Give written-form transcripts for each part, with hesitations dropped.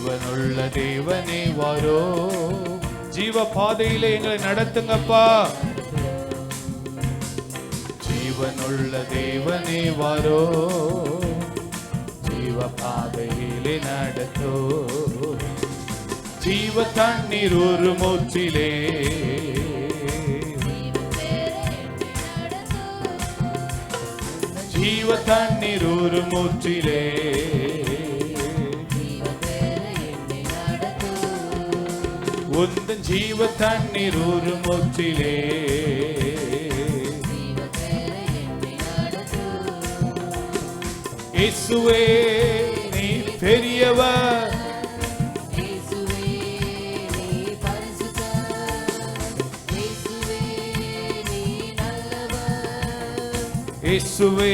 ஜீவனுள்ள தேவனே வாரோ, ஜீவ பாதையிலே எங்களை நடத்துங்கப்பா. ஜீவனுள்ள தேவனே வாரோ, ஜீவ பாதையிலே நடத்தோ. ஜீவ தண்ணீர் ஒரு மூச்சிலே, ஜீவ தண்ணீர் ஒரு மூச்சிலே, உந்தன் ஜீவ தண்ணீர் ஒரு மூச்சிலே. இயேசுவே நீர் பெரியவர், இயேசுவே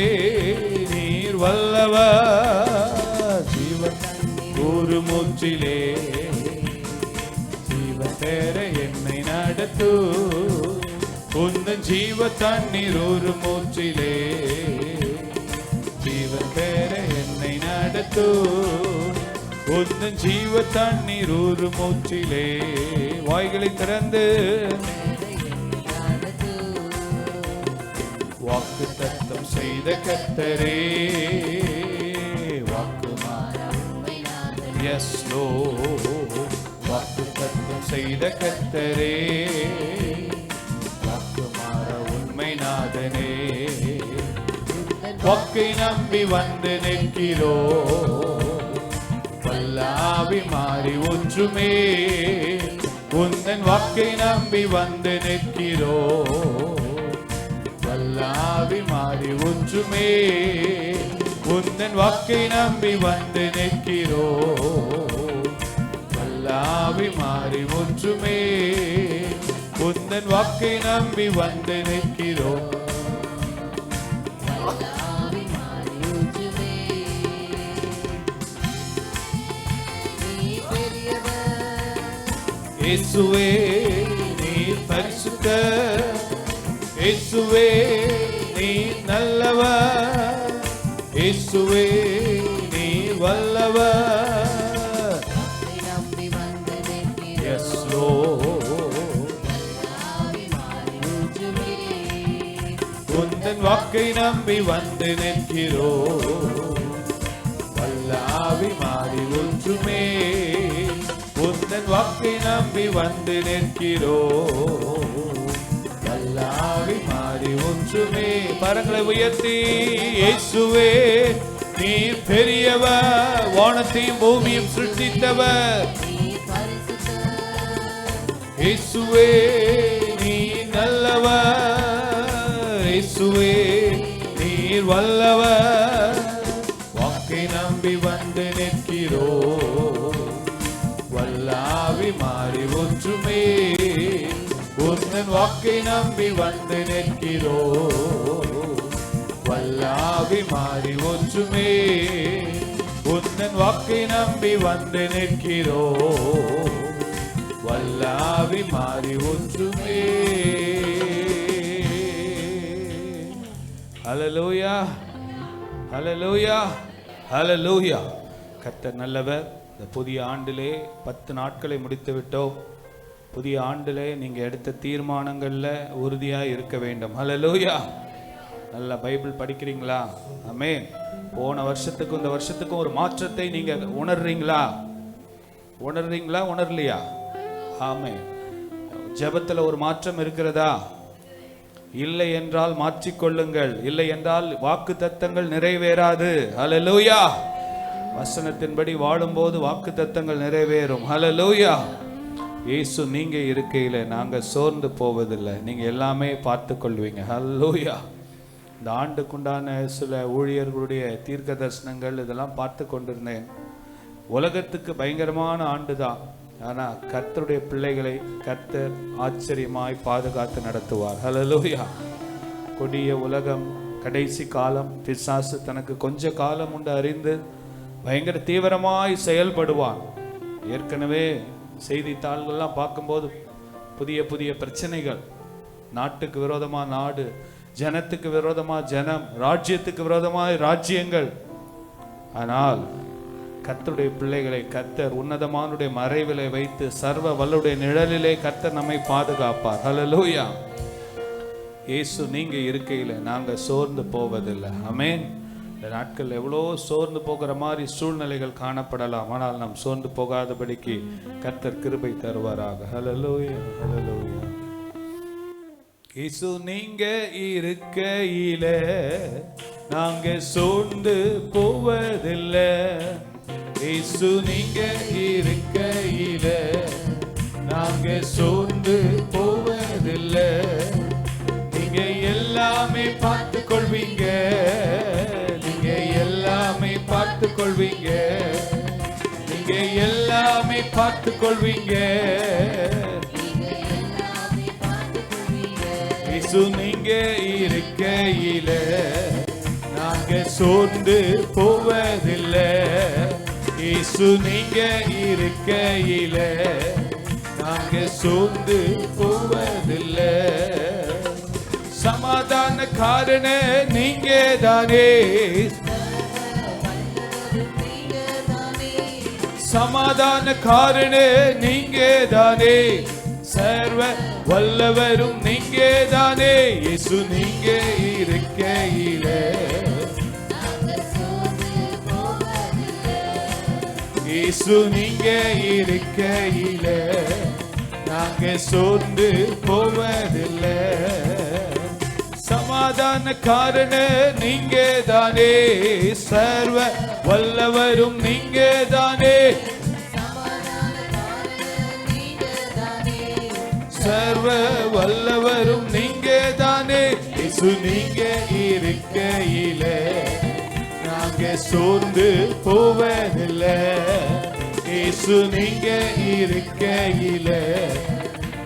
நீர் வல்லவர். ஜீவன் ஒரு மூச்சிலே, ஜீவன் பெற என்னை நடத்து. உந்தன் ஜீவ தண்ணீர் ஒரு மூச்சிலே, ஜீவன் பெற என்னை நடத்து. உந்தன் ஜீவ தண்ணீர் ஒரு மூச்சிலே. வாய்களை திறந்து வாக்கு தத்தம் செய்த கர்த்தரே, வாக்கு எஸ் லோ, வாக்கு தத்தம் செய்த கர்த்தரே, வாக்கு மாற உண்மை நாதனே. வாக்கை நம்பி வந்து நிற்கிறோ, வல்லாவி மாறி ஒன்றுமே. உந்தன் வாக்கை நம்பி வந்து நிற்கிறோ, வல்லாவி மாறி ஒன்றுமே. உந்தன் வாக்கை நம்பி வந்து நிற்கிறோ, வல்லாவி மாறி ஒன்றுமே. உந்தன் வாக்கை நம்பி வந்து நிற்கிறோ. இயேசுவே நீர் பரிசுத்தர், இயேசுவே நீர் நல்லவர், இயேசுவே நீர் வல்லவர். எஸ் லோர்ட், உந்தன் வாக்கை நம்பி வந்து நிற்கிறோ, வல்லாவி மாறி ஒன்றுமே. உந்தன் வாக்கை நம்பி வந்து நிற்கிறோ, வல்லாவி மாறி ஒன்றுமே. பரங்களை உயர்த்தி இயேசுவே நீர் பெரியவர், வானத்தையும் பூமியும் சிருஷ்டித்தவர். இயேசுவே நீர் நல்லவர், இயேசுவே நீர் வல்லவர். வாக்கை நம்பி வந்து நிற்கிறோ, வல்லாவி மாறி ஒன்றுமே. உந்தன் வாக்கை நம்பி வந்து நிற்கிறோ, வல்லாவி மாறி ஒன்றுமே. உந்தன் வாக்கை நம்பி வந்து நிற்கிறோ, வல்லாவி மாறி ஒன்றுமே. ஹல்லேலூயா, ஹல்லேலூயா, ஹல்லேலூயா. கர்த்தர் நல்லவர். இந்த புதிய ஆண்டிலே 10 நாட்களை முடித்து விட்டோம். புதிய ஆண்டிலே நீங்கள் எடுத்த தீர்மானங்களில் உறுதியாக இருக்க வேண்டும். ஹல்லேலூயா. நல்ல பைபிள் படிக்கிறீங்களா? ஆமென். போன வருஷத்துக்கும் இந்த வருஷத்துக்கும் ஒரு மாற்றத்தை நீங்கள் உணர்றீங்களா? உணரலையா? ஆமென். ஜெபத்தில் ஒரு மாற்றம் இருக்கிறதா? இல்லை என்றால் மாற்றிக்கொள்ளுங்கள், இல்லை என்றால் வாக்கு தத்தங்கள் நிறைவேறாது. ஹல்லேலூயா. வசனத்தின்படி வாழும்போது வாக்கு தத்தங்கள் நிறைவேறும். ஹல்லேலூயா. இயேசு நீங்க இருக்கையில் நாங்கள் சோர்ந்து போவதில்லை, நீங்கள் எல்லாமே பார்த்து கொள்வீங்க. ஹல்லேலூயா. இந்த ஆண்டுக்குண்டான சில ஊழியர்களுடைய தீர்க்க தரிசனங்கள் இதெல்லாம் பார்த்து கொண்டிருந்தேன். உலகத்துக்கு பயங்கரமான ஆண்டு தான், ஆனால் கர்த்தருடைய பிள்ளைகளை கர்த்தர் ஆச்சரியமாய் பாதுகாத்து நடத்துவார். ஹல்லேலூயா. கொடிய உலகம், கடைசி காலம், பிசாசு தனக்கு கொஞ்ச காலம் உண்டு அறிந்து பயங்கர தீவிரமாய் செயல்படுவான். ஏற்கனவே செய்தித்தாள்கள்லாம் பார்க்கும்போது புதிய புதிய பிரச்சனைகள், நாட்டுக்கு விரோதமாக நாடு, ஜனத்துக்கு விரோதமாக ஜனம், ராஜ்யத்துக்கு விரோதமாக ராஜ்யங்கள். ஆனால் கர்த்தருடைய பிள்ளைகளை கர்த்தர் உன்னதமானுடைய மறைவிலை வைத்து சர்வ வல்லுடைய நிழலிலே கர்த்தர் நம்மை பாதுகாப்பார். ஹல்லேலூயா. இயேசு நீங்க இருக்கையில் நாங்க சோர்ந்து போவதில்லை. ஆமென். இந்த நாட்கள் எவ்வளோ சோர்ந்து போகிற மாதிரி சூழ்நிலைகள் காணப்படலாம். ஆனால் நாம் சோர்ந்து போகாதபடிக்கு கர்த்தர் கிருபை தருவாராக. ஹல்லேலூயா, ஹல்லேலூயா. இயேசு நீங்க இருக்கையில நாங்க சோர்ந்து போவதில்லை. இயேசு நீங்க இருக்கையில நாங்க சோர்ந்து போவதில்லை. நீங்க எல்லாமே பார்த்து கொள்வீங்க. நீங்க எல்லாமே பார்த்து கொள்வீங்க. நீங்க எல்லாமே பார்த்து கொள்வீங்க. இயேசு நீங்க இருக்கையில நாங்க சோர்ந்து போவதில்லை. இயேசு நீங்க இருக்கையில நாங்க சோர்ந்து போவதில்லை. சமாதான காரண நீங்க தானே. சமாதான காரண நீங்க தானே. சர்வ வல்லவரும் நீங்க தானே. இயேசு நீங்க இருக்கையில இயேசு நீங்க இருக்கையில நாங்க சோர்ந்து போவதில்லை. சமாதான காரண நீங்க தானே. சர்வ வல்லவரும் நீங்க தானே. சர்வ வல்லவரும் நீங்க தானே. இயேசு நீங்க இருக்கையில நாங்க சோர்ந்து போவதில்லை. இயேசு நீங்க இருக்கையில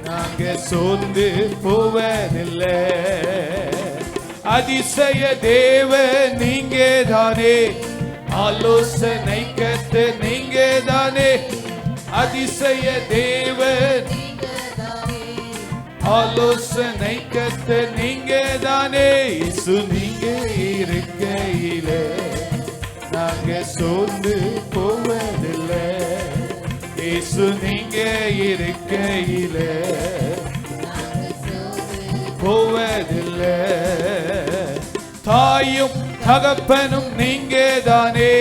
நாங்க சோர்ந்து போவதில்லை. அதிசய தேவ நீங்க தானே. ஆலோசனை கர்த்தர் நீங்க தானே. அதிசய தேவ ஆலோசனை கர்த்தர் நீங்க தானே. இயேசு நீங்க இருக்கையில நாங்க சோர்ந்து போவதில்லை. இயேசு நீங்க இருக்கையில போவதில்லை. தாயும் தகப்பனும் நீங்க தானே.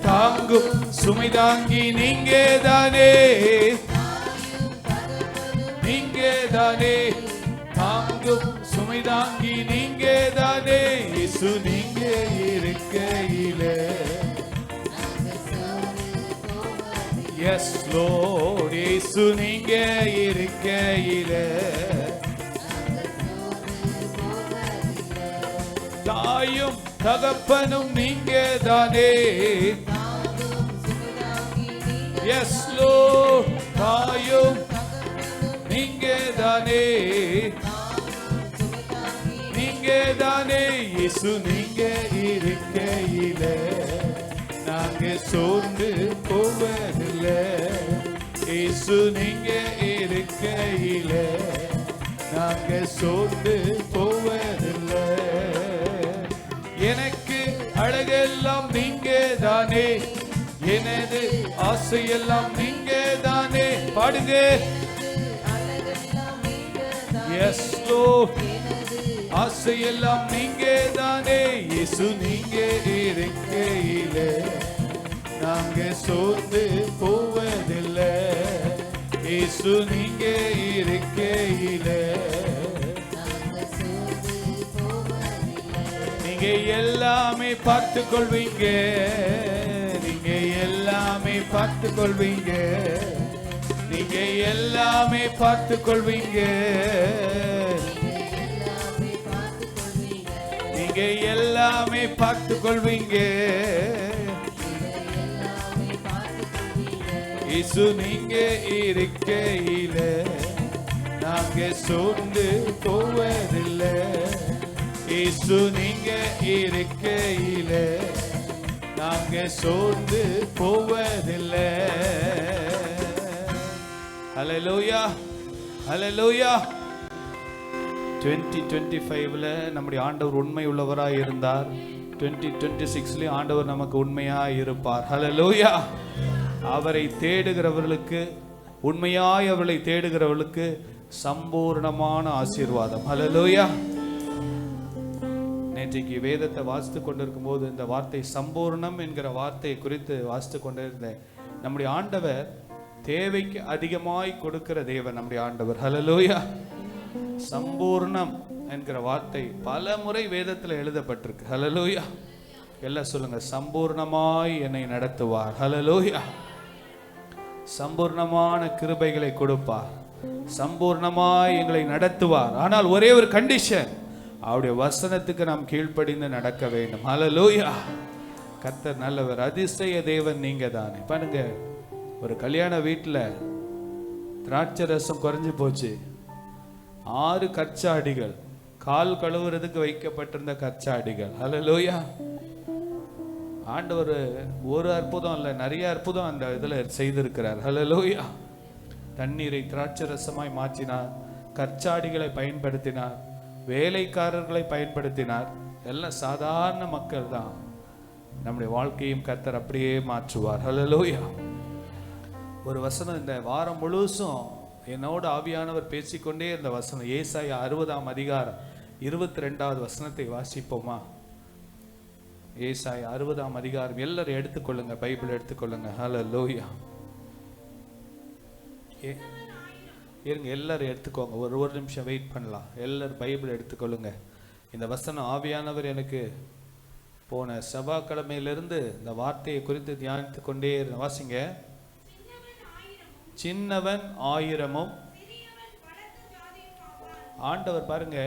தாங்கும் சுமை தாங்கி நீங்க தானே. நீங்க தானே. தாங்கும் சுமை தாங்கி நீங்க தானே. இயேசு நீங்க இருக்கையில எஸ் லோர்ட். இயேசு நீங்க இருக்கையில தாயும் தகப்பனும் நீங்க தானே. Yes Lord. தாயும் நீங்க தானே. நீங்க தானே. இயேசு நீங்க இருக்கையில நாங்க சோர்ந்து போவதில்லை. இயேசு நீங்க இருக்கையில நாங்க சோர்ந்து போவதில்லை. எனக்கு அழகெல்லாம் நீங்க தானே. எனது ஆசையெல்லாம் நீங்க தானே. பாடுங்க. Yes Lord. ஆசையெல்லாம் நீங்க தானே. இயேசு நீங்க இருக்கையில நாங்க சோர்ந்து போவதில்லை. இயேசு நீங்க இருக்கையில நீங்க எல்லாமே பார்த்து கொள்வீங்க. நீங்க எல்லாமே பார்த்து கொள்வீங்க. நீங்க எல்லாமே பார்த்து கொள்வீங்க. நீங்க எல்லாமே பார்த்து கொள்வீங்க. இயேசு நீங்க இருக்கையில நாங்க சோர்ந்து போவதில்லை. இயேசு நீங்க இருக்கையில நாங்க சோர்ந்து போவதில்லை. ஹல்லேலூயா, ஹல்லேலூயா. 2025ல நம்முடைய ஆண்டவர் உண்மை உள்ளவராய் இருந்தார். 2026 ஆண்டவர் நமக்கு உண்மையாய் இருப்பார். ஹல்லேலூயா. அவரை தேடுகிறவர்களுக்கு, உண்மையாய் அவரை தேடுகிறவர்களுக்கு சம்பூர்ணமான ஆசீர்வாதம். ஹல்லேலூயா. நேற்றைக்கு வேதத்தை வாசித்து கொண்டிருக்கும் போது இந்த வார்த்தை சம்பூர்ணம் என்கிற வார்த்தையை குறித்து வாசித்து கொண்டிருந்தேன். நம்முடைய ஆண்டவர் தேவைக்கு அதிகமாய் கொடுக்கிற தேவன் நம்முடைய ஆண்டவர். ஹல்லேலூயா. சம்பூர்ணம் என்கிற வார்த்தை பல முறை வேதத்தில் எழுதப்பட்டிருக்கு. ஹல்லேலூயா. எல்லாம் சொல்லுங்க, சம்பூர்ணமாய் என்னை நடத்துவார். ஹல்லேலூயா. சம்பூர்ணமான கிருபைகளை கொடுப்பார், சம்பூர்ணமாய் எங்களை நடத்துவார். ஆனால் ஒரே ஒரு கண்டிஷன், அவருடைய வசனத்துக்கு நாம் கீழ்ப்படிந்து நடக்க வேண்டும். ஹல்லேலூயா. கர்த்தர் நல்லவர், அதிசய தேவன் நீங்க தானே. பாருங்க, ஒரு கல்யாண வீட்டில் திராட்சை ரசம் குறைஞ்சு போச்சு. 6 கற்சாடிகள், கால் கழுவுறதுக்கு வைக்கப்பட்டிருந்த கற்சாடிகள். ஹல்லேலூயா. ஆண்டவர் ஒரு அற்புதம் இல்லை, நிறைய அற்புதம் அந்த இதில் செய்திருக்கிறார். ஹல்லேலூயா. தண்ணீரை திராட்சை ரசமாய் மாற்றினார், கற்சாடிகளை பயன்படுத்தினார், வேலைக்காரர்களை பயன்படுத்தினார். எல்லாம் சாதாரண மக்கள் தான். நம்முடைய வாழ்க்கையும் கர்த்தர் அப்படியே மாற்றுவார். ஹல்லேலூயா. ஒரு வசனம் இந்த வாரம் முழுசும் என்னோட ஆவியானவர் பேசிக்கொண்டே இருந்த வசனம், ஏசாயா 60ஆம் அதிகாரம் 22வது வசனத்தை வாசிப்போமா? ஏசாயா 60ஆம் அதிகாரம். எல்லாரும் எடுத்துக்கொள்ளுங்க, பைபிள் எடுத்துக்கொள்ளுங்க. ஹல்லேலூயா. இருங்க, எல்லாரும் எடுத்துக்கோங்க. ஒரு நிமிஷம் வெயிட் பண்ணலாம். எல்லாரும் பைபிள் எடுத்துக்கொள்ளுங்க. இந்த வசனம் ஆவியானவர் எனக்கு போன செவ்வாய்க்கிழமையிலிருந்து இந்த வார்த்தையை குறித்து தியானித்து கொண்டே வாசிங்க. சின்னவன் 1000 ஆண்டவர் பாருங்க,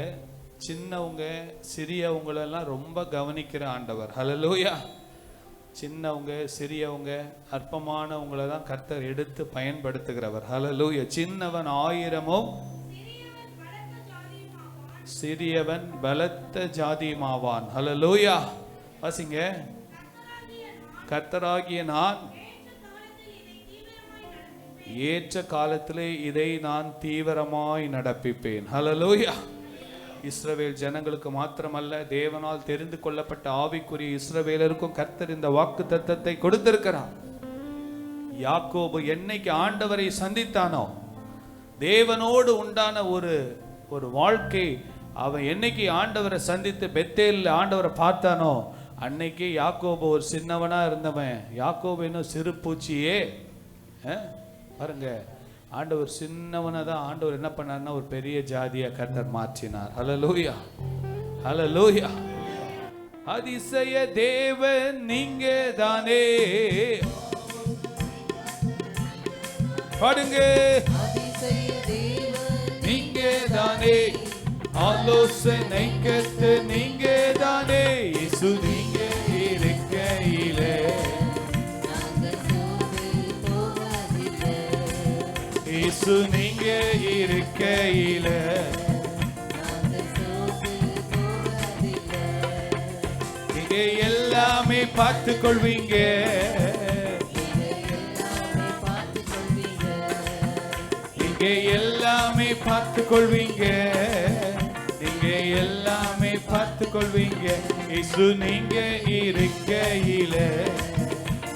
சின்னவங்க சிறியவங்களெல்லாம் ரொம்ப கவனிக்கிற ஆண்டவர். ஹல்லேலூயா. சின்னவங்க சிறியவங்க அற்பமானவங்களை தான் கர்த்தர் எடுத்து பயன்படுத்துகிறவர். ஹல்லேலூயா. சின்னவன் 1000 சிறியவன் பலத்த ஜாதியுமாவான். ஹல்லேலூயா. வாசிங்க. கர்த்தராகிய நான் ஏற்ற காலத்திலே இதை நான் தீவிரமாய் நடப்பிப்பேன். ஹல்லேலூயா. இஸ்ரவேல் ஜனங்களுக்கு மாத்திரமல்ல, தேவனால் தெரிந்து கொள்ளப்பட்ட ஆவிக்குரிய இஸ்ரவேலருக்கும் கர்த்தர் இந்த வாக்கு தத்தத்தை கொடுத்திருக்கிறார். யாக்கோபு என்னைக்கு ஆண்டவரை சந்தித்தானோ, தேவனோடு உண்டான ஒரு வாழ்க்கை, அவன் என்னைக்கு ஆண்டவரை சந்தித்து பெத்தேல்ல ஆண்டவரை பார்த்தானோ, அன்னைக்கு யாக்கோபு ஒரு சின்னவனா இருந்தவன். யாக்கோபு இன்னும் சிறு பூச்சியே. பாருங்க, ஆண்டவர் சின்னவனை தான் ஆண்டவர் என்ன பண்ணார்னா ஒரு பெரிய ஜாதியா கர்த்தர் மாற்றினார். ஹல்லேலூயா. ஹல்லேலூயா. அதிசய தேவன் நீங்க தானே. பாடுங்க. அதிசய தேவன் நீங்க தானே, ஆலோசனை கர்த்த நீங்க தானே. இயேசு நீங்க இருக்கையிலே இயேசு நீங்க இருக்கையில நீங்க எல்லாமே பார்த்து கொள்வீங்க. நீங்க எல்லாமே பார்த்து கொள்வீங்க. நீங்க எல்லாமே பார்த்து கொள்வீங்க. இயேசு நீங்க இருக்கையில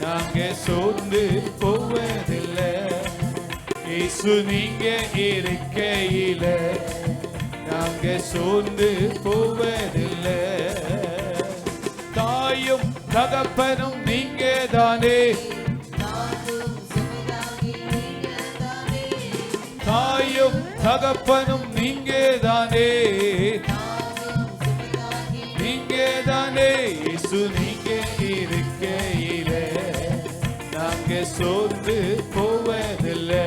நாங்க சோர்ந்து போவதில்லை. இயேசு நீங்க இருக்கையில நாங்க சோர்ந்து போவதில்லை. தாயும் தகப்பனும் நீங்க தானே. தாயும் தகப்பனும் நீங்க தானே. நீங்க தானே. இயேசு நீங்க இருக்கையில நாங்க சோர்ந்து போவதில்லை.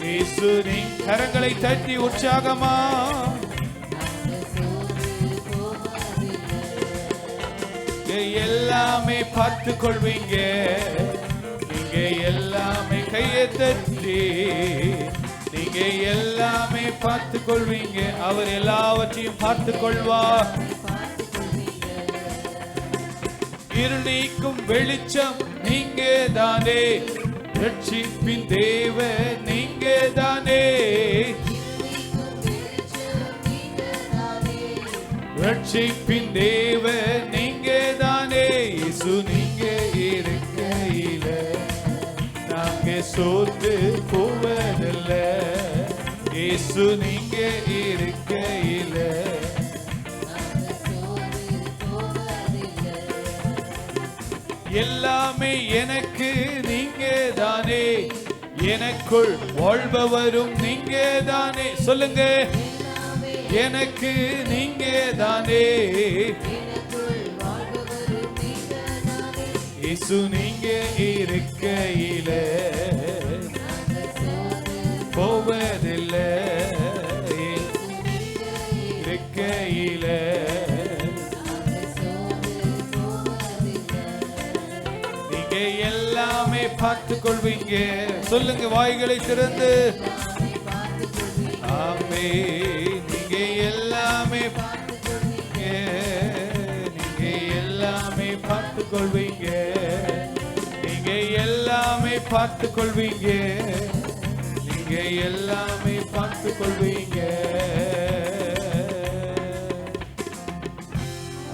இயேசு நீ கரங்களை தட்டி உற்சாகமா எல்லாமே பார்த்து கொள்வீங்க. நீங்க எல்லாமே கையை தட்டி நீங்க எல்லாமே பார்த்து கொள்வீங்க. அவர் எல்லாவற்றையும் பார்த்து கொள்வார். இருள் நீக்கும் வெளிச்சம் நீங்க தானே. ரட்சிப்பின் தேவன் நீங்க தானே. ரட்சிப்பின் தேவன் நீங்க சோர்ந்து போவதில்லை. இயேசு நீங்க இருக்கையில எல்லாமே எனக்கு நீங்க தானே, எனக்குள் வாழ்பவரும் நீங்க தானே. சொல்லுங்க, எனக்கு நீங்க தானே, இயேசு நீங்க இருக்கையில போவதில்லை. இருக்கையில நீங்க எல்லாமே பார்த்து கொள்வீங்க. சொல்லுங்க வாய்களை திறந்து. ஆமே, நீங்க எல்லாமே நீங்க எல்லாமே பார்த்து கொள்வீங்க. நீங்க எல்லாமே பார்த்து கொள்வீங்க. நீங்க எல்லாமே பார்த்து கொள்வீங்க.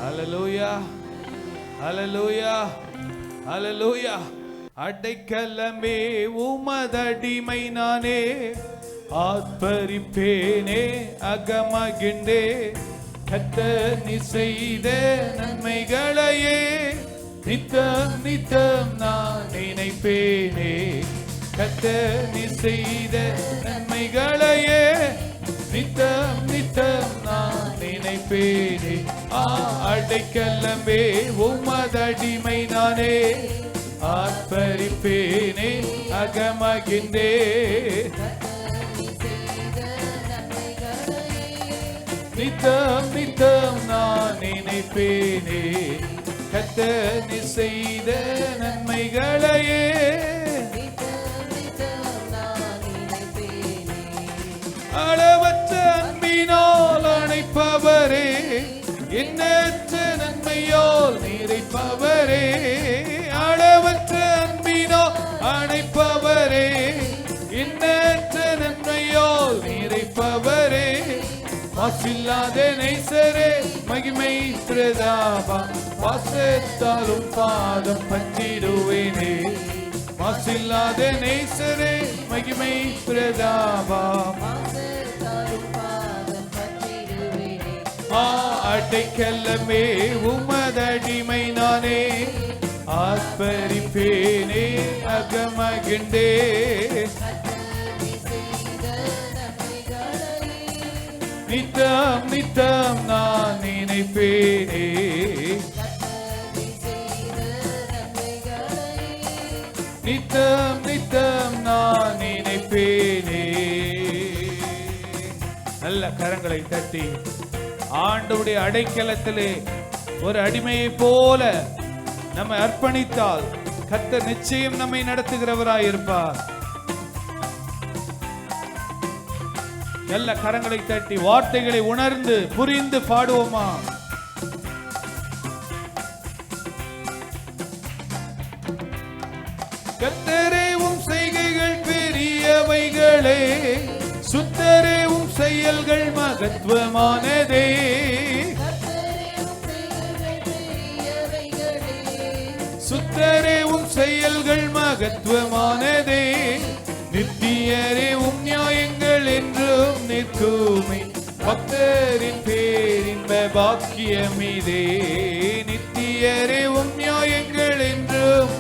ஹல்லேலூயா, ஹல்லேலூயா, ஹல்லேலூயா. அடைக்கலமே உமதடிமை நானே, ஆர்ப்பரிப்பேனே அகமகின்றே. கர்த்தர் நீ செய்த நன்மைகளையே நித்தம் நித்தம் நான் நினைப்பேனே. கர்த்தர் நீ செய்த நன்மைகளையே நித்தம் நித்தம் நான் நினைப்பேனே. அடைக்கலமே உமதடிமை நானே, ஆர்ப்பரிப்பேனே அகமகின்றே. நித்தம் நித்தம் நான் நினைப்பேனே. கர்த்தர் நீ செய்த நன்மைகளையே அளவற்ற அன்பினால் அணைப்பவரே, எண்ணற்ற நன்மையால் நிறைப்பவரே. அளவற்ற அன்பினால் அணைப்பவரே, எண்ணற்ற நன்மையால் நிறைப்பவரே. மாசில்லாத நேசரே மகிமை பிரதாபா, வாசத்தாலும் பாதம் பற்றிடுவேனே. மாசில்லாத நேசரே மகிமை பிரதாபா, அடைக்கலமே உமதடிமை நானே, ஆர்ப்பரிப்பேனே அகமகின்றே. நித்தம் நித்தம் நான் நினைப்பேனே. நித்தம் நித்தம் நான் நினைப்பேனே. நல்ல கரங்களை தட்டி ஆண்டவருடைய அடைக்கலத்திலே ஒரு அடிமையை போல நம்ம அர்ப்பணித்தால் கர்த்தர் நிச்சயம் நம்மை நடத்துகிறவராய் இருப்பார். நல்ல கரங்களை தட்டி வார்த்தைகளை உணர்ந்து புரிந்து பாடுவோமா? கர்த்தரே உம் செய்கைகள் பெரியவைகளே, சுத்தரே உம் செயல்கள் மகத்துவமானதே. சுத்தரே உம் செயல்கள் மகத்துவமானதே. நித்தியரே உம் நியாயங்கள் என்றும் நிற்குமே. பக்தரின் பேரின்ப பாக்கியமிதே. நித்தியரே உம் நியாயங்கள் என்றும்,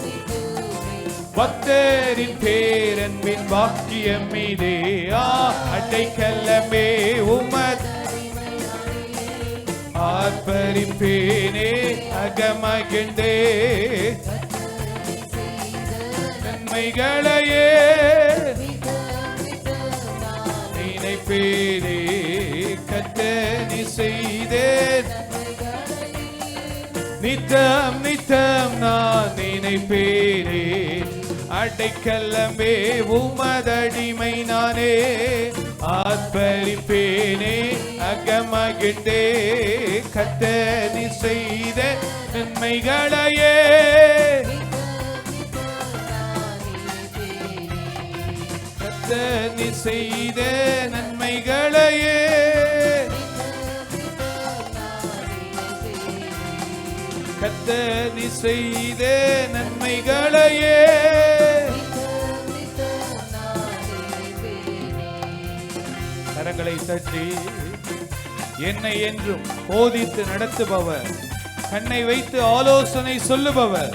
பக்தரின் பேரன்பின் பாக்கியமிதே. அடைக்கலமே உமது ஆர்ப்பரிப்பேனே அகமகின்றே. நன்மைகளையே நினைப்பேனே. கர்த்தர் நீ செய்தேன் நித்தம் நித்தம் நான் நினைப்பேனே. அடைக்கலமே உமதடிமை நானே, ஆர்ப்பரிப்பேனே அகமகின்றே. கர்த்தர் நீ செய்த நன்மைகளையே கர்த்தர் நீ செய்த நன்மைகளையே கர்த்தர் நீ செய்த நன்மைகளையே கரங்களை தட்டி என்னை என்றும் போதித்து நடத்துபவர், கண்ணை வைத்து ஆலோசனை சொல்லுபவர்,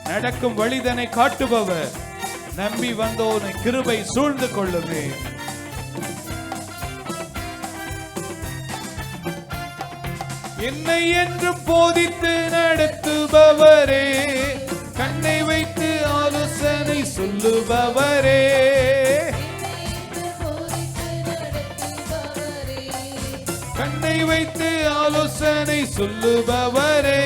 நடக்கும் வழிதனை காட்டுபவர், நம்பி வந்தோனை கிருபை சூழ்ந்து கொள்ளுமே. என்னை என்றும் போதித்து நடத்துபவரே, கண்ணை வைத்து ஆலோசனை சொல்லுபவரே, கண்ணை வைத்து ஆலோசனை சொல்லுபவரே,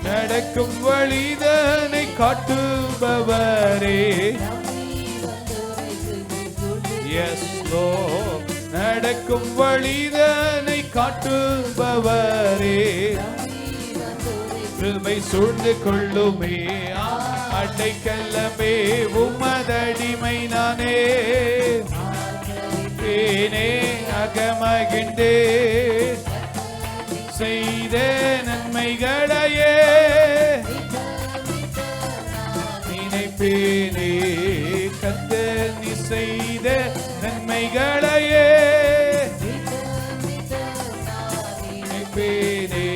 நடக்கும் வழிதனை காட்டுபவரே. எஸ் லார்ட், நடக்கும் வழிதனை காட்டுபவரே, கிருபை சூழ்ந்து கொள்ளுமே. அடைக்கலமே உமதடிமை நானே, தேனே அகமகிண்டே செய்த நன்மைகளையே நினைப்பேனே. கர்த்தர் நீ செய்த நன்மைகளையே நினைப்பேனே.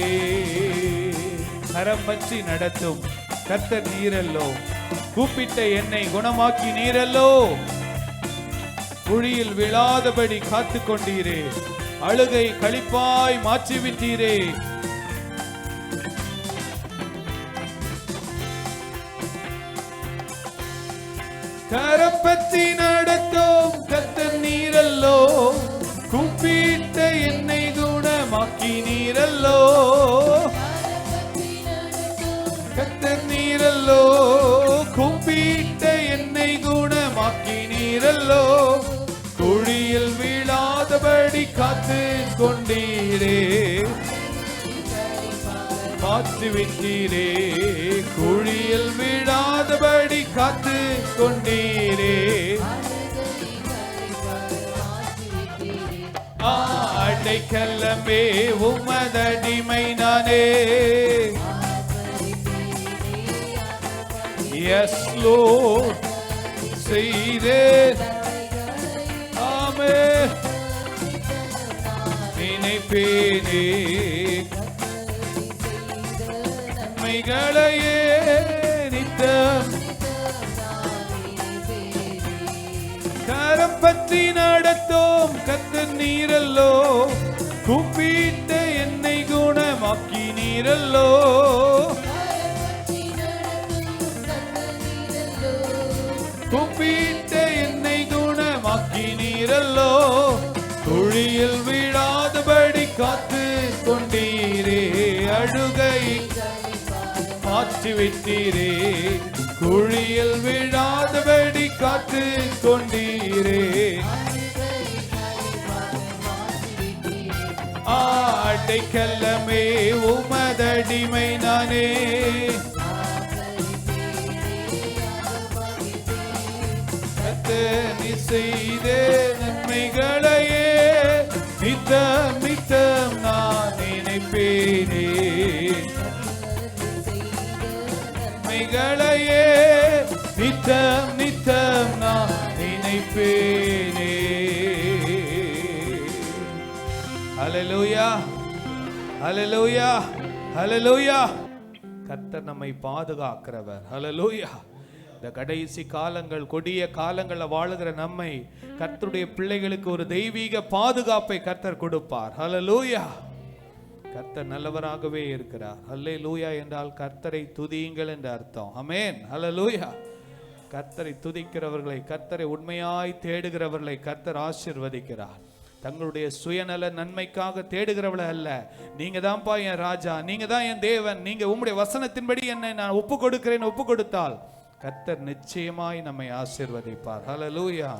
கரம் பற்றி நடத்தும் கர்த்தர் நீரல்லோ, கூப்பிட்ட என்னை குணமாக்கி நீரல்லோ. குழியில் விழாதபடி காத்து கொண்டீரே, அழுகை களிப்பாய் மாற்றிவிட்டீரே. கரம் பற்றி நடத்தும் கர்த்தர் நீரல்லோ, கூப்பிட்ட என்னை குணமாக்கி நீரல்லோ. கர்த்தர் நீரல்லோ, கூப்பிட்ட என்னை குணமாக்கி நீரல்லோ. குழியில் வீழாதபடி காத்து கொண்டீரே, மாற்றிவிட்டீரே. குழியில் வீழாதபடி காத்து கொண்டீரே. அடைக்கலமே உமதடிமை நானே. எஸ் லார்ட், செய்தே ஆமே நினைப்பேனே. நன்மைகளையே நித்தம் கரம் பற்றி நடத்தும் கர்த்தர் நீரல்லோ, கூப்பிட்ட என்னை குணமாக்கி நீரல்லோ. கூப்பிட்ட என்னை குணமாக்கி நீரல்லோ. குழியில் விழாதபடி காத்து கொண்டீரே, அழுகை மாற்றிவிட்டீரே. குழியில் விழாதபடி காத்து கொண்டீரே. அடைக்கலமே உமதடிமை நானே. நீ செய்த நன்மைகளையே நித்தம் நித்தம் நான் நினைப்பேனே. நன்மைகளையே நித்தம் நித்தம் நான் நினைப்பேனே. ஹல்லேலூயா, ஹல்லேலூயா, ஹல்லேலூயா. கர்த்தர் நம்மை பாதுகாக்கிறவர். ஹல்லேலூயா. இந்த கடைசி காலங்கள், கொடிய காலங்களில் வாழுகிற நம்மை கர்த்தருடைய பிள்ளைகளுக்கு ஒரு தெய்வீக பாதுகாப்பை கர்த்தர் கொடுப்பார். ஹல்லேலூயா. கர்த்தர் நல்லவராகவே இருக்கிறார். ஹல்லேலூயா என்றால் கர்த்தரை துதியுங்கள் என்ற அர்த்தம். ஆமென். ஹல்லேலூயா. கர்த்தரை துதிக்கிறவர்களை, கர்த்தரை உண்மையாய் தேடுகிறவர்களை கர்த்தர் ஆசீர்வதிக்கிறார். தங்களுடைய சுயநல நன்மைக்காக தேடுகிறவள அல்ல. நீங்க தான்ப்பா என் ராஜா, நீங்க தான் என் தேவன், நீங்க உம்முடைய வசனத்தின்படி என்னை நான் ஒப்பு கொடுக்கிறேன், ஒப்பு கொடுத்தால் கர்த்தர் நிச்சயமாய் நம்மை ஆசீர்வதிப்பார். ஹல்லேலூயா.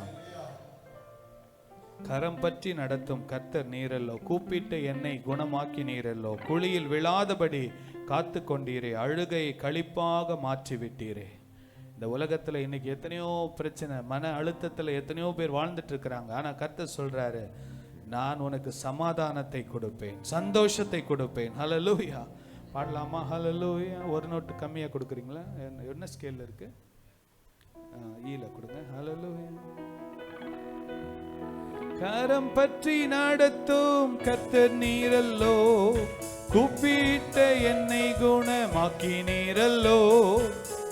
கரம் பற்றி நடத்தும் கர்த்தர் நீரல்லோ, கூப்பிட்ட என்னை குணமாக்கி நீரல்லோ. குழியில் விழாதபடி காத்து கொண்டீரே, அழுகை களிப்பாக மாற்றி விட்டீரே. இந்த உலகத்துல இன்னைக்கு எத்தனையோ பிரச்சனை, மன அழுத்தத்துல எத்தனையோ பேர் வாழ்ந்துட்டு இருக்கிறாங்க. ஆனா கர்த்தர் சொல்றாரு, நான் உனக்கு சமாதானத்தை கொடுப்பேன், சந்தோஷத்தை கொடுப்பேன். ஹல்லேலூயா. பாடலாமா? ஹல்லேலூயா. ஒரு நோட்டு கம்மியா கொடுக்குறீங்களா? என்ன ஸ்கேல்ல இருக்கு? ஈல கொடுங்க. ஹல்லேலூயா. கரம் பற்றி நடத்தும் கர்த்தர் நீரல்லோ, கூப்பிட்ட என்னை குணமாக்கினீரல்லோ.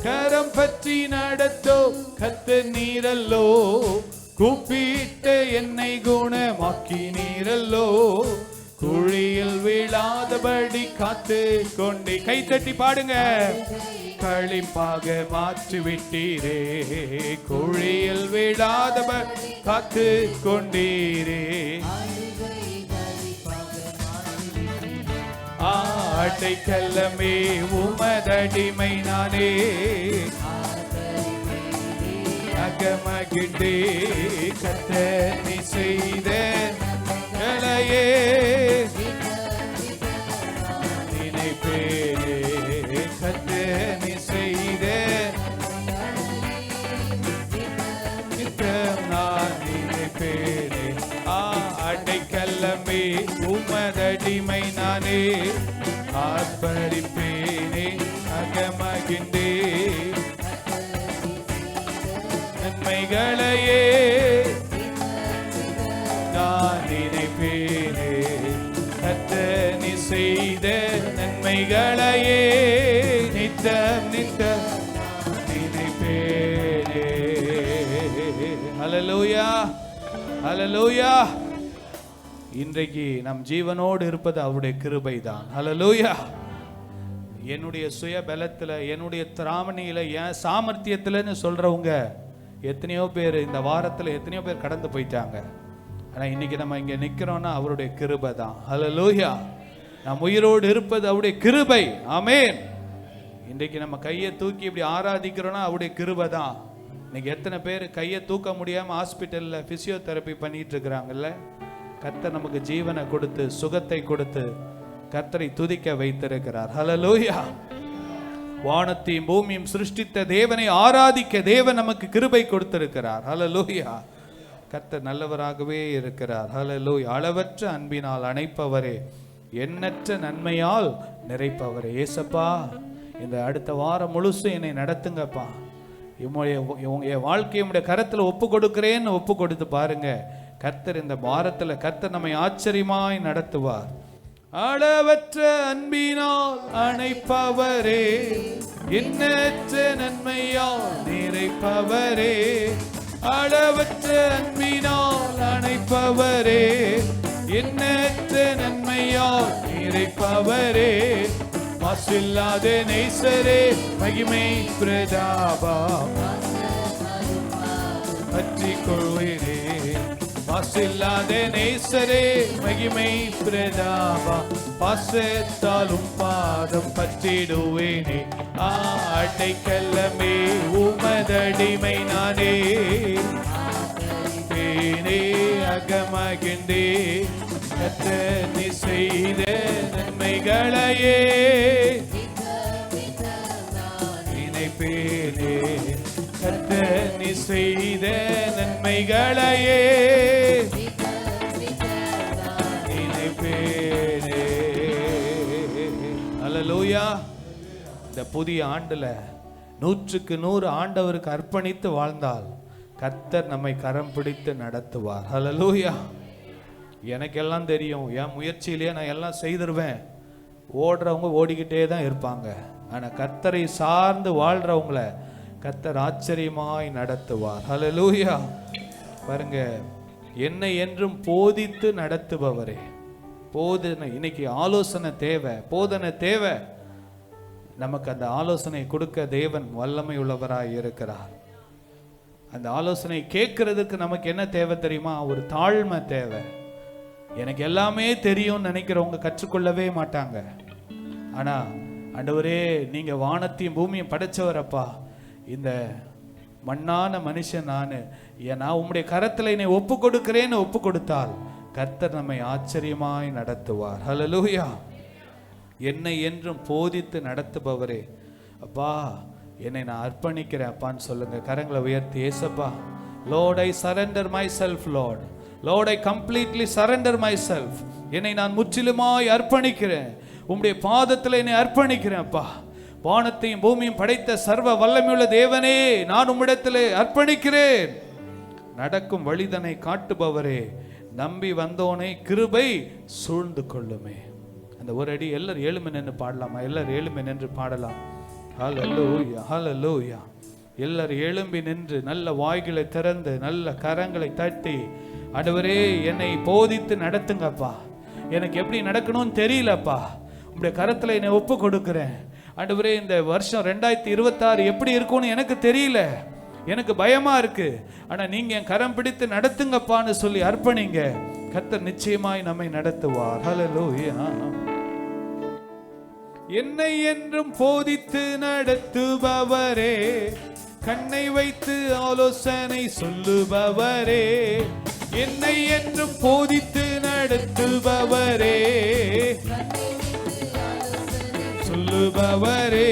கரம் பற்றி நடத்தும் கர்த்தர் நீரல்லோ, கூப்பிட்ட என்னை குணமாக்கினீரல்லோ. குழியில் விழாதபடி காத்து கொண்டே. கை தட்டி பாடுங்க. களிப்பாக மாற்றி விட்டீரே, குழியில் விழாதபடி காத்து கொண்டீரே. அடைக்கலமே உமதடிமை நானே, அகமகிழ்ந்தே கர்த்தர் நீ செய்த கலையே. நினைப்பேனே கர்த்தர் நீ செய்த நித்தம் நான் நினைப்பேனே. அடைக்கலமே உமதடிமை நானே, ஆர்ப்பரிப்பேனே அகமகிழ்ந்தே நன்மைகளையே நான் நினைப்பேனே. கர்த்தர் நீ செய்த நன்மைகளையே நித்தம் நித்தம் நினைப்பேனே. ஹல்லேலூயா, ஹல்லேலூயா. இன்றைக்கு நம் ஜீவனோடு இருப்பது அவருடைய கிருபை தான். ஹல்லேலூயா. என்னுடைய சுய பலத்தில், என்னுடைய திராமணியில், என் சாமர்த்தியத்தில்னு சொல்கிறவங்க எத்தனையோ பேர் இந்த வாரத்தில் எத்தனையோ பேர் கடந்து போயிட்டாங்க. ஆனால் இன்னைக்கு நம்ம இங்கே நிற்கிறோன்னா அவருடைய கிருபை தான். ஹல்லேலூயா. நம் உயிரோடு இருப்பது அவருடைய கிருபை. ஆமென். இன்றைக்கு நம்ம கையை தூக்கி இப்படி ஆராதிக்கிறோன்னா அவருடைய கிருபை தான். இன்னைக்கு எத்தனை பேர் கையை தூக்க முடியாமல் ஹாஸ்பிட்டலில் ஃபிசியோதெரப்பி பண்ணிட்டு இருக்கிறாங்கல்ல. கர்த்தர் நமக்கு ஜீவனை கொடுத்து சுகத்தை கொடுத்து கர்த்தரை துதிக்க வைத்திருக்கிறார். ஹல்லேலூயா. வானத்தையும் பூமியும் சிருஷ்டித்த தேவனை ஆராதிக்க தேவன் நமக்கு கிருபை கொடுத்திருக்கிறார். ஹல்லேலூயா. கர்த்தர் நல்லவராகவே இருக்கிறார். ஹல்லேலூயா. அளவற்ற அன்பினால் அணைப்பவரே, எண்ணற்ற நன்மையால் நிறைப்பவரே. ஏசப்பா, இந்த அடுத்த வாரம் முழுசும் என்னை நடத்துங்கப்பா. என் வாழ்க்கையை உடைய கரத்தில் ஒப்பு கொடுக்கிறேன்னு ஒப்பு கொடுத்து பாருங்க. கர்த்தர் இந்த வாரத்தில் கர்த்தர் நம்மை ஆச்சரியமாய் நடத்துவார். அளவற்ற அன்பினால் அணைப்பவரே, எண்ணற்ற நன்மையால் நிறைப்பவரே. அளவற்ற அன்பினால் அணைப்பவரே, எண்ணற்ற நன்மையால் நிறைப்பவரே. மாசில்லாத நேசரே, மகிமை பிரதாபம் பற்றி கொள்வீரே. மாசில்லாத நேசரே, மகிமை பிரதாபம் பாசத்தாலும் பாதம் பற்றிடுவேனே. அடைக்கலமே உமதடிமை நானே, பேனே அகமகிழ்ந்தே கர்த்தர் நீ செய்த நன்மைகளையே நினைப்பேனே. கர்த்தர் நீ செய்த நன்மைகளையே நினைப்பேனே. ஹல்லேலூயா. இந்த புதிய ஆண்டுல 100க்கு 100 ஆண்டவருக்கு அர்ப்பணித்து வாழ்ந்தால் கர்த்தர் நம்மை கரம் பிடித்து நடத்துவார். ஹல்லேலூயா. எனக்கெல்லாம் தெரியும், என் முயற்சியிலேயே நான் எல்லாம் செய்திருவேன். ஓடுறவங்க ஓடிக்கிட்டே தான் இருப்பாங்க. ஆனால் கர்த்தரை சார்ந்து வாழ்றவங்கள கர்த்தர் ஆச்சரியமாய் நடத்துவார். ஹல்லேலூயா. பாருங்க, என்னை என்றும் போதித்து நடத்துபவரே. போதனை, இன்னைக்கு ஆலோசனை தேவை, போதனை தேவை. நமக்கு அந்த ஆலோசனை கொடுக்க தேவன் வல்லமை உள்ளவராய் இருக்கிறார். அந்த ஆலோசனை கேட்கறதுக்கு நமக்கு என்ன தேவை தெரியுமா? ஒரு தாழ்மை தேவை. எனக்கு எல்லாமே தெரியும்னு நினைக்கிறவங்க கற்றுக்கொள்ளவே மாட்டாங்க. ஆனா ஆண்டவரே, நீங்க வானத்தையும் பூமியும் படைச்சவரப்பா, இந்த மண்ணான மனுஷன் நான் உம்முடைய கரத்தில் என்னை ஒப்பு கொடுக்கிறேன்னு ஒப்பு கொடுத்தால் கர்த்தர் நம்மை ஆச்சரியமாய் நடத்துவார். ஹல்லேலூயா. என்னை என்றும் போதித்து நடத்துபவரே, அப்பா என்னை நான் அர்ப்பணிக்கிறேன் அப்பான்னு சொல்லுங்க. கரங்களை உயர்த்தி, ஏசப்பா, Lord, I surrender myself, Lord. Lord, I completely surrender myself. என்னை நான் முற்றிலுமாய் அர்ப்பணிக்கிறேன். உம்முடைய பாதத்தில் என்னை அர்ப்பணிக்கிறேன் அப்பா. வானத்தையும் பூமியும் படைத்த சர்வ வல்லமையுள்ள தேவனே, நான் உம்மிடத்திலே அர்ப்பணிக்கிறேன். நடக்கும் வழிதனை காட்டுபவரே, நம்பி வந்தோனை கிருபை சூழ்ந்து கொள்ளுமே. அந்த ஒரு அடி எல்லாரும் எழுமி நின்று பாடலாமா? எல்லாரும் எழுமி நின்று பாடலாம். ஹல்லேலூயா, ஹல்லேலூயா. எல்லாரும் எழும்பி நின்று நல்ல வாய்களை திறந்து நல்ல கரங்களை தட்டி, ஆண்டவரே என்னை போதித்து நடத்துங்கப்பா, எனக்கு எப்படி நடக்கணும்னு தெரியலப்பா, உங்களுடைய கரத்தில் என்னை ஒப்பு கொடுக்குறேன் ஆண்டவரே. இந்த வருஷம் 2026 எப்படி இருக்கும்னு எனக்கு தெரியல, எனக்கு பயமா இருக்கு, ஆனா நீங்க என் கரம் பிடித்து நடத்துங்கப்பான்னு சொல்லி அர்ப்பணிங்க. கர்த்தர் நிச்சயமாய் நம்மை நடத்துவார். ஹல்லேலூயா. என்னை என்றும் போதித்து நடத்துபவரே, கண்ணை வைத்து ஆலோசனை சொல்லுபவரே, என்னை என்றும் போதித்து நடத்துபவரே, சொல்லுபவரே,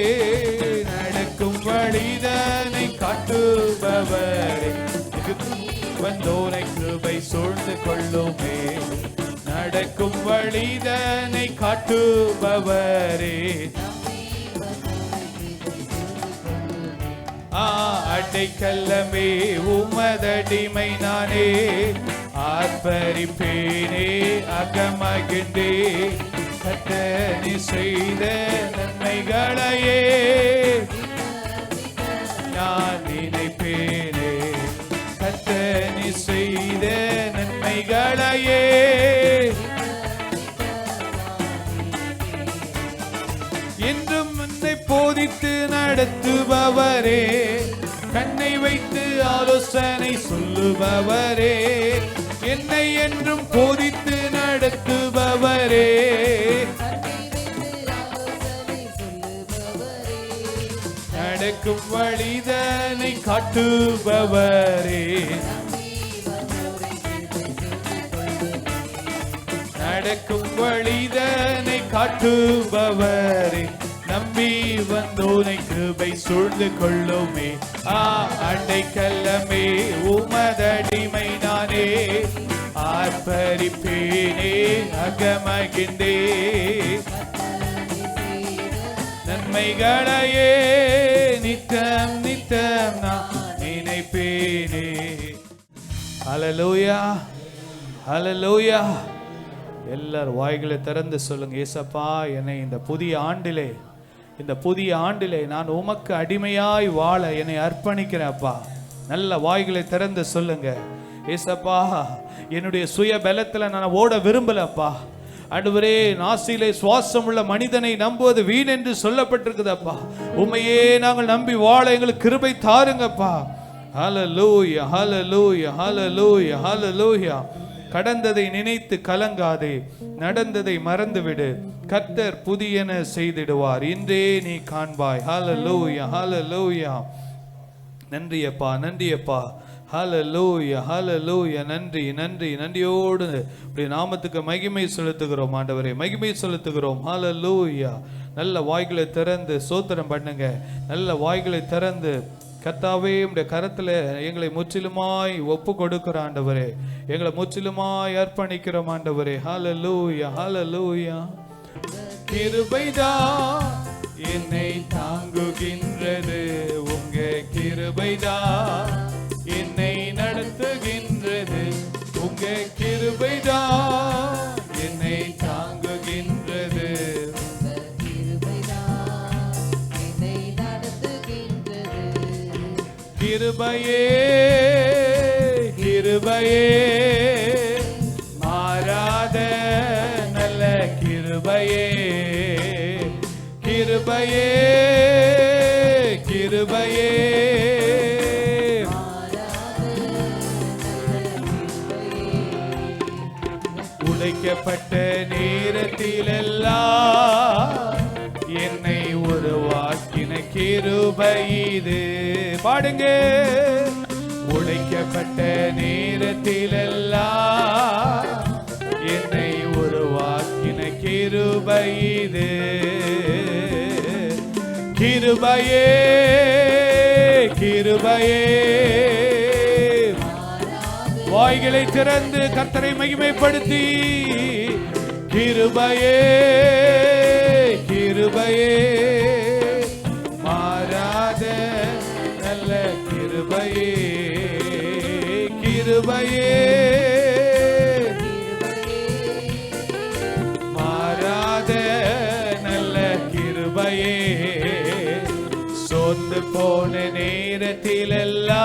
நடக்கும் வழிதனை காட்டுபவரே, வந்தோனை கிருபை சூழ்ந்து கொள்ளுமே, நடக்கும் வழிதனை காட்டுபவரே, அடைக்கலமே உமதடிமை நானே, ஆர்ப்பரிப்பேனே அகமகிழ்ந்தே, கர்த்தர் செய்த நன்மைகளையே நான் நினைப்பேனே, கர்த்தர் செய்த நன்மைகளையே என்றும் என்னை போதித்து நடத்துபவரே, கண்ணை வைத்து ஆலோசனை சொல்லுபவரே, என்னை என்றும் போதித்து நடத்துபவரே, நடக்கும் வழிதனை காட்டுபவரே, நடக்கும் வழிதனை காட்டுபவரே, நம்பி வந்தோனை கிருபை சூழ்ந்து கொள்ளுமே, அடைக்கலமே உமதடிமை நானே, ஆர்ப்பரிப்பேனே அகமகிழ்ந்தே, நன்மைகளையே நித்தம் நித்தம் நான் நினைப்பேனே. ஹல்லேலூயா, ஹல்லேலூயா. எல்லாரும் வாய்களை திறந்து சொல்லுங்க, ஏசப்பா என்னை இந்த புதிய ஆண்டிலே நான் உமக்கு அடிமையாய் வாழ என்னை அர்ப்பணிக்கிறேன் அப்பா. நல்ல வாய்களை திறந்து சொல்லுங்க, ஏசப்பா என்னுடைய சுய பலத்தில் நான் ஓட விரும்பலப்பா. ஆண்டவரே, நாசிலே சுவாசம் உள்ள மனிதனை நம்புவது வீண் என்று சொல்லப்பட்டிருக்குதப்பா. உம்மையே நாங்கள் நம்பி வாழ எங்களுக்கு கிருபை தாருங்கப்பா. ஹல்லேலூயா, ஹல்லேலூயா, ஹல்லேலூயா, ஹல்லேலூயா. கடந்ததை நினைத்து கலங்காதே, நடந்ததை மறந்துவிடு, கர்த்தர் புதியன செய்திடுவார், இன்றே நீ காண்பாய். ஹல்லேலூயா, ஹல்லேலூயா. நன்றி அப்பா, நன்றி அப்பா. ஹல்லேலூயா, ஹல்லேலூயா. நன்றி, நன்றி, நன்றியோடு இப்படி நாமத்துக்கு மகிமை செலுத்துகிறோம் ஆண்டவரே, மகிமை செலுத்துகிறோம். ஹல்லேலூயா. நல்ல வாய்களை திறந்து ஸ்தோத்திரம் பண்ணுங்க. நல்ல வாய்களை திறந்து கர்த்தாவே உம்முடைய கரத்தில் எங்களை முற்றிலுமாய் ஒப்பு கொடுக்கிற ஆண்டவரே, எங்களை முற்றிலுமாய் அர்ப்பணிக்கிறோம் ஆண்டவரே. ஹல்லேலூயா, ஹல்லேலூயா. கிருபைதான் என்னை தாங்குகின்றது, உங்க கிருபைதான் என்னை நடத்துகின்றது, உங்க கிருபைதான் என்னை தாங்குகின்றது, கிருபையே கிருபையே மாறாத நல்ல கிருபையே, கிருபையே கிருபையே உடைக்கப்பட்ட நேரத்திலெல்லாம் என்னை உருவாக்கின கிருபை இது. பாடுங்க. உடைக்கப்பட்ட நேரத்திலெல்லாம் என்னை உருவாக்கின கிருபை இது. கிருபையே கிருபையே. வாய்களை திறந்து கர்த்தரை மகிமைப்படுத்தி, கிருபையே கிருபையே மாறாத நல்ல கிருபையே, கிருபையே போன நேரத்திலெல்லாம்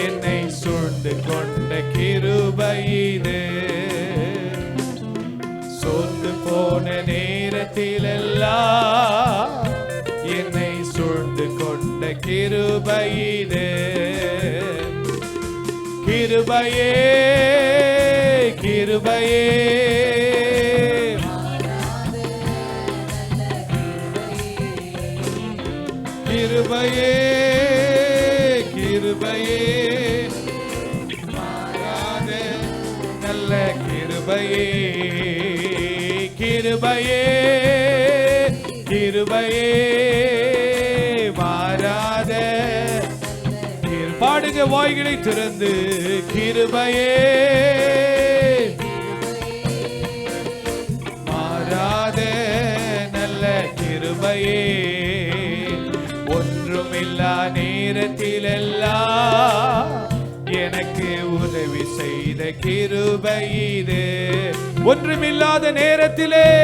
என்னை சூழ்ந்து கொண்ட கிருபை இது. சோர்ந்து போன நேரத்திலெல்லாம் என்னை சூழ்ந்து கொண்ட கிருபை இது. கிருபையே கிருபையே கிருபையே கிருபையே மாறாத நல்ல கிருபையே. கிருபையே கிருபையே மாறாத. பாடுங்க வாய்களை திறந்து. கிருபையே மாறாத நல்ல கிருபையே. ஒன்றுமில்லா நேரத்திலெல்லாம் எனக்கு உதவி செய்த கிருபை இது. ஒன்றுமில்லாத நேரத்திலெல்லாம்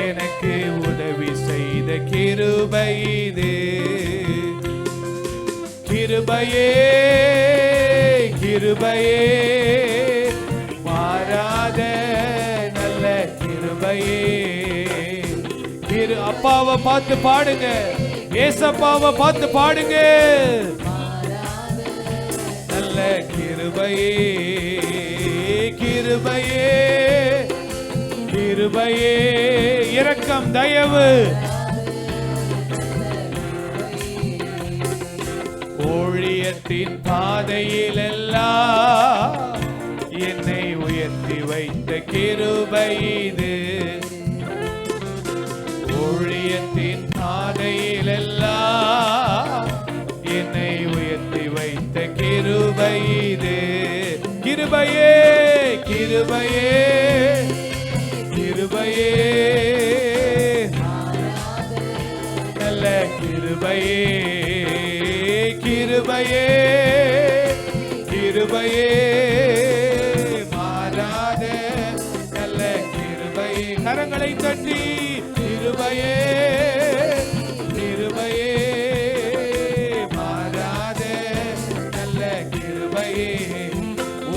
எனக்கு உதவி செய்த கிருபை இது. கிருபையே கிருபையே மாறாத நல்ல கிருபையே. அப்பாவை பார்த்து பாடுங்க, ஏசப்பாவை பார்த்து பாடுங்க. நல்ல கிருபையே கிருபையே கிருபையே இரக்கம் தயவு. ஊழியத்தின் பாதையிலெல்லாம் என்னை உயர்த்தி வைத்த கிருபை இது. ஊழியத்தின் பாதையிலெல்லாம் என்னை உயர்த்தி வைத்த கிருபை இது. கிருபையே கிருபையே கிருபையே நல்ல கிருபையே. கிருபையே கிருபையே மாறாத நல்ல கிருபையே. கரங்களை தட்டி கிருபையே கிருபையே மாறாத நல்ல கிருபையே.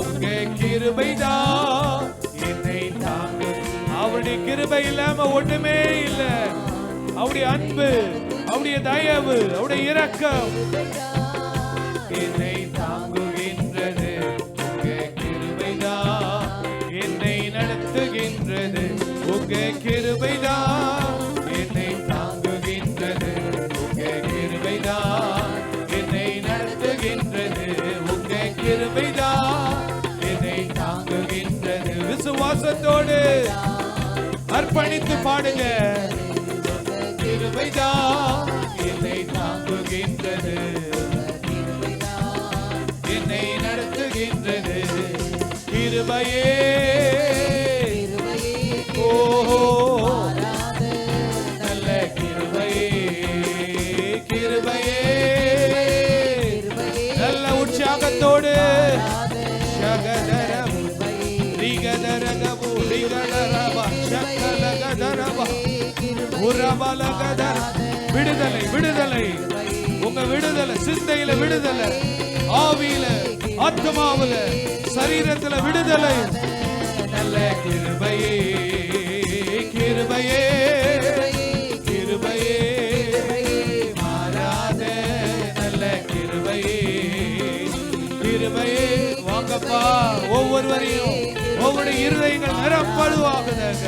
உங்க கிருபைதான் என்னை தாங்கும். அவருடைய கிருபை இல்லாம ஒண்ணுமே இல்லை. அவருடைய அன்பு, அவருடைய தயவு, அவருடைய இரக்கம் என்னை தாங்குகின்றது. உங்க கிருபைதான் என்னை நடத்துகின்றது. உங்க கிருபைதான் என்னை தாங்குகின்றது. உங்க கிருபைதான் என்னை நடத்துகின்றது. உங்க கிருபைதான் என்னை தாங்குகின்றது. விசுவாசத்தோடு அர்ப்பணித்து பாடுங்க. கிருபைதான் என்னை தாங்குகின்றது. என்னை நடத்துகின்றது. கிருபையே ஓஹோ நல்ல கிருபையே கிருபையே. நல்ல உற்சாகத்தோடு விடுதலை விடுதலை. உங்க விடுதலை சிந்தையில விடுதலை, ஆவியில ஆத்மாவில சரீரத்துல விடுதலை. நல்ல கிருபையே கிருபையே கிருபையே மாறாத நல்ல கிருபையே கிருபையே. வாங்கப்பா, ஒவ்வொருவரையும் ஒவ்வொரு இருதயங்கள் நிரப்படுவாகுதாக.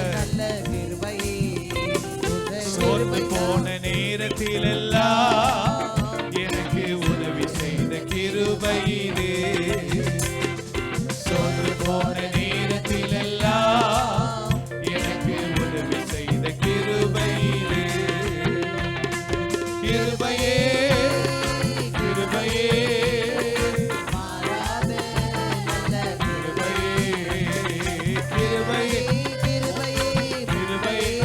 சோர்ந்து போன நேரத்திலெல்லாம் எனக்கு உதவி செய்த கிருபை இது. சோர்ந்து போன நேரத்திலெல்லாம் எனக்கு உதவி செய்த கிருபை இது. கிருபையே கிருபையே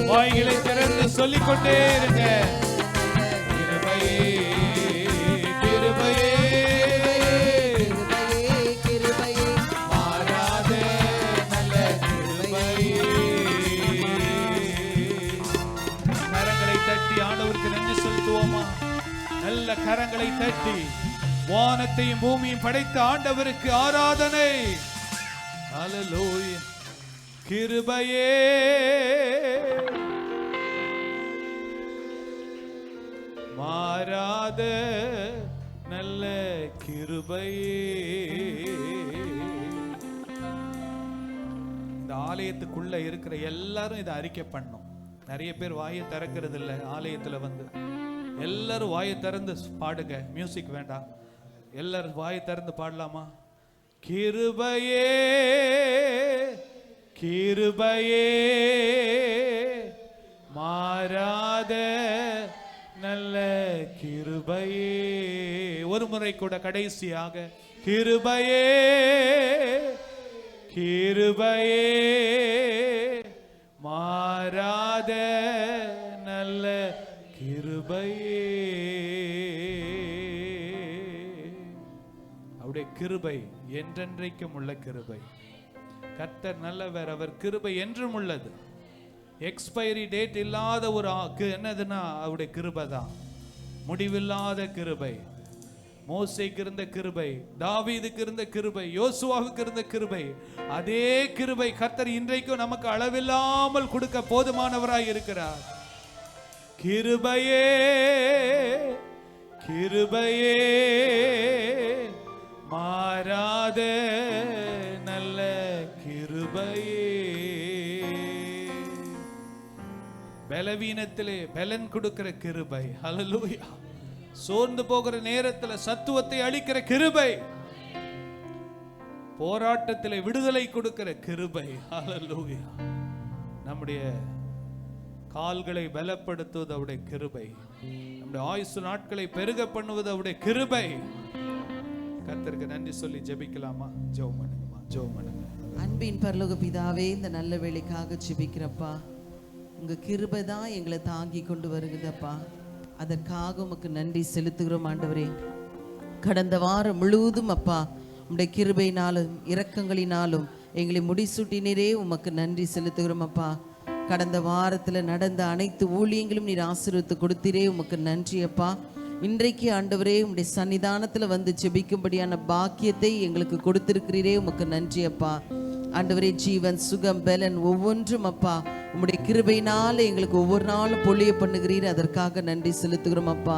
வாய்களை திறந்து சொல்லிக்கொண்டே இருங்க. கிருபையே கிருபையே மாறாத நல்ல கிருபையே. நல்ல கரங்களை தட்டி வானத்தையும் பூமியும் படைத்த ஆண்டவருக்கு ஆராதனை. ஹல்லேலூயா. கிருபையே மாறாத நல்ல கிருபையே. இந்த ஆலயத்துக்குள்ள இருக்கிற எல்லாரும் இதை அறிக்கை பண்ணும். நிறைய பேர் வாயை திறக்கிறது இல்லை. ஆலயத்துல வந்து எல்லாரும் வாயை திறந்து பாடுங்க. மியூசிக் வேண்டாம், எல்லாரும் வாயை திறந்து பாடலாமா? கிருபையே கிருபையே மாறாத நல்ல கிருபையே. ஒரு முறை கூட கடைசியாக கிருபையே கிருபையே மாறாத நல்ல கிருபையே. அவருடைய கிருபை என்றென்றைக்கும் உள்ள கிருபை. கர்த்தர் நல்லவர், அவர் கிருபை என்றும் உள்ளது. எக்ஸ்பைரி டேட் இல்லாத ஒரு என்னதுன்னா அவருடைய கிருபை தான். முடிவில்லாத கிருபை. மோசேக்கு இருந்த கிருபை, தாவீதுக்கு இருந்த கிருபை, யோசுவாவுக்கு இருந்த கிருபை, அதே கிருபை கர்த்தர் இன்றைக்கும் நமக்கு அளவில்லாமல் கொடுக்க போதுமானவராய் இருக்கிறார். கிருபையே கிருபையே மாறாத நல்ல கிருபையே. பலவீனத்திலே பலன் கொடுக்கிற கிருபை. ஹல்லேலூயா. சோர்ந்து போகிற நேரத்தில் சத்துவத்தை அளிக்கிற கிருபை. போராட்டத்திலே விடுதலை கொடுக்கிற கிருபை. ஹல்லேலூயா. நம்முடைய கால்களை பலப்படுத்துவது அவருடைய கிருபை. நம்முடைய ஆயுசு நாட்களை பெருக பண்ணுவது அவருடைய கிருபை. கர்த்தருக்கு நன்றி சொல்லி ஜெபிக்கலாமா? ஜெபம் பண்ணுங்கம்மா, ஜெபம் பண்ணுங்க. அன்பின் பரலோக பிதாவே, இந்த நல்ல வேளைக்காக ஜெபிக்கிறப்பா. உங்க கிருபை தான் எங்களை தாங்கி கொண்டு வருகுதப்பா. அதற்காக உமக்கு நன்றி செலுத்துகிறோம் ஆண்டவரே. கடந்த வாரம் முழுவதும் அப்பா உம்முடைய கிருபையினாலும் இரக்கங்களினாலும் எங்களை முடிசூட்டினரே, உமக்கு நன்றி செலுத்துகிறோம் அப்பா. கடந்த வாரத்தில் நடந்த அனைத்து ஊழியங்களும் நீர் ஆசீர்வதித்து கொடுத்தீரே, உமக்கு நன்றி அப்பா. இன்றைக்கு ஆண்டவரே உம்முடைய சன்னிதானத்தில் வந்து ஜெபிக்கும்படியான பாக்கியத்தை எங்களுக்கு கொடுத்திருக்கிறீரே, உமக்கு நன்றி அப்பா. ஆண்டவரே, ஜீவன் சுகம் பலன் ஒவ்வொன்றும் அப்பா உம்முடைய கிருபையினால எங்களுக்கு ஒவ்வொரு நாளும் பொழிய பண்ணுகிறீர். அதற்காக நன்றி செலுத்துகிறோம் அப்பா.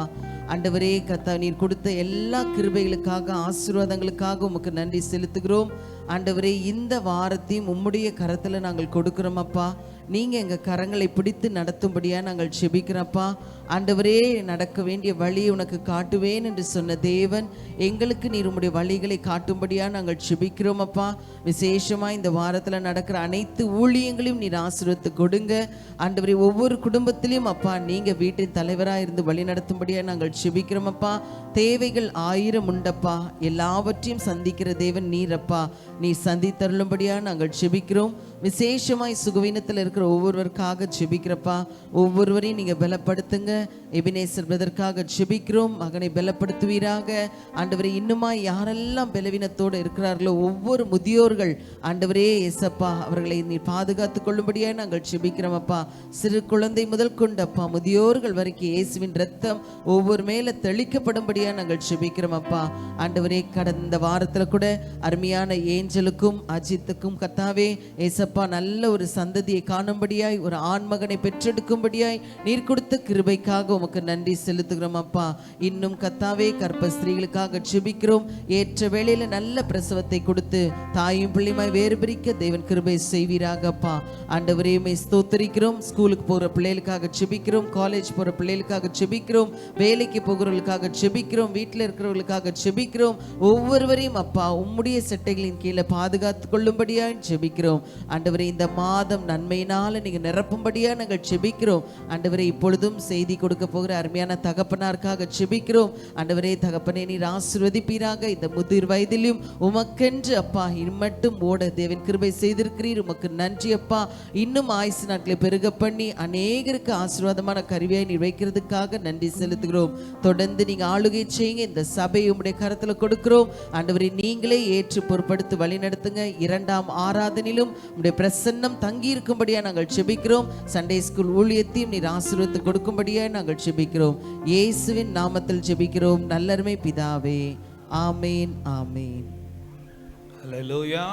ஆண்டவரே கர்த்தா, நீர் கொடுத்த எல்லா கிருபைகளுக்காக ஆசீர்வாதங்களுக்காக உமக்கு நன்றி செலுத்துகிறோம். ஆண்டவரே, இந்த வாரத்தையும் உம்முடைய கரத்தில் நாங்கள் கொடுக்கிறோம் அப்பா. நீங்கள் எங்கள் கரங்களை பிடித்து நடத்தும்படியாக நாங்கள் செபிக்கிறப்பா. ஆண்டவரே, நடக்க வேண்டிய வழியை உனக்கு காட்டுவேன் என்று சொன்ன தேவன், எங்களுக்கு நீர் உம்முடைய வழிகளை காட்டும்படியாக நாங்கள் செபிக்கிறோம் அப்பா. விசேஷமாக இந்த வாரத்தில் நடக்கிற அனைத்து ஊழியங்களையும் நீர் ஆசீர்வதித்து கொடுங்க ஆண்டவரே. ஒவ்வொரு குடும்பத்திலையும் அப்பா நீங்கள் வீட்டின் தலைவராக இருந்து வழி நடத்தும்படியாக நாங்கள் செபிக்கிறோம் அப்பா. தேவைகள் 1000 உண்டப்பா. எல்லாவற்றையும் சந்திக்கிற தேவன் நீரப்பா. நீர் சந்தித்தருளும்படியாக நாங்கள் செபிக்கிறோம். விசேஷமாய் சுகவீனத்தில் இருக்கிற ஒவ்வொருவருக்காக ஜெபிக்கிறப்பா. ஒவ்வொருவரையும் நீங்கள் பலப்படுத்துங்க. எபினேசர் பிரதற்காக ஜெபிக்கிறோம். மகனை பலப்படுத்துவீராக ஆண்டவரே. இன்னுமா யாரெல்லாம் பலவீனத்தோடு இருக்கிறார்களோ ஒவ்வொரு முதியோர்கள் ஆண்டவரே எசப்பா அவர்களை நீ பாதுகாத்து கொள்ளும்படியாக நாங்கள் ஜெபிக்கிறோம் அப்பா. சிறு குழந்தை முதல் கொண்டப்பா முதியோர்கள் வரைக்கும் இயேசுவின் ரத்தம் ஒவ்வொரு மேல தெளிக்கப்படும்படியாக நாங்கள் ஜெபிக்கிறோம் அப்பா. ஆண்டவரே, கடந்த வாரத்தில் கூட அருமையான ஏஞ்சலுக்கும் அஜித்துக்கும் கர்த்தாவே ஏசப்பா நல்ல ஒரு சந்ததியை காணும்படியாய், ஒரு ஆண்மகனை பெற்றெடுக்கும்படியாய் நீர் கொடுத்த கிருபைக்காக உமக்கு நன்றி செலுத்துகிறோம் அப்பா. இன்னும் கர்த்தாவே கர்ப்ப ஸ்திரீகளுக்காக ஜெபிக்கிறோம். ஏற்ற வேளையில நல்ல பிரசவத்தை கொடுத்து தாயும் பிள்ளையுமாய் வேறு பிரிக்க தேவன் கிருபை செய்வீராகப்பா. ஆண்டவரே, உம்மை ஸ்தோத்திரிக்கிறோம். ஸ்கூலுக்கு போகிற பிள்ளைகளுக்காக ஜெபிக்கிறோம். காலேஜ் போகிற பிள்ளைகளுக்காக ஜெபிக்கிறோம். வேலைக்கு போகிறவர்களுக்காக ஜெபிக்கிறோம். வீட்டில் இருக்கிறவர்களுக்காக ஜெபிக்கிறோம். ஒவ்வொருவரையும் அப்பா உம்முடைய சட்டைகளின் கீழே பாதுகாத்து கொள்ளும்படியாய் ஜெபிக்கிறோம். ஆண்டவரே, இந்த மாதம் நன்மையினால நீங்க நிரப்பும்படியா நாங்கள் ஜெபிக்கிறோம். ஆண்டவரே, இப்பொழுதும் செய்தி கொடுக்க போகிற அருமையான தகப்பனாருக்காக ஜெபிக்கிறோம். ஆண்டவரே, தகப்பனே நீர் ஆசீர்வதிப்பீராக. இந்த முதிர் வயதிலும் உமக்கென்று அப்பா இம்மட்டும் ஓட தேவன் கிருபை செய்திருக்கிறீர். உமக்கு நன்றி அப்பா. இன்னும் ஆயுசு நாட்களை பெருக பண்ணி அநேகருக்கு ஆசீர்வாதமான கருவியாய் நீர் வைக்கிறதுக்காக நன்றி செலுத்துகிறோம். தொடர்ந்து நீங்க ஆளுகை செய்யுங்க. இந்த சபையை உம்முடைய கரத்துல கொடுக்கிறோம். ஆண்டவரே, நீங்களே ஏற்று பொறுப்படுத்தி வழி நடத்துங்க. 2ஆம் ஆராதனையிலும் உம்முடைய உடைய பிரசன்னம் தங்கி இருக்கும்படியா நாங்கள் செபிக்கிறோம். சண்டே ஸ்கூல் ஊழியத்தையும் நீர் ஆசீர்வதித்து கொடுக்கும்படியா நாங்கள் செபிக்கிறோம். இயேசுவின் நாமத்தில் செபிக்கிறோம் நல்லருமை பிதாவே, ஆமேன் ஆமேன். ஹல்லேலூயா.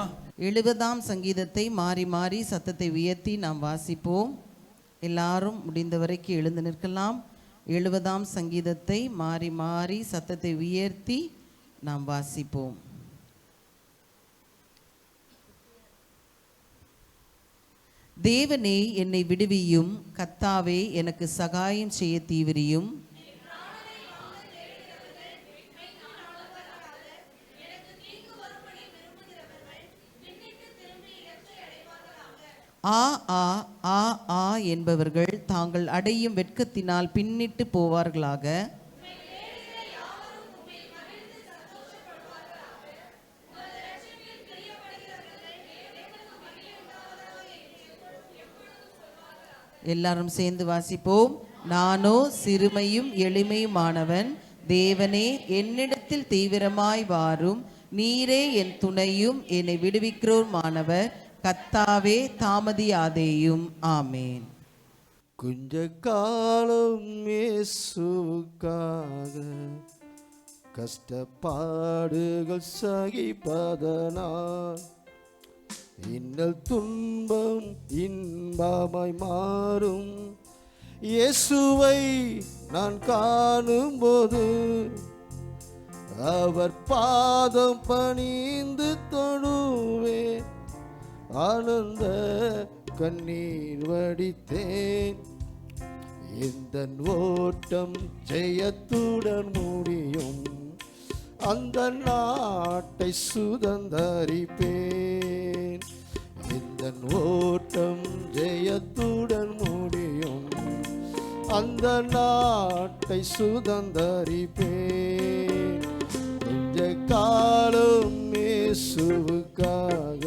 70ஆம் சங்கீதத்தை மாறி மாறி சத்தத்தை உயர்த்தி நாம் வாசிப்போம். எல்லாரும் முடிந்த வரைக்கும் எழுந்து நிற்கலாம். 70ஆம் சங்கீதத்தை மாறி மாறி சத்தத்தை உயர்த்தி நாம் வாசிப்போம். தேவனே என்னை விடுவியும், கர்த்தாவே எனக்கு சகாயம் செய்ய தீவிரியும். ஆ ஆ ஆ ஆ என்பவர்கள் தாங்கள் அடையும் வெட்கத்தினால் பின்னிட்டு போவார்களாக. எல்லாரும் சேர்ந்து வாசிப்போம். நானோ சிறுமையும் எளிமையுமானவன், தேவனே என்னிடத்தில் தீவிரமாய் வாரும், நீரே என் துணையும் என்னை விடுவிக்கிறோருமானவர், கர்த்தாவே தாமதியாதேயும். ஆமேன். கொஞ்ச காலம் இயேசுவுக்காக கஷ்டப்பாடுகள் சகிப்பதனால் இன்னல் துன்பம் இன்பமாய் மாறும். இயேசுவை நான் காணும்போது அவர் பாதம் பணிந்து தொழுவேன். ஆனந்த கண்ணீர் வடித்தேன். இந்த ஓட்டம் ஜெயத்துடன் முடியும், அந்த நாட்டை சுதந்தரிப்பேன். இந்த ஓட்டம் ஜெயத்துடன் முடியும், அந்த நாட்டை சுதந்தரிப்பேன். கொஞ்ச காலம் இயேசுவுக்காக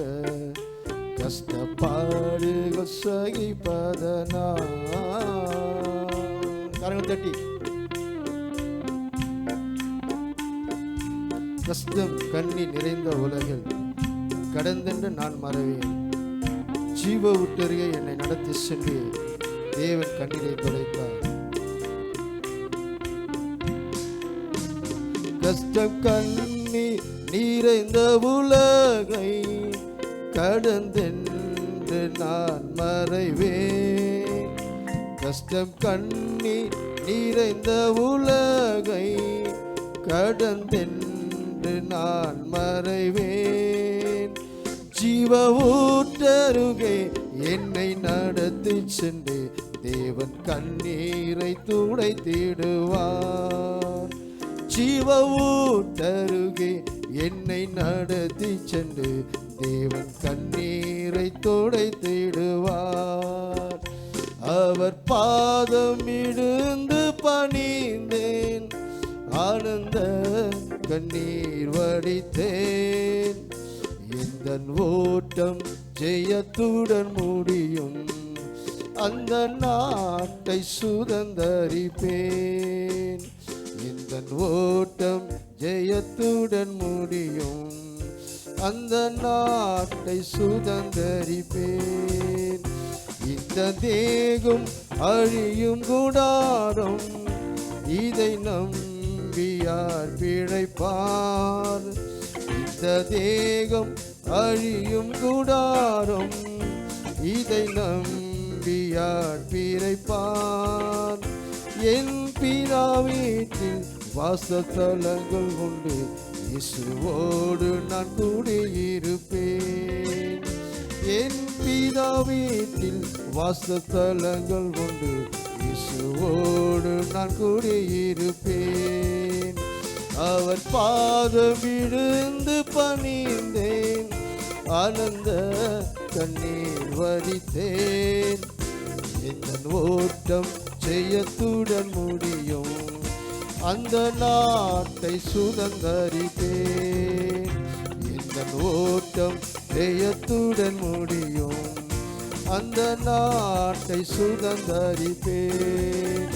கஷ்டப்பாடுகள் சகிப்பதனால். கரங்கள் தட்டி. கஷ்டம் கண்ணி நிறைந்த உலகில் கடந்தென்று நான் மறவேன். ஜீவ விட்டருகே என்னை நடத்தி சென்று தேவன் கண்ணீரை துடைத்தார். கஷ்டம் கண்ணி நிறைந்த உலகை கடந்தென்று நான் மறைவேன். கஷ்டம் கண்ணி நிறைந்த உலகை கடந்தென்று நான் மறைவேன். ஜீவ ஊற்றருகே என்னை நடத்தி சென்று தேவன் கண்ணீரை துடைத்திடுவார். ஜீவ ஊற்றருகே என்னை நடத்தி சென்று தேவன் கண்ணீரை துடைத்திடுவார். அவர் பாதம் இழுந்து பணிந்தேன், ஆனந்த கண்ணீர் வடித்தேன். இந்த ஓட்டம் ஜெயத்துடன் முடியும், அந்த நாட்டை சுதந்தரிப்பேன். இந்த ஓட்டம் ஜெயத்துடன் முடியும், அந்த நாட்டை சுதந்தரிப்பேன். இந்த தேகம் அழியும் கூடாரம், இதை நம்பியார் பிழைப்பார். இந்த தேகம் அழியும் கூடாரம், இதை நம்பியார் பிழைப்பார். என் பிதா வீட்டில் வாசத்தலங்கள் உண்டு, இயேசுவோடு நான் கூடியிருப்பேன். என் பிதா வீட்டில் வாசத்தலங்கள் உண்டு, இயேசுவோடு நான் கூடியிருப்பேன். அவர் பாதம் விழுந்து பணிந்தேன், ஆனந்த கண்ணீர் வடித்தேன். இந்த ஓட்டம் ஜெயத்துடன் முடியும், அந்த நாட்டை சுதந்தரிப்பேன். இந்த ஓட்டம் ஜெயத்துடன் முடியும், அந்த நாட்டை சுதந்தரிப்பேன்.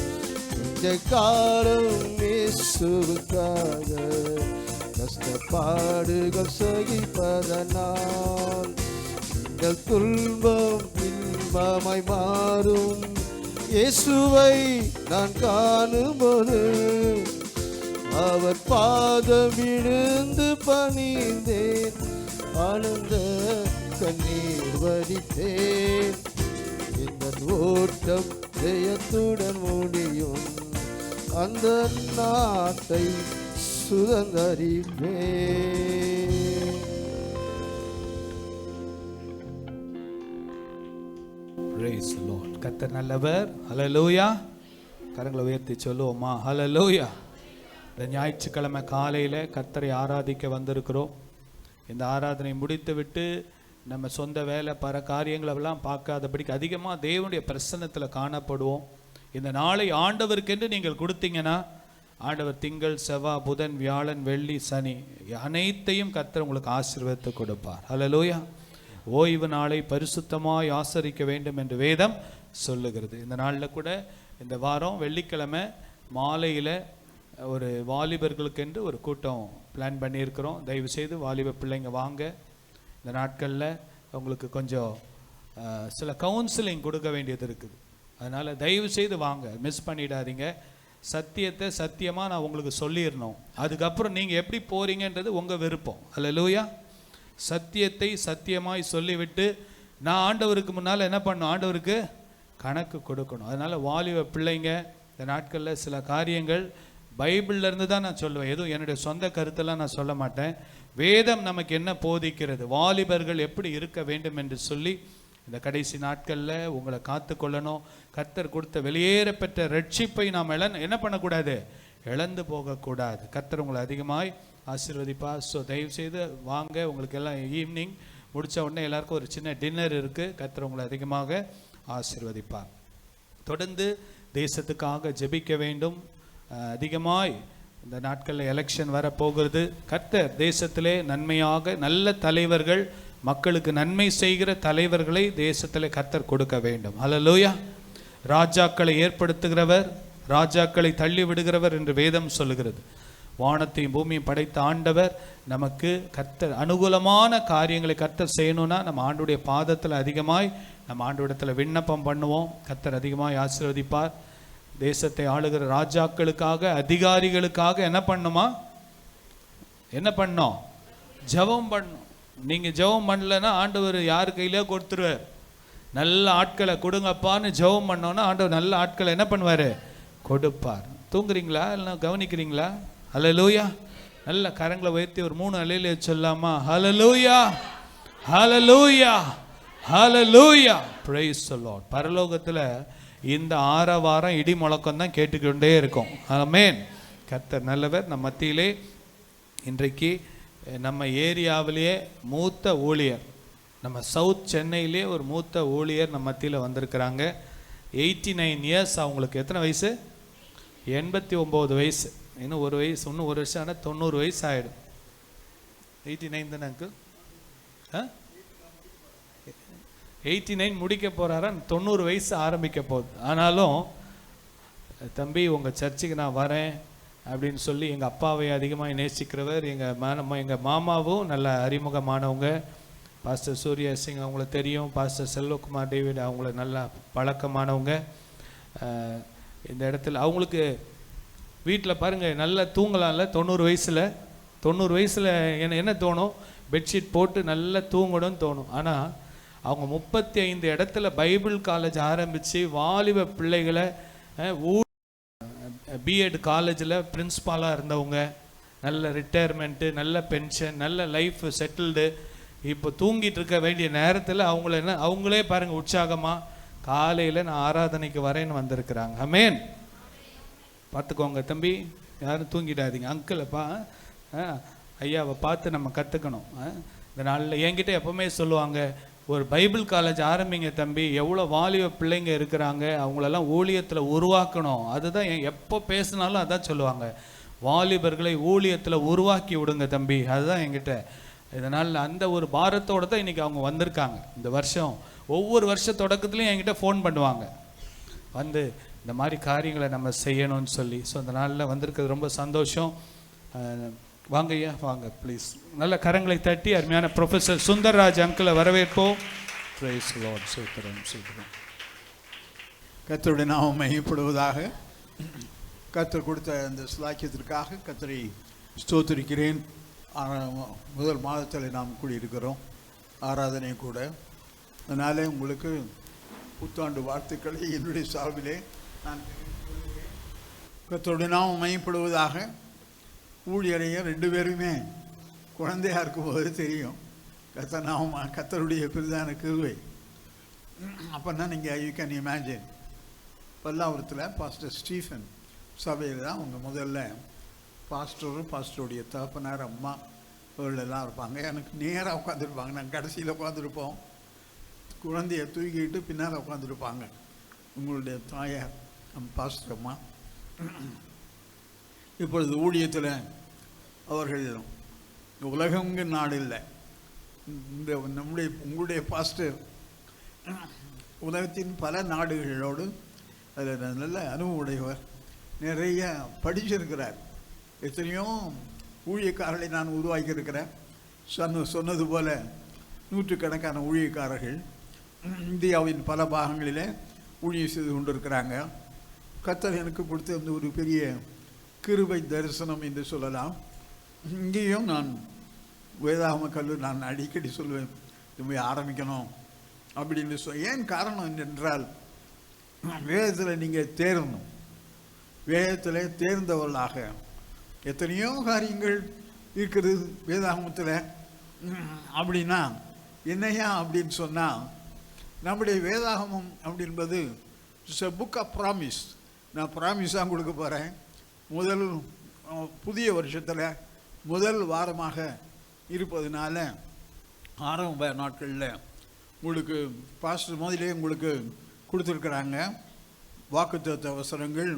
இந்த காலம் இயேசுவுக்காக கஷ்டப்பாடுகள் சகிப்பதனால். இந்த எங்கள் துன்பம் இன்பமாய் மாறும். இயேசுவை நான் காணும்போது அவர் பாதம் விழுந்து பணிந்தேன், ஆனந்த கண்ணீர் வடித்தேன். இந்த ஓட்டம் ஜெயத்துடன் முடியும், அந்த நாட்டை சுதந்தரிப்பேன். Praise the Lord. கர்த்தர் நல்லவர். ஹல்லேலூயா. கரங்களை உயர்த்தி சொல்லுவோமா? ஹல்லேலூயா. இந்த ஞாயிற்றுக்கிழமை காலையில் கர்த்தரை ஆராதிக்க வந்திருக்கிறோம். இந்த ஆராதனை முடித்து விட்டு நம்ம சொந்த வேலை பல காரியங்களெல்லாம் பார்க்காதபடிக்கு அதிகமாக தேவனுடைய பிரசன்னத்தில் காணப்படுவோம். இந்த நாளை ஆண்டவருக்கென்று நீங்கள் கொடுத்தீங்கன்னா ஆண்டவர் திங்கள் செவ்வாய் புதன் வியாழன் வெள்ளி சனி அனைத்தையும் கர்த்தர் உங்களுக்கு ஆசீர்வாதத்தை கொடுப்பார். ஹல்லேலூயா. ஓய்வு நாளை பரிசுத்தமாய் ஆசரிக்க வேண்டும் என்று வேதம் சொல்லுகிறது. இந்த நாளில் கூட இந்த வாரம் வெள்ளிக்கிழமை மாலையில் ஒரு வாலிபர்களுக்கென்று ஒரு கூட்டம் பிளான் பண்ணியிருக்கிறோம். தயவுசெய்து வாலிப பிள்ளைங்க வாங்க. இந்த நாட்களில் உங்களுக்கு கொஞ்சம் சில கவுன்சிலிங் கொடுக்க வேண்டியது இருக்குது. அதனால் தயவுசெய்து வாங்க, மிஸ் பண்ணிடாதீங்க. சத்தியத்தை சத்தியமாக நான் உங்களுக்கு சொல்லிடணும். அதுக்கப்புறம் நீங்கள் எப்படி போகிறீங்கன்றது உங்கள் விருப்பம். ஹல்லேலூயா. சத்தியத்தை சத்தியமாய் சொல்லிவிட்டு நான் ஆண்டவருக்கு முன்னால் என்ன பண்ணணும்? ஆண்டவருக்கு கணக்கு கொடுக்கணும். அதனால் வாலிப பிள்ளைங்க இந்த நாட்களில் சில காரியங்கள் பைபிள்லேருந்து தான் நான் சொல்லுவேன். எதுவும் என்னுடைய சொந்த கருத்தெல்லாம் நான் சொல்ல மாட்டேன். வேதம் நமக்கு என்ன போதிக்கிறது, வாலிபர்கள் எப்படி இருக்க வேண்டும் என்று சொல்லி இந்த கடைசி நாட்களில் உங்களை காத்து கொள்ளணும். கர்த்தர் கொடுத்த வெளியேறப்பெற்ற ரட்சிப்பை நாம் என்ன பண்ணக்கூடாது? இழந்து போகக்கூடாது. கர்த்தர் உங்களை அதிகமாய் ஆசீர்வதிப்பார். ஸோ தயவுசெய்து வாங்க. உங்களுக்கு எல்லாம் ஈவினிங் முடித்த உடனே எல்லாருக்கும் ஒரு சின்ன டின்னர் இருக்குது. கர்த்தர் உங்களை அதிகமாக ஆசீர்வதிப்பார். தொடர்ந்து தேசத்துக்காக ஜெபிக்க வேண்டும். அதிகமாய் இந்த நாட்களில் எலெக்ஷன் வரப்போகிறது. கர்த்தர் தேசத்திலே நன்மையாக நல்ல தலைவர்கள், மக்களுக்கு நன்மை செய்கிற தலைவர்களை தேசத்தில் கர்த்தர் கொடுக்க வேண்டும். ஹல்லேலூயா. ராஜாக்களை ஏற்படுத்துகிறவர், ராஜாக்களை தள்ளி விடுகிறவர் என்று வேதம் சொல்லுகிறது. வானத்தையும் பூமியும் படைத்த ஆண்டவர் நமக்கு கர்த்தர் அனுகூலமான காரியங்களை கர்த்தர் செய்யணும்னா நம்ம ஆண்டுடைய பாதத்தில் அதிகமாய் நம்ம ஆண்டவரிடத்தில் விண்ணப்பம் பண்ணுவோம். கர்த்தர் அதிகமாய் ஆசீர்வதிப்பார். தேசத்தை ஆளுகிற ராஜாக்களுக்காக அதிகாரிகளுக்காக என்ன பண்ணுமா? என்ன பண்ணோம்? ஜெபம் பண்ணணும். நீங்கள் ஜெபம் பண்ணலைன்னா ஆண்டவர் யார் கையிலே கொடுத்துருவார். நல்ல ஆட்களை கொடுங்கப்பான்னு ஜெபம் பண்ணோன்னா ஆண்டவர் நல்ல ஆட்களை என்ன பண்ணுவார்? கொடுப்பார். தூங்குறீங்களா இல்லை கவனிக்கிறீங்களா? ஹல்லேலூயா. நல்ல கரங்களை உயர்த்தி ஒரு 3 அல்லேலூயா சொல்லாமா? Hallelujah, hallelujah, hallelujah. Praise the Lord. பரலோகத்தில் இந்த ஆரவாரம் இடி முழக்கம் தான் கேட்டுக்கொண்டே இருக்கும். ஆமென். கர்த்தர் நல்லவர். நம்ம மத்தியிலே இன்றைக்கு நம்ம ஏரியாவிலேயே மூத்த ஊழியர், நம்ம சவுத் சென்னையிலே ஒரு மூத்த ஊழியர் நம்ம மத்தியில் வந்திருக்கிறாங்க. 89 இயர்ஸ். அவங்களுக்கு எத்தனை வயசு? 89 வயசு. இன்னும் ஒரு வயசு, இன்னும் ஒரு வருஷம் ஆனால் 90 வயசு ஆகிடும். 89 தானே அங்கிள்? 89 முடிக்க போகிறாரா? 90 வயசு ஆரம்பிக்க போகுது. ஆனாலும் தம்பி உங்கள் சர்ச்சுக்கு நான் வரேன் அப்படின்னு சொல்லி எங்கள் அப்பாவை அதிகமாக நேசிக்கிறவர். எங்கள் மாமாவும் நல்ல அறிமுகமானவங்க. பாஸ்டர் சூர்யா சிங் அவங்கள தெரியும். பாஸ்டர் செல்வகுமார் டேவிட் அவங்கள நல்லா பழக்கமானவங்க. இந்த இடத்துல அவங்களுக்கு வீட்டில் பாருங்கள் நல்லா தூங்கலாம்ல 90 வயசில். 90 வயசில் என்ன தோணும்? பெட்ஷீட் போட்டு நல்லா தூங்கணும்னு தோணும். ஆனால் அவங்க 35 இடத்துல பைபிள் காலேஜ் ஆரம்பித்து வாலிப பிள்ளைகளை பிஎட் காலேஜில் பிரின்ஸ்பாலாக இருந்தவங்க, நல்ல ரிட்டையர்மெண்ட்டு, நல்ல பென்ஷன், நல்ல லைஃப் செட்டில்டு. இப்போ தூங்கிட்டு இருக்க வேண்டிய நேரத்தில் அவங்களே பாருங்கள் உற்சாகமாக காலையில் நான் ஆராதனைக்கு வரேன்னு வந்திருக்கிறாங்க. ஆமென். பார்த்துக்கோங்க தம்பி, யாரும் தூங்கிடாதீங்க. அங்கிளப்பா ஐயாவை பார்த்து நம்ம கற்றுக்கணும். இந்த நாளில் என்கிட்ட எப்போவுமே சொல்லுவாங்க, ஒரு பைபிள் காலேஜ் ஆரம்பிங்க தம்பி, எவ்வளோ வாலிப பிள்ளைங்க இருக்கிறாங்க, அவங்களெல்லாம் ஊழியத்தில் உருவாக்கணும். அதுதான் எப்போ பேசினாலும் அதான் சொல்லுவாங்க, வாலிபர்களை ஊழியத்தில் உருவாக்கி விடுங்க தம்பி. அதுதான் என்கிட்ட. இதனால் அந்த ஒரு பாரத்தோடு தான் இன்றைக்கி அவங்க வந்திருக்காங்க. இந்த வருஷம் ஒவ்வொரு வருஷ தொடக்கத்துலையும் என்கிட்ட ஃபோன் பண்ணுவாங்க, வந்து இந்த மாதிரி காரியங்களை நம்ம செய்யணும்னு சொல்லி. ஸோ அந்த நாளில் வந்திருக்கிறது ரொம்ப சந்தோஷம். வாங்க ஐயா, வாங்க ப்ளீஸ். நல்ல கரங்களை தட்டி அருமையான ப்ரொஃபஸர் சுந்தர்ராஜ் அங்கிளை வரவேற்போம். Praise the Lord. சூத்திரம் சூத்திரம். கர்த்தருடைய நாமம் மகிமைப்படுவதாக. கர்த்தர் கொடுத்த அந்த ஸ்லாக்கியத்திற்காக கர்த்தரை ஸ்தோத்திரிக்கிறேன். முதல் மாதத்தில் நாம் கூடியிருக்கிறோம், ஆராதனை கூட. அதனாலே உங்களுக்கு புத்தாண்டு வாழ்த்துக்களை என்னுடைய சார்பிலே நான் கர்த்தருடைய நாமம் மகிமைப்படுவதாக. ஊழியரையும் 2 பேருமே குழந்தையாக இருக்கும்போது தெரியும் கர்த்தருடைய பிரதான கிருபை. அப்போனா நீங்கள் யூ கேன் இமேஜின். பல்லாவரத்தில் பாஸ்டர் ஸ்டீஃபன் சபையில் தான் அவங்க முதல்ல பாஸ்டருடைய தகப்பனார் அம்மா அவர்களெல்லாம் இருப்பாங்க. எனக்கு நேராக உட்காந்துருப்பாங்க, நாங்கள் கடைசியில் உட்காந்துருப்போம். குழந்தைய தூக்கிட்டு பின்னால் உட்காந்துருப்பாங்க உங்களுடைய தாயார் பாஸ்டர் அம்மா. இப்பொழுது ஊழியத்தில் அவர்கள் உலகங்க நாடு இல்லை, இந்த உங்களுடைய பாஸ்டர் உலகத்தின் பல நாடுகளோடு அதில் நல்ல அனுபவம் உடையவர், நிறைய படிச்சிருக்கிறார். எத்தனையோ ஊழியக்காரர்களை நான் உருவாக்கியிருக்கிறேன். சொன்னது போல 100கணக்கான ஊழியக்காரர்கள் இந்தியாவின் பல பாகங்களில் ஊழியம் செய்து கொண்டிருக்கிறாங்க. கர்த்தர் எனக்கு கொடுத்த அந்த ஒரு பெரிய கிருபை தரிசனம் என்று சொல்லலாம். இங்கேயும் நான் வேதாகம கல்லூரி நான் அடிக்கடி சொல்லுவேன், இது ஆரம்பிக்கணும் அப்படின்னு ஏன் காரணம் என்றால், வேதத்தில் நீங்கள் தேரணும். வேதத்தில் தேர்ந்தவர்களாக எத்தனையோ காரியங்கள் இருக்கிறது வேதாகமத்தில். அப்படின்னா என்னையா அப்படின்னு சொன்னால், நம்முடைய வேதாகமம் அப்படின்பது it's a book of promise. நான் ப்ராமிஸாக கொடுக்க போகிறேன். முதல் புதிய வருஷத்தில் முதல் வாரமாக இருப்பதுனால ஆரம்ப நாட்களில் உங்களுக்கு பாஸ்டர் முதலே உங்களுக்கு கொடுத்துருக்குறாங்க வாக்குத்தத்த வசனங்கள்.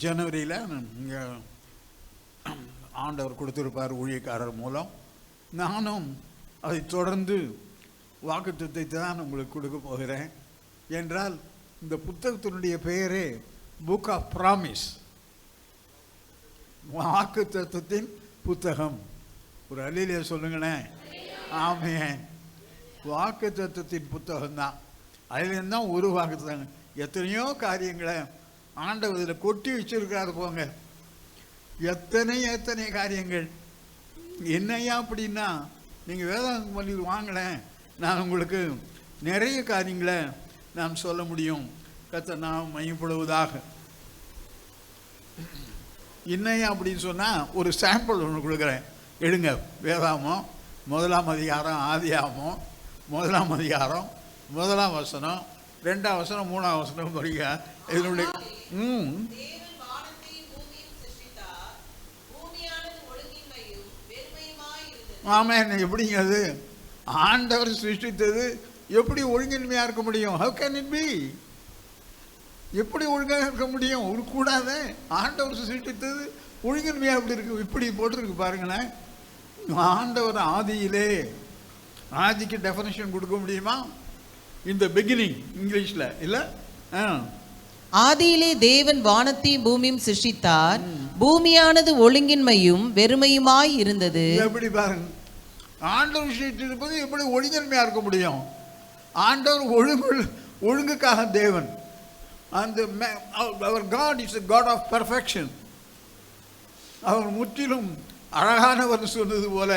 ஜனவரியில் இங்கே ஆண்டவர் கொடுத்துருப்பார் ஊழியக்காரர் மூலம். நானும் அதை தொடர்ந்து வாக்குத்தத்தை தான் உங்களுக்கு கொடுக்க போகிறேன். என்றால் இந்த புத்தகத்தினுடைய பெயரே புக் ஆஃப் ப்ராமிஸ், வாக்குத்தத்தத்தின் புத்தகம். ஒரு அல்லேலூயா சொல்லுங்களேன். ஆமென். வாக்குத்தத்தத்தின் புத்தகம் தான். அதுலேருந்து தான் ஒரு வாக்குத்தத்தங்க. எத்தனையோ காரியங்களை ஆண்டவர் இதில் கொட்டி வச்சிருக்கிறாரு போங்க. எத்தனை காரியங்கள். என்னையா அப்படின்னா, நீங்கள் வேதாகம் பண்ணி வாங்களேன், நான் உங்களுக்கு நிறைய காரியங்களை நான் சொல்ல முடியும். கர்த்தர் நாமம் மகிமைப்படுவதாக. என்னையா அப்படின்னு சொன்னால் ஒரு சாம்பிள் ஒன்று கொடுக்குறேன், எடுங்க. வேதாகமம் 1ஆம் அதிகாரம், ஆதியாகமம் 1ஆம் அதிகாரம் 1ஆம் வசனம், 2ஆம் வசனம், 3ஆம் வசனம் படிங்க. இதனுடைய ஆமாம். எப்படிங்க அது? ஆண்டவர் சிருஷ்டித்தது எப்படி ஒழுங்கின்மையாக இருக்க முடியும்? How can it be? எப்படி ஒழுங்காக இருக்க முடியும்? ஒரு கூடாத ஆண்டவர் சிருஷ்டித்தது ஒழுங்கின்மையாக எப்படி இருக்கு? இப்படி போட்டிருக்கு பாருங்களேன். ஆண்டவர் ஆதியிலே, ஆதிக்கு டெஃபினேஷன் கொடுக்க முடியுமா? இந்த பிகினிங் இங்கிலீஷில் இல்லை. ஆதியிலே தேவன் வானத்தையும் பூமியும் சிருஷ்டித்தார், பூமியானது ஒழுங்கின்மையும் வெறுமையுமாய் இருந்தது. எப்படி பாருங்க, ஆண்டவர் சிருஷ்டித்திருப்பது எப்படி ஒழுங்கின்மையாக இருக்க முடியும்? ஆண்டவர் ஒழுங்குக்காக தேவன். அந்த அவர் God is a God of perfection. அவர் முற்றிலும் அழகானவர் சொன்னது போல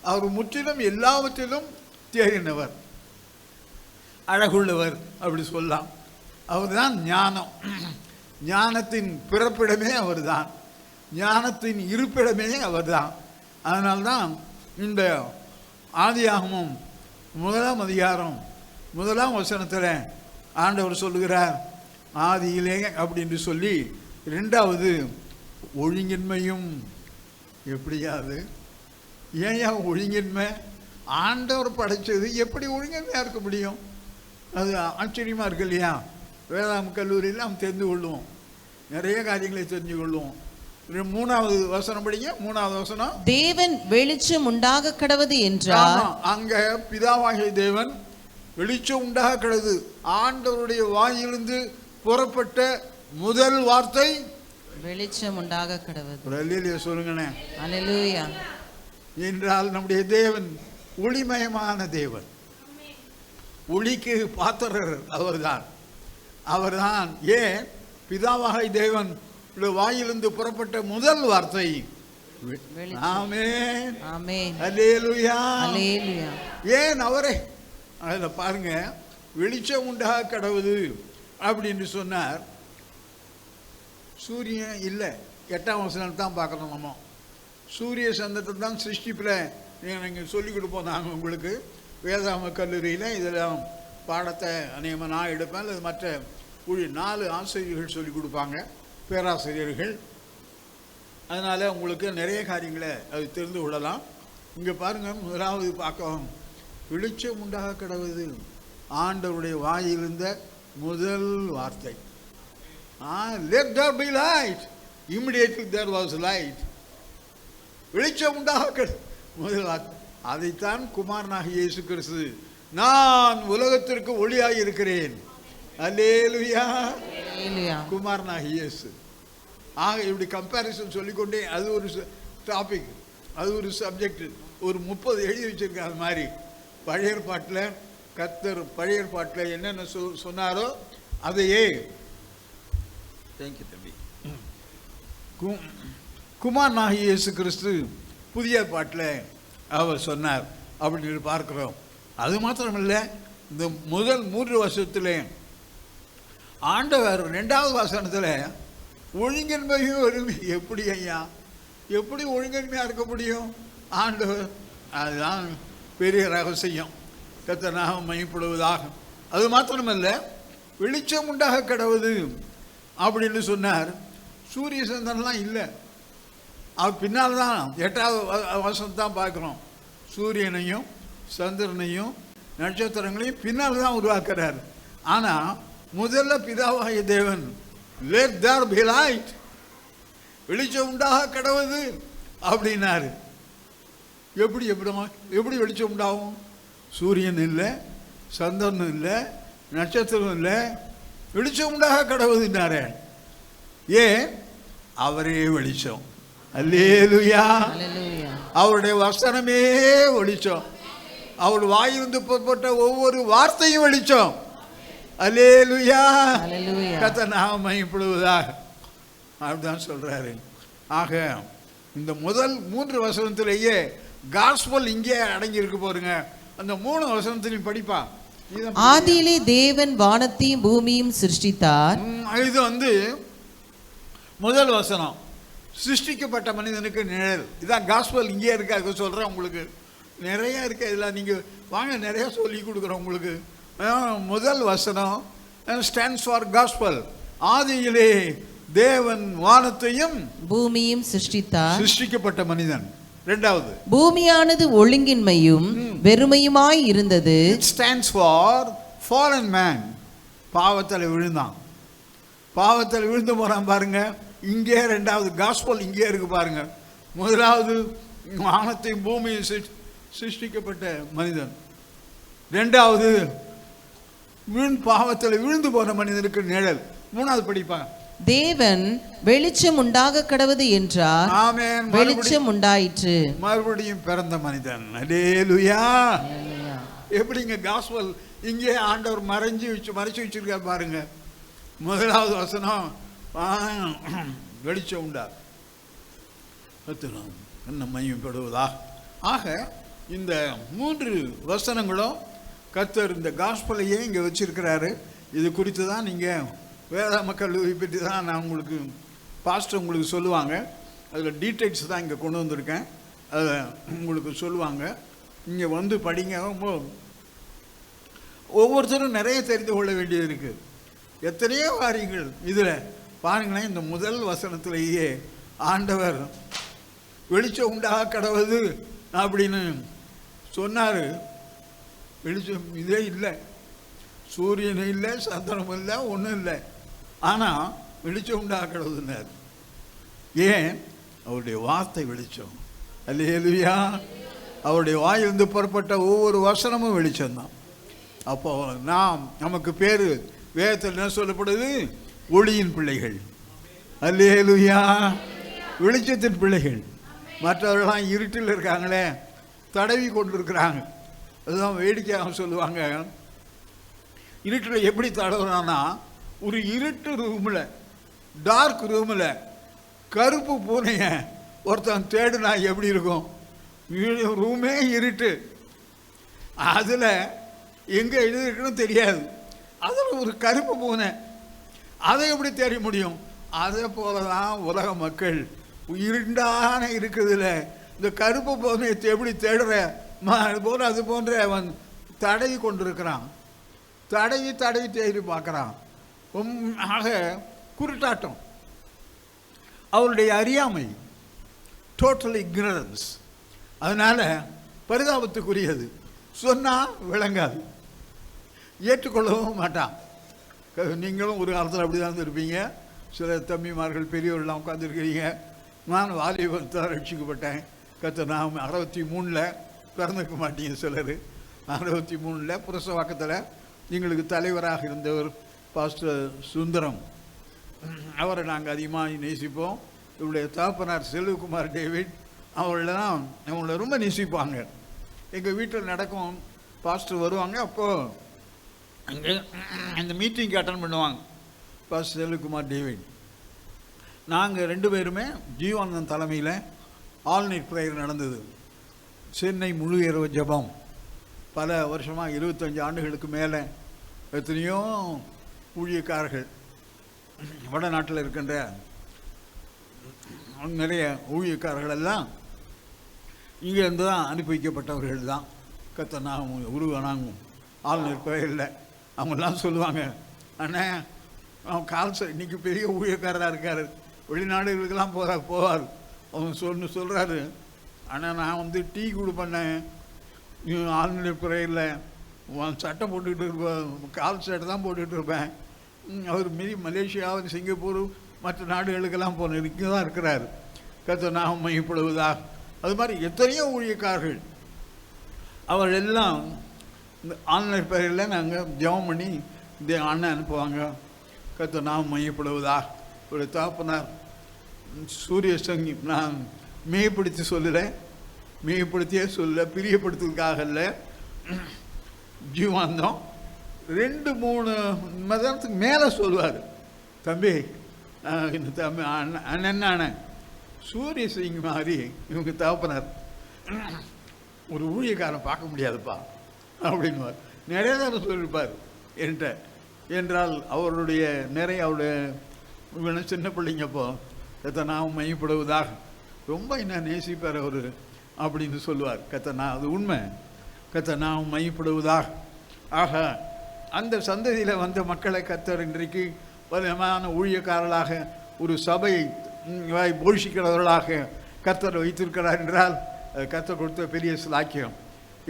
அவர் முற்றிலும் எல்லாவற்றிலும் தேறினவர், அழகுள்ளவர் அப்படி சொல்லலாம். அவர் தான் ஞானம். ஞானத்தின் பிறப்பிடமே அவர் தான், ஞானத்தின் இருப்பிடமே அவர் தான். அதனால்தான் இந்த ஆதியாகமம் 1ஆம் அதிகாரம் 1ஆம் வசனத்தில் ஆண்டவர் சொல்லுகிறார் ஆதியிலே அப்படின்னு சொல்லி. 2வது ஒழுங்கின்மையும். எப்படியாவது ஏன் ஒழுங்கின்மை? ஆண்டவர் படைச்சது எப்படி ஒழுங்கின்மையாக இருக்க முடியும்? அது ஆச்சரியமாக இருக்கு இல்லையா? வேதாகம் கல்லூரியில் நாம் தெரிந்து கொள்வோம், நிறைய காரியங்களை தெரிஞ்சு கொள்வோம். 3வது வசனம் படிங்க. 3வது வசனம், தேவன் வெளிச்சம் உண்டாக கடவது என்றார். அங்க பிதாவாகிய தேவன் வெளிச்சம் உண்டாக கடவுது. ஆண்டவருடைய வாயிலிருந்து புறப்பட்ட முதல் வார்த்தை வெளிச்சம் உண்டாக கடவது. அல்லேலூயா சொல்லுங்களேன். அல்லேலூயா. என்றால் நம்முடைய தேவன் ஒளிமயமான தேவன். ஒளிக்கு பாத்திரர் அவர்தான். ஏன்? பிதாவாக தேவன் வாயிலிருந்து புறப்பட்ட முதல் வார்த்தை. ஆமென், ஆமென், அல்லேலூயா, அல்லேலூயா. ஏன் அவரே? அதில் பாருங்க, வெளிச்சம் உண்டாக கடவுது அப்படின்னு சொன்னார். சூரியன் இல்லை, 8ஆம் வசனம் தான் பார்க்கணும். நம்ம சூரிய சந்தத்தை தான் சிருஷ்டிப்பில் நீங்கள் சொல்லிக் கொடுப்போம் நாங்கள் உங்களுக்கு வேதாம கல்லூரியில். இதெல்லாம் பாடத்தை அநேகமாக நான் எடுப்பேன், அல்லது மற்ற 4 ஆசிரியர்கள் சொல்லிக் கொடுப்பாங்க, பேராசிரியர்கள். அதனால் உங்களுக்கு நிறைய காரியங்களை அது தெரிந்து கொள்ளலாம். இங்கே பாருங்கள், முதலாவது பார்க்கவும், வெளிச்சம் உண்டாக கடவுது ஆண்டவருடைய வாயிலிருந்த முதல் வார்த்தை. Let there be light. Immediately there was light. வெளிச்சம் உண்டாக முதல் வார்த்தை. அதைத்தான் குமாரனாகிய இயேசு கிறிஸ்து, நான் உலகத்திற்கு ஒளியாய் இருக்கிறேன். அல்லேலூயா, குமாரனாகிய இயேசு. ஆக இப்படி கம்பேரிசன் சொல்லிக்கொண்டே, அது ஒரு டாபிக், அது ஒரு சப்ஜெக்ட், ஒரு 30 எழுதி வச்சிருக்கேன். அது மாதிரி பழைய ஏற்பாட்டில் கர்த்தர் பழைய ஏற்பாட்டில் என்னென்ன சொன்னாரோ அதையே தேங்க்யூ தம்பி குமாரனாகிய இயேசு கிறிஸ்து புதிய ஏற்பாட்டில் அவர் சொன்னார் அப்படின்னு பார்க்கிறோம். அது மாத்திரமில்லை, இந்த முதல் 3 வருஷத்தில் ஆண்டவர் 2வது வசனத்தில் ஒழுங்கின்மையும் வரும். எப்படி ஐயா, எப்படி ஒழுங்கின்மையாக இருக்க முடியும்? ஆண்டவர், அதுதான் பெரிய ரகசியம். கர்த்தர் நாமம் மகிமைப்படுவதாக. அது மாத்திரமல்ல, வெளிச்சம் உண்டாக கடவுது அப்படின்னு சொன்னார். சூரிய சந்திரன்லாம் இல்லை, அவர் பின்னால் தான் 8வது வசனம் தான் பார்க்குறோம். சூரியனையும் சந்திரனையும் நட்சத்திரங்களையும் பின்னால் தான் உருவாக்குறார். ஆனால் முதல்ல பிதாவாகிய தேவன் let there be light, வெளிச்சம் உண்டாக கடவுது அப்படின்னாரு. எப்படி வெளிச்சம் உண்டாகும்? சூரியன் இல்லை, சந்திரன் இல்லை, நட்சத்திரம் இல்லை, வெளிச்சம் உண்டாக கடவுதுன்னாரு. ஏன்? அவரே வெளிச்சம். அல்லேலூயா, அவருடைய வசனமே வெளிச்சம். அவர் வாயிலிருந்து புறப்பட்ட ஒவ்வொரு வார்த்தையும் வெளிச்சம். அல்லேலூயா, கர்த்தர் நாமம் மகிமைப்படுவதாக. அப்படிதான் சொல்றாரு. ஆக இந்த முதல் 3 வசனத்திலேயே காஸ்பல் இங்கே அடங்கி இருக்கு பாருங்க. அந்த 3 வசனத்திலையும் படிப்பா. ஆதியிலே தேவன் வானத்தையும் பூமியும் சிருஷ்டித்தார். இது முதல் வசனம். சிருஷ்டிக்கப்பட்ட மனிதனுக்கு நிழல். இதான் காஸ்பல் இங்கே இருக்கு. அதுக்கு சொல்றேன், உங்களுக்கு நிறைய இருக்கு. இதில் நீங்கள் வாங்க, நிறைய சொல்லி கொடுக்குறோம் உங்களுக்கு. முதல் வசனம் ஸ்டாண்ட்ஸ் ஃபார் காஸ்பல். ஆதியிலே தேவன் வானத்தையும் பூமியும் சிருஷ்டித்தார். சிருஷ்டிக்கப்பட்ட மனிதன். 2வது, பூமியானது ஒழுங்கின்மையும் வெறுமையுமாய் இருந்தது. Stands for fallen man. பாவத்தில் விழுந்தான், பாவத்தில் விழுந்து போறான் பாருங்க. இங்கே 2வது காஸ்பல் இங்கே இருக்கு பாருங்க. முதலாவது வானத்தையும் பூமியும் சிருஷ்டிக்கப்பட்ட மனிதன். 2வது பாவத்தில் விழுந்து போன மனிதனுக்கு நிழல். 3வது படிப்பாங்க. தேவன் வெளிச்சம் உண்டாக கடவுது என்றார். ஆமென். வெளிச்சம் உண்டாயிற்று. மறுபடியும் பிறந்த மனிதன். அல்லேலூயா. எப்படிங்க காஸ்பல் இங்கே ஆண்டவர் மறைச்சு வச்சிருக்கார் பாருங்க. முதலாவது வசனம் வெளிச்சம் உண்டா என்ன மையப்படுவதா. ஆக இந்த 3 வசனங்களும் கர்த்தர் இந்த காஸ்பலையே இங்கே வச்சிருக்கிறாரு. இது குறித்து தான் நீங்கள் வேதாம கல்லூரி பற்றி தான் நான் உங்களுக்கு பாஸ்டர் உங்களுக்கு சொல்லுவாங்க. அதில் டீட்டெயில்ஸ் தான் இங்கே கொண்டு வந்திருக்கேன். அதை உங்களுக்கு சொல்லுவாங்க. இங்கே வந்து படிங்க. ஒவ்வொருத்தரும் நிறைய தெரிந்து கொள்ள வேண்டியது இருக்குது. எத்தனையோ காரியங்கள் இதில் பாருங்களேன். இந்த முதல் வசனத்திலேயே ஆண்டவர் வெளிச்சம் உண்டாக கடவுது அப்படின்னு சொன்னார். வெளிச்சம் இதே இல்லை, சூரியன் இல்லை, சந்திரனும் இல்லை, ஒன்றும் இல்லை. ஆனால் வெளிச்சம் உண்டாக கடவுதுன்னார். ஏன்? அவருடைய வார்த்தை வெளிச்சம். அல்லேலூயா. அவருடைய வாயிலிருந்து புறப்பட்ட ஒவ்வொரு வசனமும் வெளிச்சம்தான். அப்போ நமக்கு பேர் வேதத்தில் என்ன சொல்லப்படுது? ஒளியின் பிள்ளைகள். அல்லேலூயா. வெளிச்சத்தின் பிள்ளைகள். மற்றவர்களாம் இருட்டில் இருக்காங்களே, தடவி கொண்டு இருக்கிறாங்க. அதுதான் வேடிக்கையாக சொல்லுவாங்க. இருட்டில் எப்படி தடவுறான்னா, ஒரு இருட்டு ரூமில், டார்க் ரூமில் கருப்பு பூனைய ஒருத்தன் தேடுனா எப்படி இருக்கும்? ரூமே இருட்டு, அதில் எங்கே எழுதிருக்குன்னு தெரியாது, அதில் ஒரு கருப்பு பூனை, அதை எப்படி தேட முடியும்? அதே போல தான் உலக மக்கள் இருண்டான இருக்குதுல இந்த கருப்பு பூனையை எப்படி தேடுற அது போன்ற அவன் தடவி கொண்டிருக்கிறான். தடவி தேடி பார்க்குறான். ஆக குருட்டாட்டம், அவருடைய அறியாமை, டோட்டல் இக்னரன்ஸ். அதனால் பரிதாபத்துக்குரியது. சொன்னால் விளங்காது, ஏற்றுக்கொள்ளவும் மாட்டான். நீங்களும் ஒரு காலத்தில் அப்படி தான் இருப்பீங்க. சில தம்பிமார்கள் பெரியவர்கள்லாம் உட்காந்துருக்கிறீங்க. நான் வாலிபத்தான் ரட்சிக்கப்பட்டேன். நான் 63 பிறந்துக்க மாட்டீங்க சிலர். 63 புரசவாக்கத்தில் எங்களுக்கு தலைவராக இருந்தவர் பாஸ்டர் சுந்தரம். அவரை நாங்கள் அதிகமாக நேசிப்போம். இவருடைய தகப்பனார் செல்வகுமார் டேவிட் அவங்களெல்லாம் அவங்கள ரொம்ப நேசிப்பாங்க. எங்கள் வீட்டில் நடக்கும், பாஸ்டர் வருவாங்க, அப்போது அங்கே அந்த மீட்டிங் அட்டன் பண்ணுவாங்க பாஸ்டர் செல்வகுமார் டேவிட். நாங்கள் 2 பேருமே ஜீவானந்தன் தலைமையில் ஆல் நைட் ப்ரேயர் நடந்தது. சென்னை முழு இரவு ஜெபம். பல வருஷமாக 25 ஆண்டுகளுக்கு மேலே எத்தனையோ ஊழியக்காரர்கள், வடநாட்டில் இருக்கின்ற நிறைய ஊழியக்காரர்கள் எல்லாம் இங்கேருந்து தான் அனுப்பி வைக்கப்பட்டவர்கள் தான். கத்தனாகவும் உருவனாகவும் ஆள் ப்ரேயரில் அவங்கெல்லாம் சொல்லுவாங்க, அண்ணே அவன் கால்ச இன்னைக்கு பெரிய ஊழியக்காரராக இருக்கார், வெளிநாடுகளுக்கெல்லாம் போவார். அவங்க சொல்கிறாரு, ஆனால் நான் டீ கொடுப்பேன் ஆழ்நிலை குறையில் சட்டை போட்டுக்கிட்டு இருப்பேன், கால் சட்டை தான் போட்டுக்கிட்டு இருப்பேன். அவர் மீறி மலேசியா, சிங்கப்பூர், மற்ற நாடுகளுக்கெல்லாம் போன இங்கே தான் இருக்கிறார். கர்த்தர் மையப்படுவதா. அது மாதிரி எத்தனையோ ஊழியக்காரர்கள் அவர் எல்லாம் இந்த ஆன்லைன் பெயரில் நாங்கள் ஜெபம் பண்ணி இந்த அண்ணன் அனுப்புவாங்க. கர்த்தர் மையப்படுவதா. ஒரு தகப்பனார் சூரிய சங்கி, நான் மேயப்படுத்தி சொல்லலை, மேயப்படுத்தியே சொல்ல, பிரியப்படுத்துறதுக்காக இல்லை, ஜீவாந்தம் 2-3 மதத்துக்கு மேலே சொல்லுவார். தம்பி இந்த தம்பி அண்ணன் சூரிய சிங் மாதிரி இவங்க தகப்பனார் ஒரு ஊழியக்காரன் பார்க்க முடியாதுப்பா அப்படின்வார். நிறைய தடவை சொல்லியிருப்பார் என்கிட்ட. என்றால் அவருடைய நிறைய அவருடைய சின்ன பிள்ளைங்கப்போ கர்த்தர் மையப்படுவதாக ரொம்ப என்ன நேசிப்பார் அவர் அப்படின்னு சொல்லுவார். கர்த்தர் அது உண்மை. கர்த்தர் மையப்படுவதாக. ஆக அந்த சந்ததியில் வந்த மக்களை கர்த்தர் இன்றைக்கு பலமான ஊழியக்காரர்களாக, ஒரு சபையை போஷிக்கிறவர்களாக கர்த்தர் வைத்திருக்கிறார் என்றால் கர்த்தர் கொடுத்த பெரிய சிலாக்கியம்.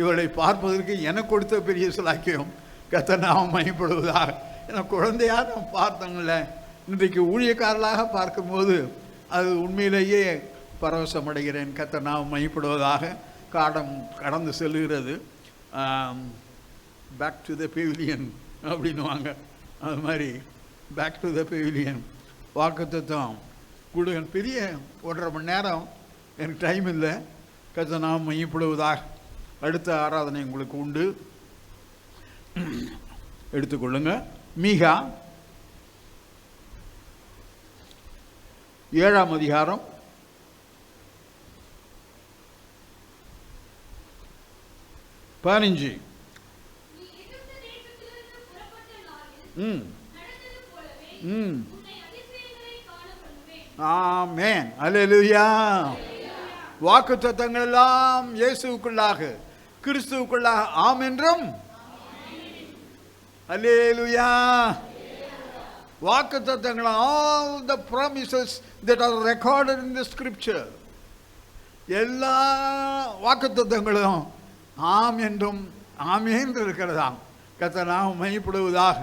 இவளை பார்ப்பதற்கு எனக்கு கொடுத்த பெரிய சிலாக்கியம். கர்த்தர் மையப்படுவதாக. ஏன்னா குழந்தையாக நான் பார்த்தவங்கள இன்றைக்கு ஊழியக்காரர்களாக பார்க்கும்போது அது உண்மையிலேயே பரவசமடைகிறேன். கர்த்தர் மையப்படுவதாக. காலம் கடந்து செல்லுகிறது. பேக் டு த பெவிலியன் அப்படின்வாங்க. அது மாதிரி பேக் டு த பெவிலியன். வாக்குத்தத்தம் கொடுங்க. பெரிய 1.5 மணி நேரம் எனக்கு டைம் இல்லை. கர்த்தர் மையப்படுவதாக. அடுத்த ஆராதனை உங்களுக்கு உண்டு, எடுத்துக்கொள்ளுங்க. மீகா 7ஆம் அதிகாரம் 15. ஆமென். அல்லேலூயா. வாக்குத்தத்தங்கள் எல்லாம் இயேசுவுக்குள்ளாக, கிறிஸ்துவுக்குள்ளாக ஆம் என்றும். அல்லேலூயா. வாக்குத்தத்தங்கள், all the promises that are recorded in the scripture, எல்லா வாக்குத்தத்தங்களும் ஆம் என்றும் ஆமேன் இருக்கிறதாம். கர்த்தர் மையப்படுவதாக.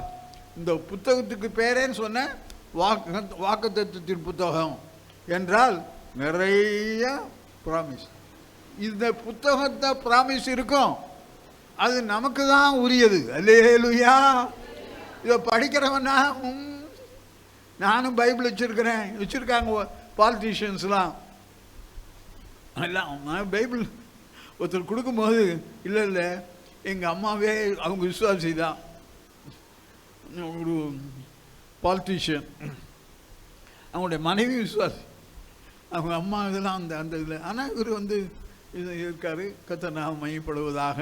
இந்த புத்தகத்துக்கு பேரேன்னு சொன்ன வாக்குத்தத்தத்தின் புத்தகம் என்றால் நிறைய ப்ராமிஸ். இந்த புத்தகத்தை ப்ராமிஸ் இருக்கும், அது நமக்கு தான் உரியது. அல்லேலூயா. இதை படிக்கிறவனா, நானும் பைபிள் வச்சுருக்காங்க பாலிட்டிஷியன்ஸ்லாம் எல்லாம் பைபிள் ஒருத்தர் கொடுக்கும்போது, இல்லை எங்கள் அம்மாவே அவங்க விசுவாசி தான், ஒரு பாலிட்டிஷியன், அவங்களுடைய மனைவி விசுவாசி, அவங்க அம்மா இதெல்லாம் அந்த இதில். ஆனால் இவர் இது இருக்கார். கர்த்தர் நாமம் மையப்படுவதாக.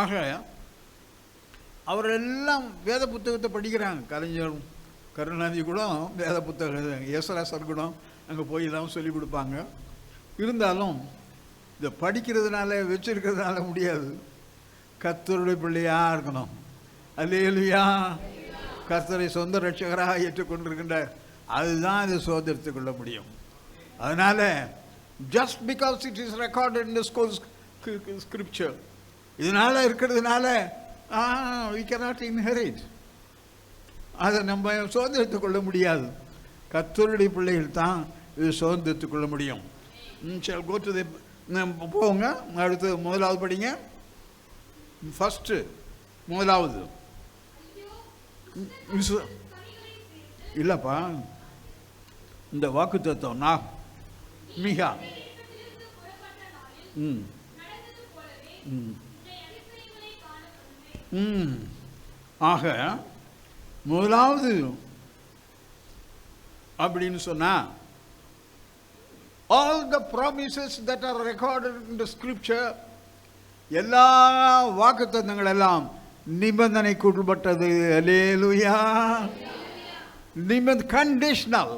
ஆக அவரெல்லாம் வேத புத்தகத்தை படிக்கிறாங்க. கலைஞர் கருணாநிதி கூட வேத புத்தகம், யேசுராசர் கூட அங்கே போய் எல்லாம் சொல்லிக் கொடுப்பாங்க. இருந்தாலும் இதை படிக்கிறதுனால வச்சிருக்கிறதுனால முடியாது. கர்த்தருடைய பிள்ளையாக இருக்கணும். அல்லேலூயா. கர்த்தரை சொந்த ரட்சகராக ஏற்றுக்கொண்டிருக்கின்றார். அதுதான் இதை சுதந்திரத்துக் கொள்ள முடியும். அதனால just because it is recorded in the scripture, இதனால இருக்கிறதுனால we cannot inherit. அதை நம்ம சுதந்திரத்துக் கொள்ள முடியாது. கர்த்தருடைய பிள்ளைகள் தான் இது சுதந்திரத்துக் கொள்ள முடியும். shall go to the போங்க. அடுத்து முதலாவது படிங்க. ஃபர்ஸ்ட் முதலாவது இல்லப்பா, இந்த வாக்கு தத்துவம் நான் மிகா ஆக முதலாவது அப்படின்னு சொன்னா, all the promises that are recorded in the scripture, எல்லா வாக்குத்தத்தங்கள் எல்லாம் நிபந்தனைக்கு உட்பட்டது. அல்லேலூயா. Conditional.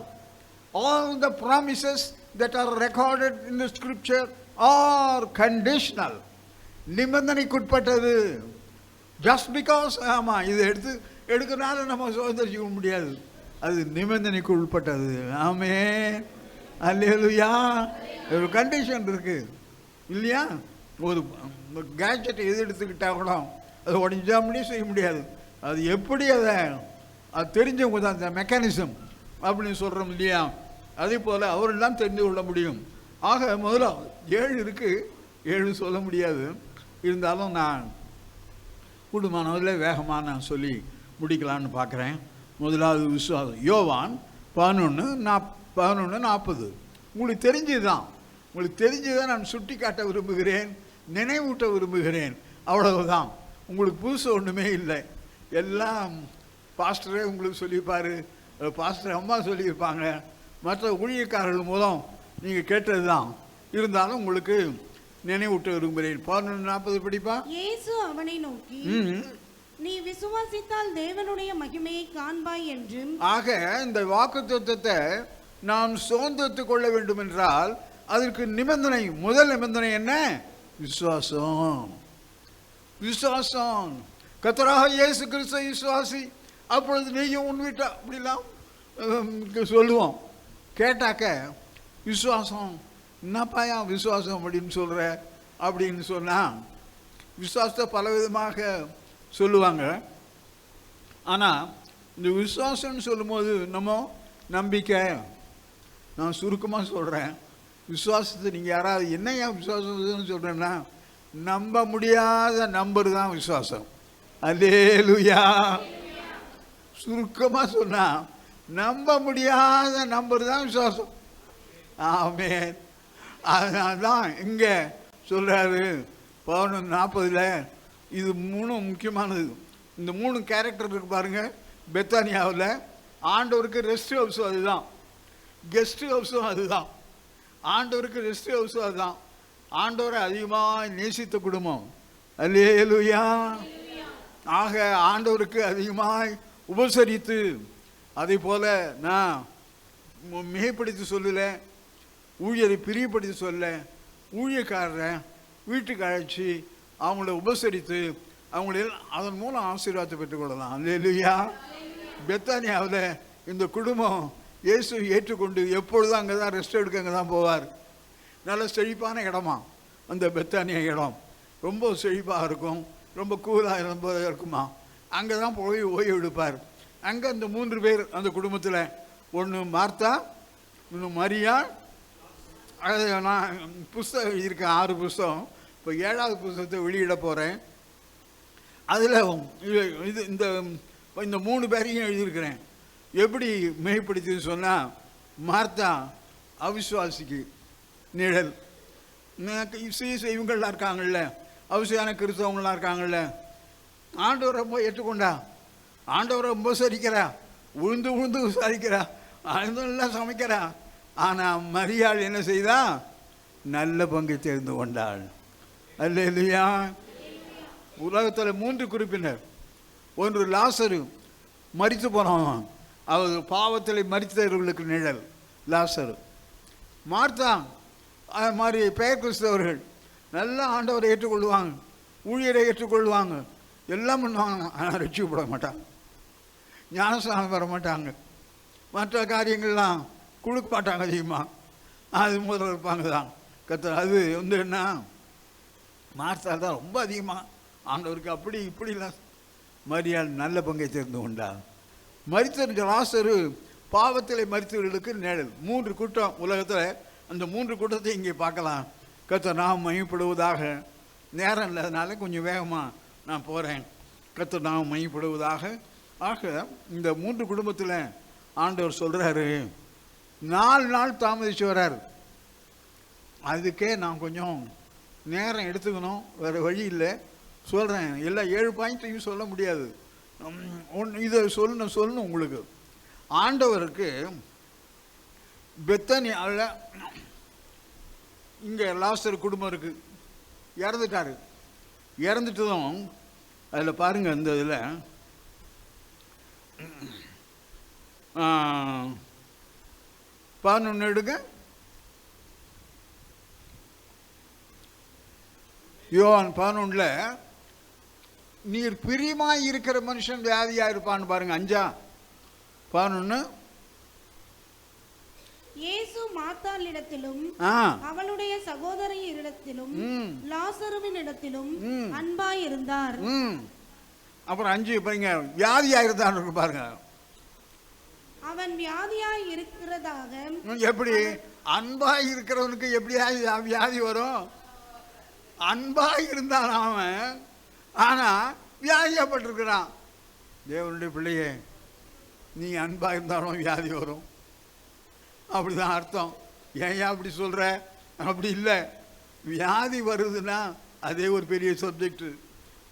All the promises that are recorded in the scripture are conditional. நிபந்தனைக்கு உட்பட்டது. just because ஆமா இது எடுக்கனால நம்ம சுதந்திரிக்க முடியாது. அது நிபந்தனைக்கு உட்பட்டது. ஆமென். அல்லேலூயா. ஒரு கண்டிஷன் இருக்கு இல்லையா? ஒரு கேட்ஜெட் எது எடுத்துக்கிட்டா கூட அது உடஞ்சாமலே செய்ய முடியாது. அது எப்படி அது தெரிஞ்சவங்க தான் அந்த மெக்கானிசம் அப்படின்னு சொல்கிறோம் இல்லையா? அதே போல் அவரெல்லாம் தெரிந்து கொள்ள முடியும். ஆக முதல்ல 7 இருக்குது, 7 சொல்ல முடியாது. இருந்தாலும் நான் கூடுமானதில் வேகமாக நான் சொல்லி முடிக்கலான்னு பார்க்குறேன். முதலாவது விசுவாசம். யோவான் 11:40. உங்களுக்கு தெரிஞ்சுதான் நான் சுட்டி காட்ட விரும்புகிறேன், நினைவூட்ட விரும்புகிறேன். அவ்வளவுதான். உங்களுக்கு புதுசு ஒன்றுமே இல்லை. எல்லாம் பாஸ்டரே உங்களுக்கு சொல்லியிருப்பார், பாஸ்டர் அம்மா சொல்லியிருப்பாங்க, மற்ற ஊழியக்காரர்கள் மூலம் நீங்கள் கேட்டது தான். இருந்தாலும் உங்களுக்கு நினைவூட்ட விரும்புகிறேன். 11:40 படிப்பா. இயேசு அவனை நோக்கி, நீ விசுவாசித்தால் தேவனுடைய மகிமையை காண்பாய் என்றும். ஆக இந்த வாக்குத்தத்தத்தை நாம் சுதந்திரத்துக் கொள்ள வேண்டும் என்றால் அதற்கு நிபந்தனை, முதல் நிபந்தனை என்ன? விசுவாசம். கர்த்தராக இயேசு கிறிஸ்து விசுவாசி, அப்பொழுது நீயும் உன் வீட்டை அப்படிலாம் சொல்லுவோம். கேட்டாக்க விசுவாசம் என்னப்பாயா விசுவாசம் அப்படின்னு சொல்ற அப்படின்னு சொன்னா, விசுவாசத்தை பலவிதமாக சொல்லுவாங்க. ஆனால் இந்த விசுவாசம்னு சொல்லும்போது நம்ம நம்பிக்கை, நான் சுருக்கமாக சொல்கிறேன், விசுவாசத்தை நீங்கள் யாராவது என்னையா விசுவாசம்னு சொல்கிறேன்னா, நம்ப முடியாத நம்பர் தான் விசுவாசம். அல்லேலூயா. சுருக்கமாக சொன்னால் நம்ப முடியாத நம்பர் தான் விசுவாசம். ஆமென். அதனால தான் இங்கே சொல்கிறாரு 11:40. இது 3 முக்கியமானது. இந்த 3 கேரக்டர் இருக்கு பாருங்க. பெத்தானியாவில் ஆண்டவருக்கு ரெஸ்ட் ஹவுஸும் அதுதான், கெஸ்ட் ஹவுஸும் அதுதான். ஆண்டவருக்கு ரெஸ்ட் ஹவுஸும் அதுதான். ஆண்டவரை அதிகமாக நேசித்த குடும்பம். அல்லேலூயா. ஆக ஆண்டவருக்கு அதிகமாய் உபசரித்து, அதே போல நான் மிகைப்படுத்தி சொல்லல, ஊழியரை பிரியப்படுத்தி சொல்ல, ஊழியக்காரரை வீட்டுக்கு அழைச்சி அவங்கள உபசரித்து அவங்கள அதன் மூலம் ஆசீர்வாதத்தை பெற்றுக்கொள்ளலாம். அல்லேலூயா. பெத்தானியாவில் இந்த குடும்பம் இயேசு ஏற்றுக்கொண்டு எப்பொழுதும் அங்கே தான் ரெஸ்ட் எடுக்க அங்கே தான் போவார். நல்ல செழிப்பான இடமா அந்த பெத்தானியா இடம். ரொம்ப செழிப்பாக இருக்கும், ரொம்ப கூலாக ரொம்ப இருக்குமா. அங்கே தான் போய் ஓய்வு எடுப்பார். அங்கே அந்த 3 பேர் அந்த குடும்பத்தில், ஒன்று மார்த்தா, ஒன்று மரியா. அது நான் புஸ்தகம் எழுதியிருக்கேன், 6 புஸ்தகம். இப்போ 7வது புஸ்தகத்தை வெளியிட போகிறேன். அதில் இது இந்த 3 பேரையும் எழுதியிருக்கிறேன். எப்படி மிகைப்படுத்தி சொன்னால், மார்த்தா அவிசுவாசிக்கு நிழல். இவங்களாம் இருக்காங்கள்ல, அவசியான கிறிஸ்தவங்களாம் இருக்காங்கள்ல, ஆண்டவர் ரொம்ப ஏற்றுக்கொண்டா. ஆண்டவரை உபசரிக்கிறா, உழுந்து உழுந்து விசாரிக்கிறா, நல்லா சமைக்கிறா. ஆனால் மரியாள் என்ன செய்தா? நல்ல பங்கை தெரிந்து கொண்டாள். அல்லேலூயா. உலகத்தில் 3 குறிப்பினர். ஒன்று லாசரு, மரித்து போனவன், அவர் பாவத்தில் மரித்தவர்களுக்கு நிழல் லாசரு. மார்த்தா, அது மாதிரி பெயர் கிறிஸ்தவர்கள், நல்ல ஆண்டவரை ஏற்றுக்கொள்வாங்க, ஊழியரை ஏற்றுக்கொள்வாங்க, எல்லாம் பண்ணுவாங்க. ஆனால் ரட்சிக்கப்பட மாட்டாங்க, ஞானஸ்நானம் வர மாட்டாங்க, மற்ற காரியங்கள்லாம் கொடுக்க மாட்டாங்க அதிகமாக. அது முதல்ல இருப்பாங்க தான் அது என்ன, மார்த்தா தான் ரொம்ப அதிகமாக ஆண்டவருக்கு அப்படி இப்படிலாம். மரியாள் நல்ல பங்கை தெரிந்து கொண்டார். மரித்த லாசரு பாவத்தில் மரித்தவர்களுக்கு நிழல். 3 கூட்டம் உலகத்தில். அந்த 3 கூட்டத்தை இங்கே பார்க்கலாம். கர்த்தர் நாம் மகிமைப்படுவதாக. நேரம் இல்லாதனால கொஞ்சம் வேகமாக நான் போகிறேன். கர்த்தர் நாம் மகிமைப்படுவதாக. ஆக இந்த 3 குடும்பத்தில் ஆண்டவர் சொல்கிறாரு, 4 நாள் தாமதிச்சு வர்றாரு. அதுக்கே நான் கொஞ்சம் நேரம் எடுத்துக்கணும், வேறு வழி இல்லை. சொல்கிறேன், எல்லா 7 பாயிண்ட்டையும் சொல்ல முடியாது. இதை சொல்லணும் உங்களுக்கு. ஆண்டவருக்கு பெத்தானியாவில் இங்கே லாசர் குடும்பம் இருக்குது, இறந்துட்டாரு. இறந்துட்டதும் அதில் பாருங்கள், இந்த இதில் 11 எடுங்க. யோவான் 11 நீர் பிரியமாய் இருக்கிற மனுஷன் வியாதியாக இருப்பான்னு பாருங்க. 5:11 இயேசு மார்த்தாளிடத்திலும் அவளுடைய சகோதரியிடத்திலும் லாசருவின் இடத்திலும் அன்பாய் இருந்தார். அப்புறம் 5 பாருங்க, வியாதியாக இருந்தான்னு பாருங்க. அவன் வியாதியாய் இருக்கிறதாக. எப்படி அன்பாய் இருக்கிறவனுக்கு எப்படி வியாதி வரும்? அன்பாய் இருந்தான் அவன், ஆனா வியாதியாப்பட்டிருக்கிறான். தேவனுடைய பிள்ளையே, நீ அன்பா இருந்தாலும் வியாதி வரும், அப்படிதான் அர்த்தம். ஏன் அப்படி சொல்ற? அப்படி இல்லை. வியாதி வருதுன்னா அதே ஒரு பெரிய சப்ஜெக்ட்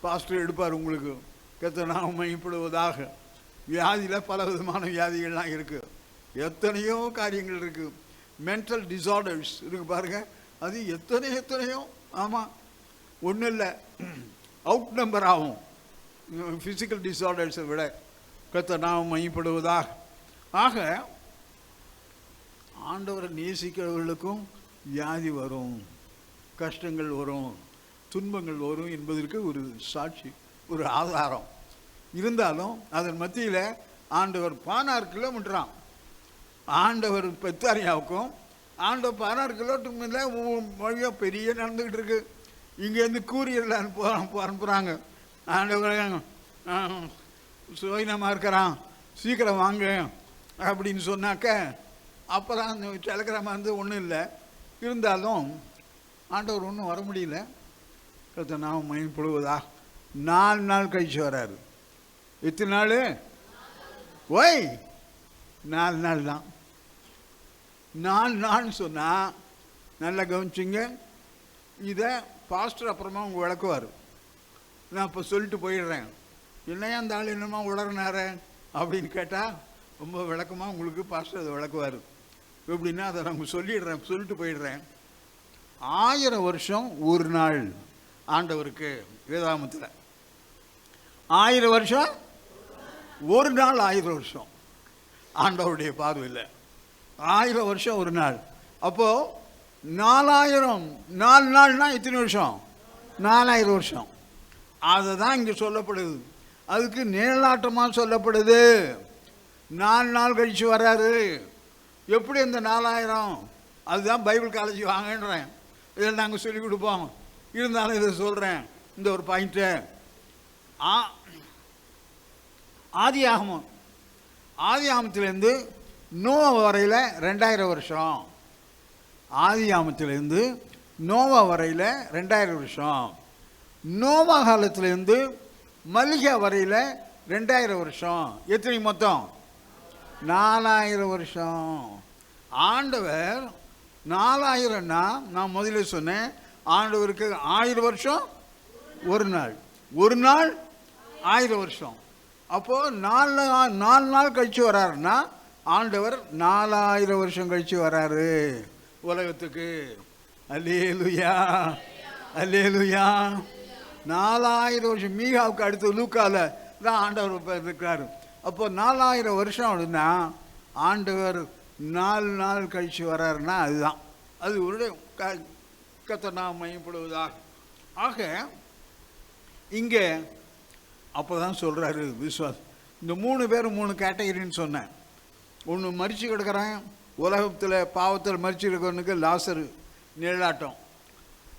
பாஸ்டர் எடுப்பார் உங்களுக்கு. கர்த்தர் நாமம் மகிமைப்படுவதாக. வியாதியில் பல விதமான வியாதிகள்லாம் இருக்குது, எத்தனையோ காரியங்கள் இருக்குது. மென்டல் டிசார்டர்ஸ் இருக்குது பாருங்க, அது எத்தனையோ. ஆமாம், ஒன்றும் இல்லை, அவுட் நம்பர் ஆகும் ஃபிசிக்கல் டிசார்டர்ஸை விட. கர்த்தர் நாமம் மகிமைப்படுவதாக. ஆக ஆண்டவரை நேசிக்கிறவர்களுக்கும் வியாதி வரும், கஷ்டங்கள் வரும், துன்பங்கள் வரும் என்பதற்கு ஒரு சாட்சி, ஒரு ஆதாரம். இருந்தாலும் அதன் மத்தியில் ஆண்டவர் 16 கிலோமீட்டரான். ஆண்டவர் பெத்தானியாவுக்கும் ஆண்டவர் 16 கிலோமீட்டர் வழியாக பெரிய நடந்துக்கிட்டு இருக்கு. இங்கேருந்து கூரியரில் அனுப்புகிறாங்க. ஆண்டவர் சுயநமாக இருக்கிறான், சீக்கிரம் வாங்க அப்படின்னு சொன்னாக்க அப்போ தான் அந்த டெலகிராம் வந்து ஒன்றும் இல்லை. இருந்தாலும் ஆண்டவர் ஒன்றும் வர முடியல. கர்த்தர் நாமம் மகிமைப்படுவதா. 4 நாள் கழிச்சு வராரு. எத்தனை நாள்? 4 நாள் தான். 4 நாள்னு சொன்னால் நல்லா கவனிச்சிங்க. இதை பாஸ்டர் அப்புறமா அவங்க விளக்குவார். நான் இப்போ சொல்லிட்டு போயிடுறேன். என்னையா அந்த ஆள் என்னமா உளறினார அப்படின்னு கேட்டால் ரொம்ப விளக்கமாக உங்களுக்கு பாஸ்டர் அதை விளக்குவார். எப்படின்னா அதை நான் சொல்லிட்டு போயிடுறேன். 1000 வருஷம் ஒரு நாள் ஆண்டவருக்கு வேதாமத்தில். 1000 வருஷம் ஒரு நாள். 1000 வருஷம் ஆண்டவருடைய பார்வையில் 1000 வருஷம் ஒரு நாள். அப்போது 4000 4 நாள்னா எத்தனை வருஷம்? 4000 வருஷம். அதை தான் இங்கே சொல்லப்படுது. அதுக்கு நிழலாட்டமாக சொல்லப்படுது. 4 நாள் கழித்து வர்றாரு. எப்படி இந்த 4000? அதுதான் பைபிள் காலேஜ் வாங்கன்றேன், இதில் நாங்கள் சொல்லிக் கொடுப்போம். இருந்தாலும் இதை சொல்கிறேன், இந்த ஒரு பாயிண்ட்டு. ஆதியாகமத்திலேருந்து நோவா வரையில் 2000 வருஷம். ஆதியாகமத்திலேருந்து நோவா வரையில் 2000 வருஷம். நோவா காலத்திலேருந்து மல்கியா வரையில் 2000 வருஷம். எத்தனை மொத்தம்? 4000 வருஷம். ஆண்டவர் 4000ன்னா நான் முதல்ல சொன்னேன், ஆண்டவருக்கு 1000 வருஷம் ஒரு நாள். ஒரு நாள் 1000 வருஷம். அப்போது 4 நாள் கழித்து வராருன்னா ஆண்டவர் 4000 வருஷம் கழித்து வராரு உலகத்துக்கு. அல்லேலூயா, அல்லேலூயா. 4000 வருஷம். மீகாவுக்கு அடுத்து லூக்காவில் தான் ஆண்டவர் இப்போ இருக்கிறாரு. அப்போ 4000 வருஷம் அப்படின்னா ஆண்டவர் 4 நாள் கழித்து வர்றாருன்னா அதுதான், அது ஒரு கர்த்தர் நாமம் மகிமைப்படுவதாக. ஆக இங்கே அப்போ தான் சொல்கிறாரு விசுவாசம். இந்த 3 பேர் 3 கேட்டகரின்னு சொன்னேன். ஒன்று மரிச்சு கிடக்கிறான், உலகத்தில் பாவத்தில் மரிச்சு இருக்கிறவனுக்கு லாசரு நிழலாட்டம்.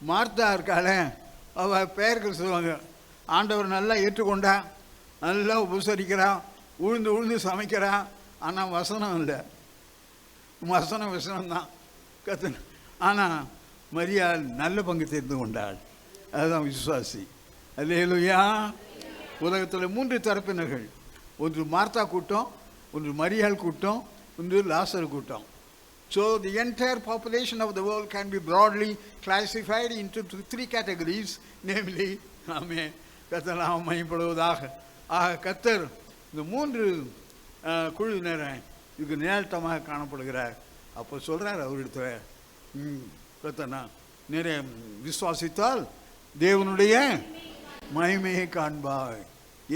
மார்த்தா இருக்காளே, அவள் பெயர்கள் சொல்லுவாங்க, ஆண்டவர் நல்லா ஏற்றுக்கொண்டா, நல்லா உபசரிக்கிறான், உழுந்து சமைக்கிறான், ஆனால் வசனம் இல்லை, வசனம்தான் கத்து. ஆனால் மரியாள் நல்ல பங்கு தெரிந்து கொண்டாள், அதுதான் விசுவாசி. அல்லேலூயா. உலகத்தில் 3 தரப்பினர்கள், ஒன்று மார்த்தா கூட்டம், ஒன்று மரியாள் கூட்டம், ஒன்று லாசர் கூட்டம். So the entire population of the world can be broadly classified into 3 categories, namely, ஆமென், கர்த்தர் நாமம் மகிமைப்படுவதாக. ஆக கர்த்தர் இந்த 3 குழுவினரை இதுக்கு நேரட்டமாக காணப்படுகிறார். அப்போ சொல்கிறார் அவரிடத்துல, கர்த்தனா நிறைய விசுவாசித்தால் தேவனுடைய மகிமையை காண்பாய்.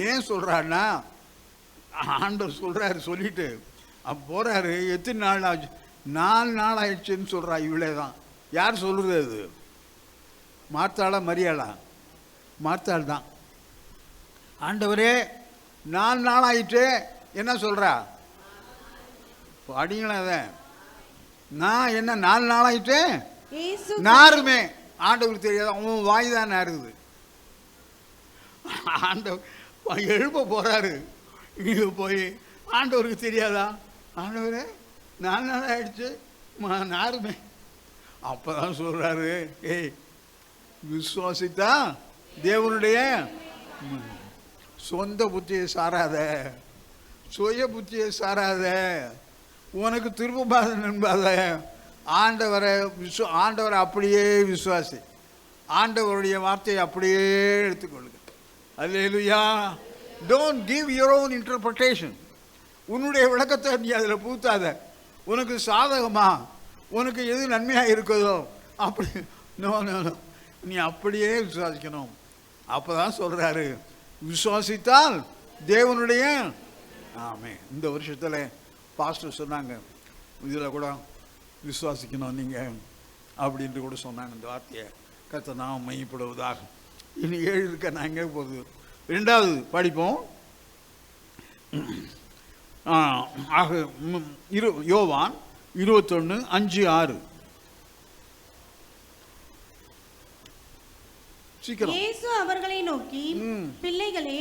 ஏன் சொல்கிறாருன்னா ஆண்டவர் சொல்கிறாரு, சொல்லிட்டு அப்போ போகிறாரு. எத்தனை நாள் ஆச்சு? 4 நாள் ஆயிடுச்சுன்னு சொல்கிறா. இவ்வளே தான். யார் சொல்கிறது? அது மார்த்தாளா மரியாளா? மார்த்தாள் தான். ஆண்டவரே 4 நாள் ஆயிட்டு என்ன சொல்கிறா? அடிங்களா அதை நான் என்ன 4 நாள் ஆயிட்டு நாருமே ஆண்டவருக்கு தெரியாத உன் வாய் தான் நாருது. ஆண்டவர் எழுப்ப போகிறாரு, இங்கே போய் ஆண்டவருக்கு தெரியாதா? ஆண்டவரே 4 நாள் ஆயிடுச்சு நாருமே. அப்போ தான் சொல்கிறாரு, ஏய் விசுவாசித்தா தேவனுடைய சொந்த புத்தியை சாராத, சுய புத்தியை சாராத, உனக்கு திரும்ப நண்பாத, ஆண்டவரை அப்படியே விசுவாசி, ஆண்டவருடைய வார்த்தையை அப்படியே எடுத்துக்கொள்ளுங்க. Alleluia. Don't give your own interpretation. உன்னுடைய விளக்கத்தை நீ அதில் பூத்தாத. உனக்கு சாதகமா, உனக்கு எது நன்மையாக இருக்குதோ அப்படி நோ, நீ அப்படியே விசுவாசிக்கணும். அப்போ தான் சொல்கிறாரு, விசுவாசித்தால் தேவனுடைய. ஆமென். இந்த வருஷத்தில் பாஸ்டர் சொன்னாங்க, இதில் கூட விசுவாசிக்கணும் நீங்கள் அப்படின்ட்டு கூட சொன்னாங்க. இந்த வார்த்தையை கர்த்தர் நாமம் மகிமைப்படுவதாக. இனி 7 இருக்க நான் எங்கே போகுது? 2வது படிப்போம். ஆக யோவான் 21:5-6. இயேசு அவர்களை நோக்கி, பிள்ளைகளே,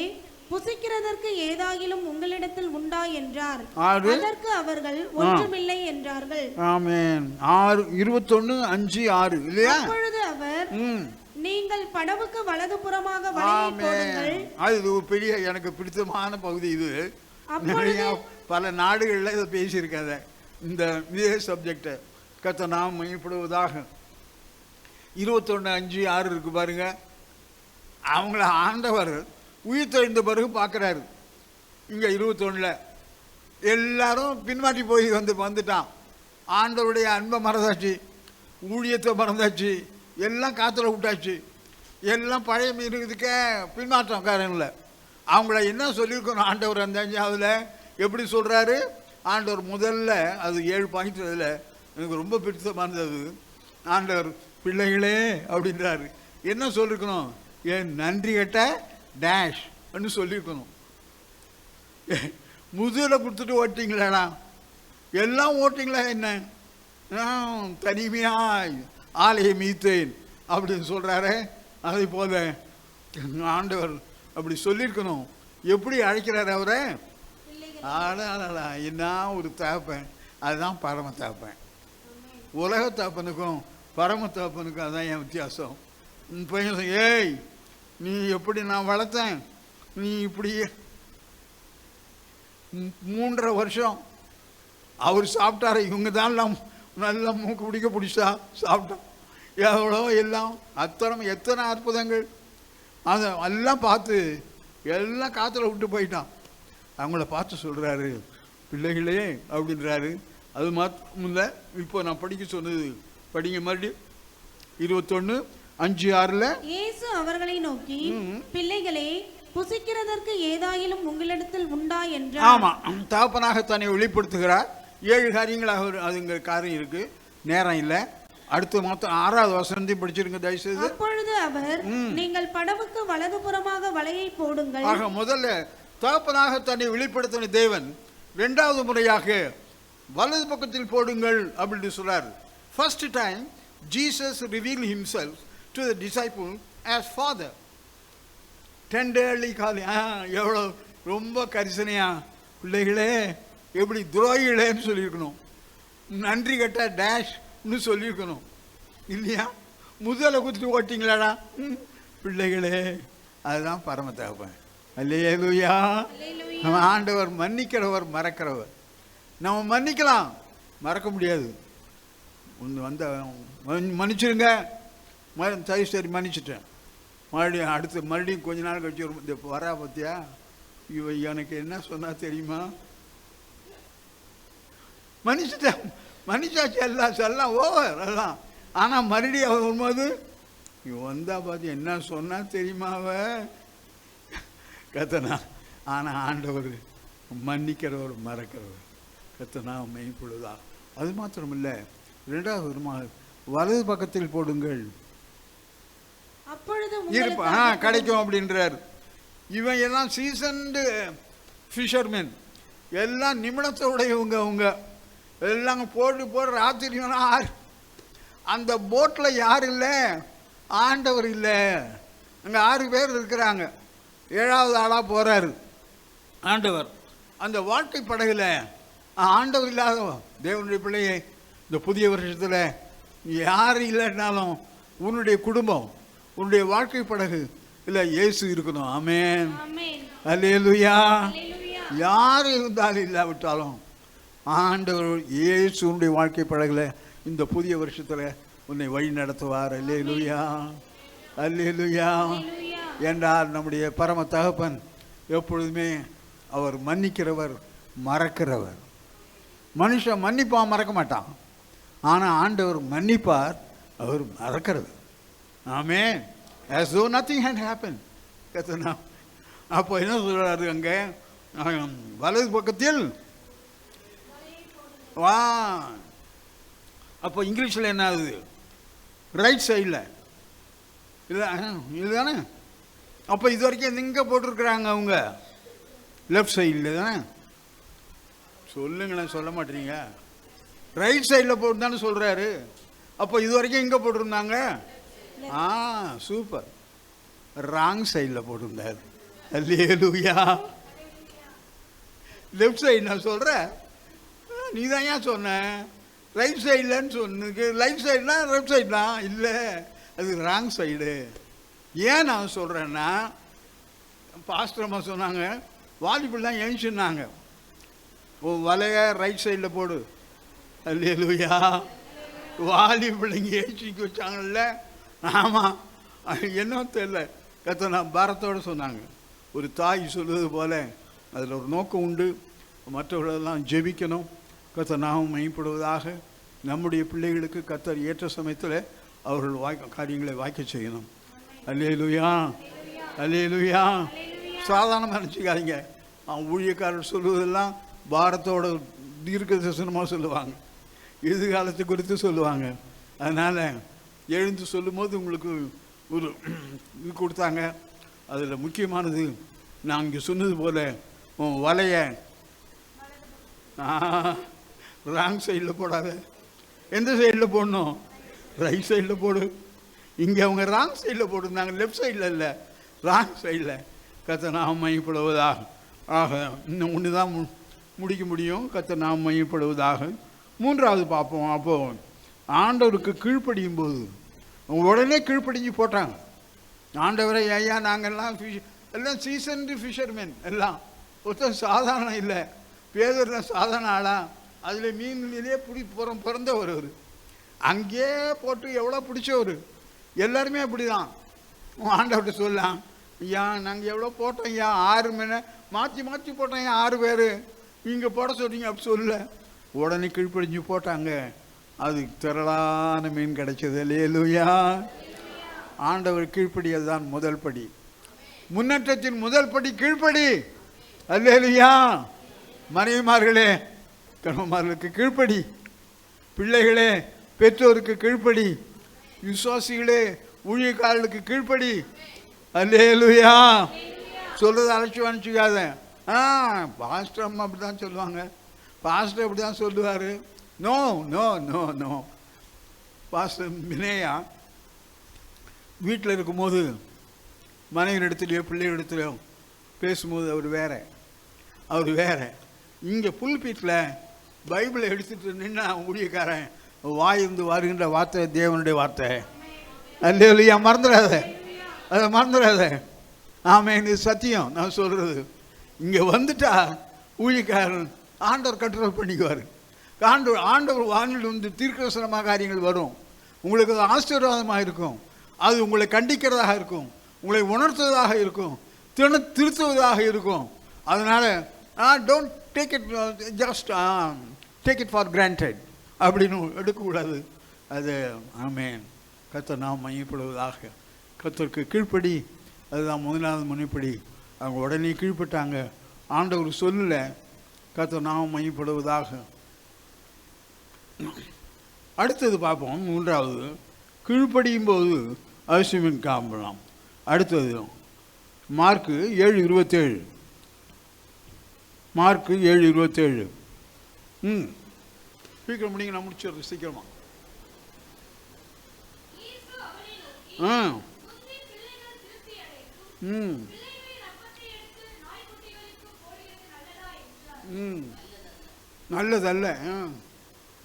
புசிக்கிறதற்கு ஏதாகிலும் உங்களிடத்தில் உண்டா என்றார். அதற்கு அவர்கள் ஒன்றுமில்லை என்றார்கள். ஆமென். 21:5-6 இல்லையா? அப்பொழுது அவர், நீங்கள் படவுக்கு வலதுபுறமாக வலையை போடுங்கள். அது ஒரு பெரிய எனக்கு பிடித்தமான பகுதி. இது நிறைய பல நாடுகளில் இதை பேசியிருக்காத இந்த இதே சப்ஜெக்டை. கர்த்தர் நாமம் மகிமைப்படுவதாக. 21:5-6 இருக்கு பாருங்க. அவங்கள ஆண்டவர் உயிர் தெழுந்த பிறகு பார்க்குறாரு. இங்கே 21 எல்லாரும் பின்மாட்டி போய் வந்துட்டான். ஆண்டவருடைய அன்பை மறந்தாச்சு, ஊழியத்தை மறந்தாச்சு, எல்லாம் காற்றுல விட்டாச்சு, எல்லாம் பழைய மீனுக்கு பின்மாற்றம் காரணங்கள. அவங்கள என்ன சொல்லியிருக்கணும் ஆண்டவர்? அந்த 5ஆவதுல எப்படி சொல்கிறாரு ஆண்டவர்? முதல்ல அது 7 பாயிண்ட். அதில் எனக்கு ரொம்ப பிடித்தமானது, ஆண்டவர் பிள்ளைகளே அப்படின்றாரு. என்ன சொல்லியிருக்கணும்? ஏன் நன்றி கட்ட டேஷ் அப்படின்னு சொல்லியிருக்கணும். முதுகில் கொடுத்துட்டு ஓட்டிங்களா? எல்லாம் ஓட்டிங்களா? என்ன தனிமையாய் ஆலையை மீத்தேன் அப்படின்னு சொல்கிறாரு. அதே போல ஆண்டவர் அப்படி சொல்லியிருக்கணும். எப்படி அழைக்கிறார் அவரை? என்ன ஒரு தாப்பன்! அதுதான் பரம தாப்பன். உலக தாப்பனுக்கும் பரம தாப்பனுக்கும் அதுதான் என் வித்தியாசம். பையன், ஏய் நீ எப்படி நான் வளர்த்தேன், நீ இப்படி 3.5 வருஷம் அவர் சாப்பிட்டாரு. இவங்க தான் நல்லா மூக்கு பிடிக்க பிடிச்சா சாப்பிட்டோம். எவ்வளோ எல்லாம் எத்தனை அற்புதங்கள் அதை எல்லாம் பார்த்து எல்லாம் காற்றுல விட்டு போயிட்டான். அவங்கள பார்த்து சொல்கிறாரு, பிள்ளைகளே அப்படின்றாரு. அது மாத்திரம் இல்லை, இப்போ நான் படிக்க சொன்னது படிங்க மறுபடியும் 21:5-6. இயேசு அவர்களை நோக்கி, பிள்ளைகளே, புசிக்கிறதற்கு ஏதாயிலும் உங்களிடத்தில் உண்டா என்றார். ஆமா, தகப்பனாக தன்னை வெளிப்படுத்துகிறார். 7 காரியங்களாக அதுங்க காரியம் இருக்கு, நேரம் இல்லை. அடுத்த மாதம் 6வது வசனத்தையும் படிச்சிருங்க தயவுசெய்து. அப்பொழுது அவர், நீங்கள் படவுக்கு வலதுபுறமாக வலையை போடுங்கள். ஆக முதல்ல தகப்பனாக தன்னை வெளிப்படுத்தின தேவன் 2வது முறையாக வலது பக்கத்தில் போடுங்கள் அப்படின்னு சொல்றாரு. First time Jesus revealed himself to the disciple as father. Tenderly calling, எவ்வளோ ரொம்ப கரிசனையா, பிள்ளைகளே எப்படி துரோகிகளேன்னு சொல்லியிருக்கணும், நன்றி கட்ட டேஷ்னு சொல்லியிருக்கணும் இல்லையா? முதல்ல குத்திட்டு ஓட்டிங்களாடா பிள்ளைகளே. அதுதான் பரம தகப்பன். அல்லேலூயா. நம்ம ஆண்டவர் மன்னிக்கிறவர், மறக்கிறவர். நம்ம மன்னிக்கலாம், மறக்க முடியாது. ஒன்று வந்த மன்னிச்சிருங்க, சரி மன்னிச்சிட்டேன், மறுபடியும் அடுத்து மறுபடியும் கொஞ்ச நாள் கழிச்சு ஒரு இந்த வரா பார்த்தியா, இவ எனக்கு என்ன சொன்னா தெரியுமா, மன்னிச்சிட்டேன், மன்னிச்சாச்சு, எல்லாம் ஓவர் எல்லாம். ஆனால் மறுபடியும் அவன் வரும்போது இவன் வந்தா பார்த்து என்ன சொன்னா தெரியுமா அவ கத்தனா. ஆனால் ஆண்டவர் மன்னிக்கிறவர், மறக்கிறவர். கத்தனா மெய்ப்பொழுதா. அது மாத்திரம் இல்லை, 2வது வலது பக்கத்தில் போடுங்கள், கிடைக்கும் அப்படின்றார். இவன் எல்லாம் சீசன்டு ஃபிஷர்மேன், எல்லாம் நிமிடத்தோடையவங்க. அவங்க எல்லாம் போட்டு ராத்திரி அந்த போட்டில் யார் இல்லை, ஆண்டவர் இல்லை. அங்கே 6 பேர் இருக்கிறாங்க, 7வது ஆளாக போகிறாரு ஆண்டவர். அந்த வாழ்க்கை படகுல ஆண்டவர் இல்லாத தேவனுடைய பிள்ளையை இந்த புதிய வருஷத்தில் யார் இல்லைன்னாலும் உன்னுடைய குடும்பம், உன்னுடைய வாழ்க்கை படகு இல்லை, இயேசு இருக்கணும். ஆமென், அல்லேலூயா. யார் இருந்தாலும் இல்லாவிட்டாலும் ஆண்டவர் இயேசு உன்னுடைய வாழ்க்கை படகுல இந்த புதிய வருஷத்தில் உன்னை வழி நடத்துவார். அல்லேலூயா, அல்லேலூயா. என்றால் நம்முடைய பரம தகப்பன் எப்பொழுதுமே அவர் மன்னிக்கிறவர், மறக்கிறவர். மனுஷன் மன்னிப்பான், மறக்க மாட்டான். ஆனால் ஆண்டவர் மன்னிப்பார், அவர் மறக்கிறவர். ஆமென். as though nothing had happened. அப்போ என்ன சொல்றாரு அங்கே, வலது பக்கத்தில் வா. அப்போ இங்கிலீஷில் என்ன ஆகுது, ரைட் சைடில் இல்லை, இதுதானே. அப்போ இது வரைக்கும் எங்கே போட்டிருக்கிறாங்க அவங்க, லெஃப்ட் சைடில் தானே. சொல்லுங்களேன், சொல்ல மாட்டீங்க. ரைட் சைடில் போட்டு தானே சொல்கிறாரு. அப்போ இது வரைக்கும் எங்கே போட்டிருந்தாங்க, சூப்பர், ராங் சைடில் போட்டிருந்தாரு. அல்லேலூயா. லெஃப்ட் சைடு நான் சொல்கிறேன், நீ தான் ஏன் சொன்ன ரைட் சைடில்னு சொன்னுக்கு. ரைட் சைடுனா லெஃப்ட் சைடுனா இல்லை, அது ராங் சைடு. ஏன் நான் சொல்கிறேன்னா, பாஸ்டரம்மா சொன்னாங்க, வாலிபெல்லாம் எழுந்துச்சுன்னாங்க, வலைய ரைட் சைடில் போடு. அல்லேலூயா. வாலிபெல்லாம் எழுச்சிக்கு வச்சாங்கல்ல. ஆமாம், என்ன தெரியல, கத்தனா பாரத்தோடு சொன்னாங்க. ஒரு தாய் சொல்வது போல அதில் ஒரு நோக்கம் உண்டு. மற்றவர்களெல்லாம் ஜெபிக்கணும், கத்தர் நாமம் மையப்படுவதாக. நம்முடைய பிள்ளைகளுக்கு கத்தர் ஏற்ற சமயத்தில் அவர்கள் காரியங்களை வாய்க்க செய்யணும். அல்லேலூயா, அல்லேலூயா. சாதாரணமாக நினச்சிக்காதீங்க. அவன் ஊழியக்காரர் சொல்லுவதெல்லாம் பாரத்தோட தீர்க்க தரிசனமாக சொல்லுவாங்க, எதிர்காலத்தை குறித்து சொல்லுவாங்க. அதனால் எழுந்து சொல்லும்போது உங்களுக்கு ஒரு இது கொடுத்தாங்க. அதில் முக்கியமானது நான் இங்கே சொன்னது போல் வலைய ராங் சைடில் போடாத. எந்த சைடில் போடணும், ரைட் சைடில் போடு. இங்கே அவங்க ராங் சைடில் போட்டிருந்தாங்க, லெஃப்ட் சைடில் இல்லை, ராங் சைடில். கத்த நாம் மையப்படுவதாக. ஆக இன்னும் ஒன்று தான் முடிக்க முடியும், கத்த நாம் மையப்படுவதாக. 3வது பார்ப்போம். அப்போது ஆண்டவருக்கு கீழ்ப்படியும் போது உடனே கீழ்ப்படிஞ்சு போட்டாங்க. ஆண்டவரை ஐயா நாங்கள்லாம் எல்லாம் சீசன்டு ஃபிஷர்மேன், எல்லாம் ஒருத்தர் சாதாரணம் இல்லை. பேதர்லாம் சாதாரண ஆளா, அதில் மீன்லேயே பிறந்த ஒரு அங்கேயே போட்டு எவ்வளோ பிடிச்சவர். எல்லாருமே அப்படி தான். ஆண்டவர்கிட்ட சொல்லலாம், ஐயா நாங்கள் எவ்வளோ போட்டோம் ஐயா, 6 மணி மாற்றி மாற்றி போட்டோம் ஐயா, 6 பேர், நீங்கள் போட சொல்றீங்க அப்படி சொல்ல. உடனே கீழ்ப்படிஞ்சு போட்டாங்க, அது திரளான மீன் கிடைச்சது. அல்லேலூயா. ஆண்டவர் கீழ்ப்படியது தான் முதல் படி, முன்னேற்றத்தின் முதல் படி கீழ்ப்படி. அல்லேலூயா. மனைவிமார்களே கணவன்மார்களுக்கு கீழ்ப்படி, பிள்ளைகளே பெற்றோருக்கு கீழ்ப்படி, விசுவாசிகளே ஊழியக்காரர்களுக்கு கீழ்ப்படி. அல்லேலூயா. சொல்றது அனுப்பிச்சுக்காத. பாஸ்டர் அம்மா அப்படி தான் சொல்லுவாங்க, பாஸ்டர் அப்படி தான் சொல்லுவார். No no no no. Pastor Vinaya வீட்டில் இருக்கும்போது மனைவி இடத்துலையோ பிள்ளைகள் இடத்துலையோ பேசும்போது அவர் வேற. இங்கே புல்பீட்டில் பைபிளை எடுத்துட்டு நின்னா ஊழியக்காரன் வாயிருந்து வருகின்ற வார்த்தை தேவனுடைய வார்த்தை. அல்லேலூயா. அதை மறந்துடாத. ஆமென். இது சத்தியம் நான் சொல்கிறது. இங்கே வந்துட்டா ஊழியக்காரன் ஆண்டவர் கண்ட்ரோல் பண்ணிக்குவார். ஆண்டவர் வானில் வந்து தீர்க்கதரிசனமாக காரியங்கள் வரும். உங்களுக்கு அது ஆசீர்வாதமாக இருக்கும், அது உங்களை கண்டிக்கிறதாக இருக்கும், உங்களை உணர்த்துவதாக இருக்கும், திருத்துவதாக இருக்கும். அதனால் don't take it just take it for granted அப்படின்னு எடுக்கக்கூடாது. அது ஆமென். கர்த்தர் நாம் மையப்படுவதாக. கர்த்தருக்கு கீழ்ப்படி, அதுதான் முதலாவது முனைப்படி. அவங்க உடனே கீழ்ப்பட்டாங்க, ஆண்டவர் சொல்லல. கர்த்தர் நாம் மையப்படுவதாக. அடுத்தது பார்ப்போம். 3வது கீழ்ப்படியும் போது அவசியம் காணலாம். அடுத்தது மார்க்கு 7:27. மார்க்கு 7:27. சீக்கிரம் முடிங்க, நான் முடிச்சிடுறேன் சீக்கிரமா. நல்லதல்ல.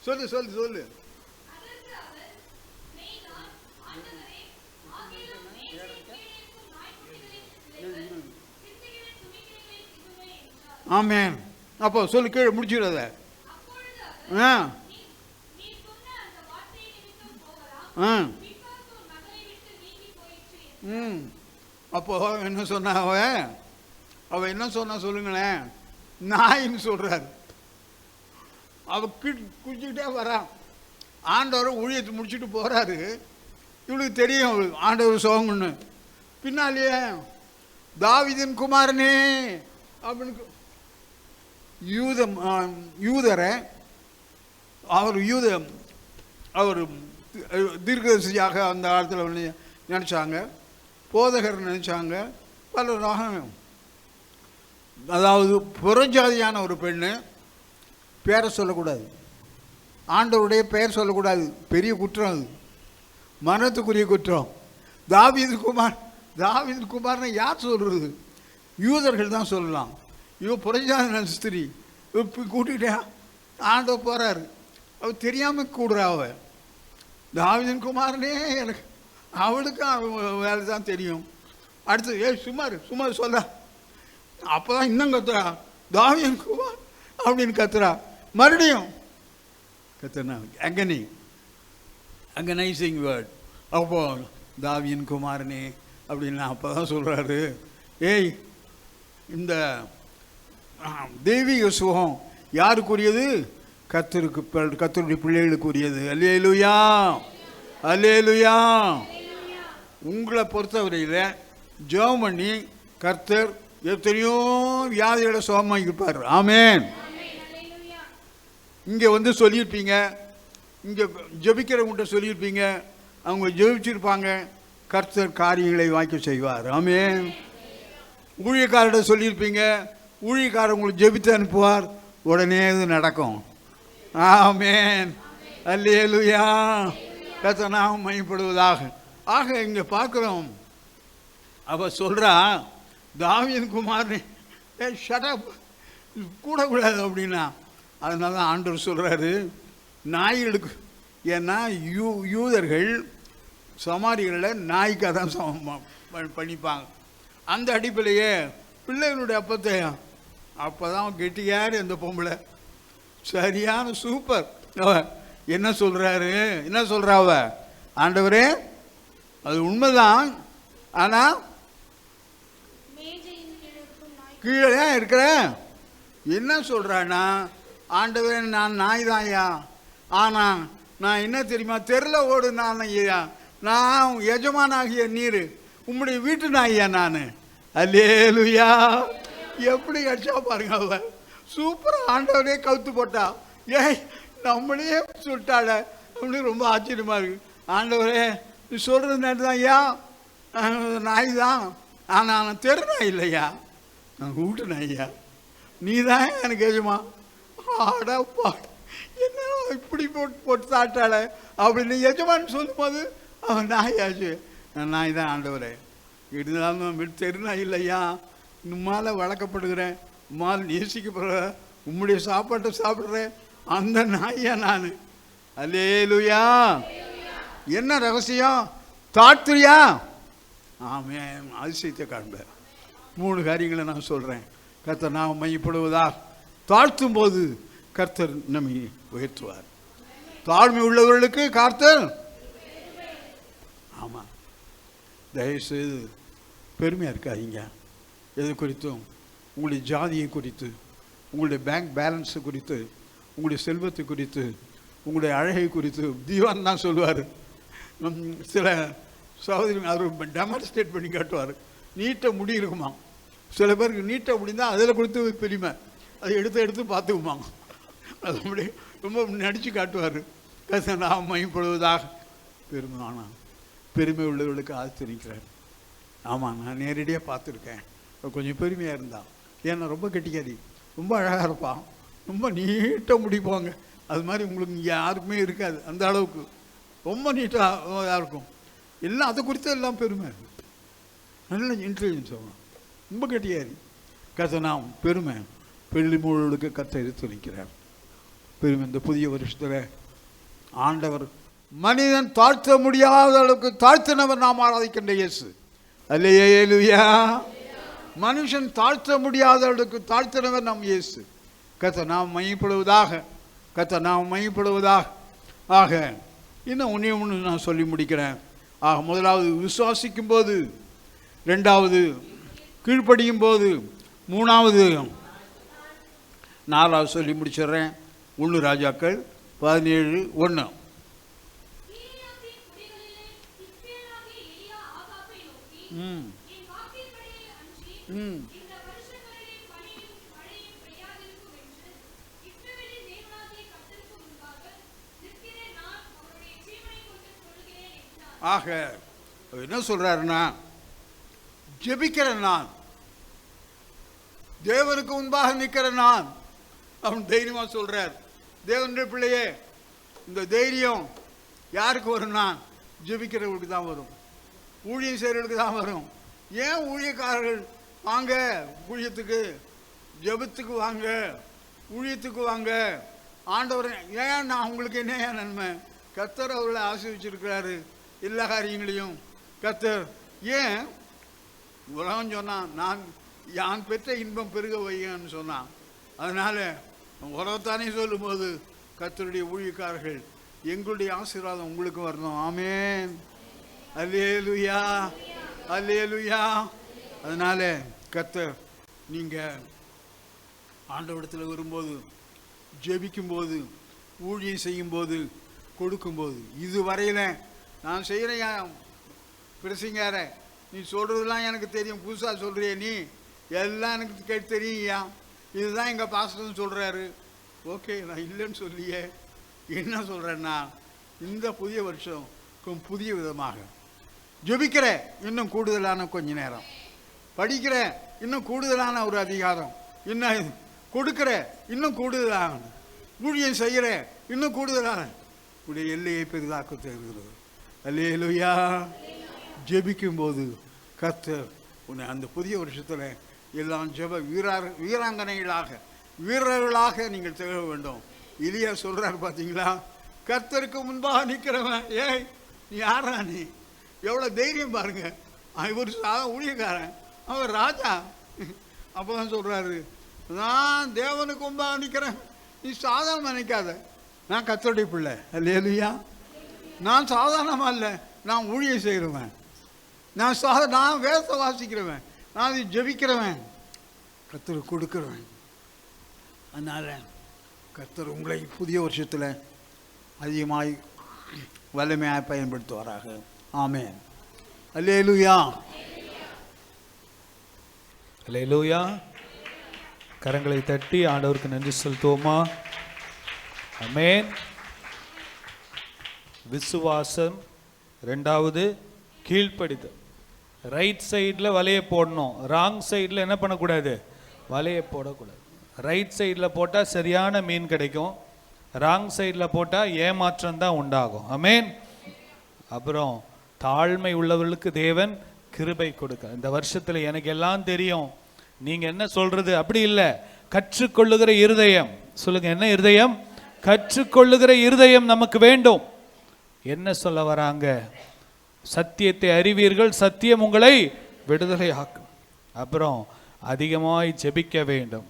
சொல்லு சொல்லு சொல்லு. ஆமென். அப்போ சொல்லு, கீழே முடிச்சிடாத. அப்போ என்ன சொன்ன அவ என்ன சொன்னா சொல்லுங்களேன். நாயின்னு சொல்றாரு. அவ குடிச்சுக்கிட்டே வரான். ஆண்டவர் ஊழியத்தை முடிச்சுட்டு போறாரு. இவளுக்கு தெரியும் ஆண்டவர் சோகம்னு. பின்னாலேயே தாவீதின் குமாரனே அப்படின்னு யூதரை அவர் தீர்க்கதரிசியாக அந்த காலத்தில் நினச்சாங்க, போதகர் நினச்சாங்க. பலராக, அதாவது புறஜாதியான ஒரு பெண்ணு பேரை சொல்லக்கூடாது, ஆண்டவருடைய பெயர் சொல்லக்கூடாது. பெரிய குற்றம், அது மரணத்துக்குரிய குற்றம். தாவீது குமார்னு யார் சொல்கிறது? யூதர்கள் தான் சொல்லலாம். இவன் புறஜாதியான ஸ்திரீ கூட்டிகிட்டே ஆண்டவர் போகிறாரு. அவள் தெரியாமல் கூடுறா. அவள் தாவீதின் குமாரனே எனக்கு, அவளுக்கு வேலை தான் தெரியும். அடுத்து சும்மா சொல்ல. அப்போ தான் இன்னும் கத்துறா, தாவீதின் குமார் அப்படின்னு கத்துறா. மறுபடியும் கத்துனா அங்கனைசிங் வேர்ட். அப்போ தாவீதின் குமாரனே அப்படின்னு அப்போ தான் சொல்கிறாரு, ஏய் இந்த தெய்வீக சுகம் யாருக்குரியது? கர்த்தருடைய பிள்ளைகளுக்குரியது. அல்லேலூயா, அல்லேலூயா. உங்களை பொறுத்தவரையில் ஜெபம் பண்ணி கர்த்தர் எத்தனையோ வியாதிகளை சுகமாக இருப்பார். ஆமென். இங்கே வந்து சொல்லியிருப்பீங்க, இங்கே ஜெபிக்கிறவங்கள்ட்ட சொல்லியிருப்பீங்க, அவங்க ஜெபிச்சிருப்பாங்க, கர்த்தர் காரியங்களை வாய்க்க செய்வார். ஆமென். ஊழியக்காரர்கிட்ட சொல்லியிருப்பீங்க, ஊழியக்காரர் உங்களுக்கு ஜெபித்து அனுப்புவார், உடனே இது நடக்கும். ஆமென். அல்லேலூயா. கர்த்தர் நாமம் மகிமைப்படுவதாக. ஆக இங்கே பார்க்குறோம், அவ சொல்கிறா தாவீதின் குமாரனே ஷட் கூடக்கூடாது அப்படின்னா. அதனால தான் ஆண்டவர் சொல்கிறாரு நாய்களுக்கு. ஏன்னா யூதர்கள் சமாரிகளில் நாய்க்காக தான் பண்ணிப்பாங்க. அந்த அடிப்பிலேயே பிள்ளைகளுடைய அப்பத்தை அப்போ தான் கெட்டியார் இந்த பொம்பளை சரியான சூப்பர். என்ன சொல்கிறாரு, என்ன சொல்கிறாவ? ஆண்டவரே அது உண்மைதான், ஆனால் கீழே தான் இருக்கிறேன். என்ன சொல்கிறான்னா, ஆண்டவரே நான் நாய் தான்யா, ஆனால் நான் என்ன தெரியுமா, தெருவில் ஓடு நான் ஐயா, நான் எஜமானாகிய நீர் உம்முடைய வீட்டு நாய்யா நான். அல்லேலூயா. எப்படி அடிச்சா பாருங்க அவ, சூப்பராக ஆண்டவரே கவுத்து போட்டா. ஏய் நம்மளே சொல்லிட்டாள அப்படின்னு ரொம்ப ஆச்சரியமாக இருக்குது. ஆண்டவரே நீ சொல்கிறது நேரம் தான் ஐயா, நாய் தான், ஆனால் நான் தெரு நாய் இல்லையா, நான் வீட்டு நாய்யா, நீ தான் எனக்கு எஜமா. ஆடாப்பா என்ன இப்படி போட்டு சாட்டாள அப்படின்னு எஜமான்னு சொல்லும் போது அவன் நாயாச்சு. நான் நாய் தான் ஆண்டவரே, இருந்தாலும் தெரு நாய் இல்லையா, உம்மால் வளர்க்கப்படுகிறேன், உம்மால் நேசிக்கப்படுற, உம்முடைய சாப்பாட்டை சாப்பிட்றேன், அந்த நாயா நான். அல்லேலூயா. என்ன ரகசியம்? தாழ்த்துறியா? ஆமே, அதிசயத்தை காண்பேன். 3 காரியங்களை நான் சொல்கிறேன். கர்த்தர் நாம் மையப்படுவதா, தாழ்த்தும் போது கர்த்தர் நம்மை உயர்த்துவார். தாழ்மை உள்ளவர்களுக்கு கர்த்தர். ஆமாம், தயவுசெய்து பெருமையாக இருக்காதீங்க. எது குறித்தும், உங்களுடைய ஜாதியை குறித்து, உங்களுடைய பேங்க் பேலன்ஸை குறித்து, உங்களுடைய செல்வத்தை குறித்து, உங்களுடைய அழகை குறித்து தீவான் தான் சொல்லுவார். சில சகோதரி அவர் டெமான்ஸ்ட்ரேட் பண்ணி காட்டுவார். நீட்டை முடி இருக்குமா, சில பேருக்கு நீட்டை முடிந்தால் அதில் கொடுத்து பெருமை, அதை எடுத்து பார்த்துக்குமாங்க. அது அப்படி ரொம்ப நடித்து காட்டுவார். கர்த்தர் நாம் மையப்படுவதாக. பெருமை ஆனால் பெருமை உள்ளவர்களுக்கு ஆச்சரிக்கிறார். ஆமாம், நான் நேரடியாக பார்த்துருக்கேன். கொஞ்சம் பெருமையாக இருந்தான், ஏன்னா ரொம்ப கெட்டிக்காரி, ரொம்ப அழகாக இருப்பான், ரொம்ப நீட்டாக முடிப்பாங்க. அது மாதிரி உங்களுக்கு இங்கே யாருக்குமே இருக்காது, அந்த அளவுக்கு ரொம்ப நீட்டாக இருக்கும். எல்லாம் அதை குறித்து எல்லாம் பெருமை, நல்ல இன்டெலிஜென்ஸ் ஆகும், ரொம்ப கெட்டியாரி. கர்த்தர் நாம் பெருமை பெருமை உள்ளவர்களுக்கு கர்த்தர் எடுத்துரைக்கிறார். பெருமை இந்த புதிய வருஷத்தில் ஆண்டவர் மனிதன் தாழ்த்த முடியாத அளவுக்கு தாழ்த்தினவர் நாம் ஆராதிக்கின்ற இயேசு. அல்லேலூயா. மனுஷன் தாழ்த்த முடியாத அளவுக்கு தாழ்த்தினவர் நம் இயேசு. கர்த்தர் நாம் மையப்படுவதாக, கர்த்தர் நாம் மையப்படுவதாக. ஆக இன்னும் ஒன்று நான் சொல்லி முடிக்கிறேன். ஆக முதலாவது விசுவாசிக்கும் போது, 2வது கீழ்ப்படியும் போது, 3வது 4வது சொல்லி முடிச்சிடுறேன். 1 ராஜாக்கள் 17:1. ஆக என்ன சொல்றாருன்னா, ஜெபிக்கிற நான், தேவனுக்கு முன்பாக நிற்கிற நான், அவன் தைரியமா சொல்றார். தேவனுடைய பிள்ளையே, இந்த தைரியம் யாருக்கு வரும்னா ஜெபிக்கிறவர்களுக்கு தான் வரும், ஊழியம் செய்கிறவர்களுக்கு தான் வரும். ஏன் ஊழியக்காரர்கள் வாங்க ஊழியத்துக்கு, ஜெபத்துக்கு வாங்க, ஊழியத்துக்கு வாங்க, ஆண்டவர் ஏன் நான் உங்களுக்கு என்ன நன்மை, கர்த்தர் அவர்களை ஆசீர்வச்சிருக்கிறாரு எல்லா காரியங்களையும். கர்த்தர் ஏன் உலகம் சொன்னான், நான் பெற்ற இன்பம் பெருக வையன்னு சொன்னான். அதனால உலகத்தானே சொல்லும்போது கர்த்தருடைய ஊழியக்காரர்கள் எங்களுடைய ஆசீர்வாதம் உங்களுக்கு வரணும். ஆமென். அல்லேலூயா, அல்லேலூயா. அதனால கர்த்தர் நீங்கள் ஆண்டவரிடத்தில் வரும்போது, ஜெபிக்கும்போது, ஊழியம் செய்யும்போது, கொடுக்கும்போது, இது வரையில் நான் செய்கிறேன் பிரசிங்கார, நீ சொல்கிறதுலாம் எனக்கு தெரியும், புதுசாக சொல்கிறிய நீ, எல்லாம் எனக்கு கேட்டு தெரியும்யா, இதுதான் எங்கள் பாஸ்டர்னு சொல்கிறாரு. ஓகே, நான் இல்லைன்னு சொல்லியே. என்ன சொல்கிறேன்னா, இந்த புதிய வருஷம் புதிய விதமாக ஜெபிக்கிற, இன்னும் கூடுதலான கொஞ்ச நேரம் படிக்கிற, இன்னும் கூடுதலான ஒரு அதிகாரம், இன்னும் கொடுக்கிற, இன்னும் கூடுதலான ஊழியம் செய்கிற, இன்னும் கூடுதலான உடைய எல்லையை பெரிதாக்க தெரிகிறது. அல்லேலூயா. ஜெபிக்கும் போது கர்த்தர் உன்னை அந்த புதிய வருஷத்தில் எல்லாம் ஜெப வீராங்கனைகளாக, வீரர்களாக நீங்கள் திகழ வேண்டும். இலியா சொல்றாரு பார்த்தீங்களா, கர்த்தருக்கு முன்பாக நிற்கிறவன், ஏய் நீ யாரா, நீ எவ்வளோ தைரியம் பாருங்க. இவர் ஊழியக்காரன், அவர் ராஜா. அப்போதான் சொல்றாரு, நான் தேவனுக்கு முன்பாக நிற்கிறேன், நீ சாதாரண நினைக்காத, நான் கர்த்தருடைய பிள்ளை. அல்லேலூயா. நான் சாதாரணமா இல்லை, நான் ஊழியம் செய்கிறவன், நான் வேதத்தை வாசிக்கிறவன், நான் ஜெபிக்கிறவன். கர்த்தர் கொடுக்குறேன். அதனால் கர்த்தர் உங்களை புதிய வருஷத்தில் அதிகமாய் வல்லமையாக பயன்படுத்துவாராக. ஆமென். அல்லேலூயா. அல்லேலூயா. கரங்களை தட்டி ஆண்டவருக்கு நன்றி செலுத்துவோமா? ஆமென். விசுவாசம். ரெண்டாவது கீழ்ப்படிதல். ரைட் சைடில் வலையை போடணும், ராங் சைடில் என்ன பண்ணக்கூடாது? வலையை போடக்கூடாது. ரைட் சைடில் போட்டால் சரியான மீன் கிடைக்கும், ராங் சைடில் போட்டால் ஏமாற்றம் தான் உண்டாகும். ஆமென். அப்புறம் தாழ்மை உள்ளவர்களுக்கு தேவன் கிருபை கொடுக்க. இந்த வருஷத்தில் எனக்கு எல்லாம் தெரியும், நீங்கள் என்ன சொல்கிறது அப்படி இல்லை. கற்றுக்கொள்ளுகிற இருதயம். சொல்லுங்க, என்ன இருதயம்? கற்றுக்கொள்ளுகிற இருதயம் நமக்கு வேண்டும். என்ன சொல்ல வராங்க? சத்தியத்தை அறிவீர்கள், சத்தியம் உங்களை விடுதலை ஆக்கும். அப்புறம் அதிகமாய் ஜெபிக்க வேண்டும்,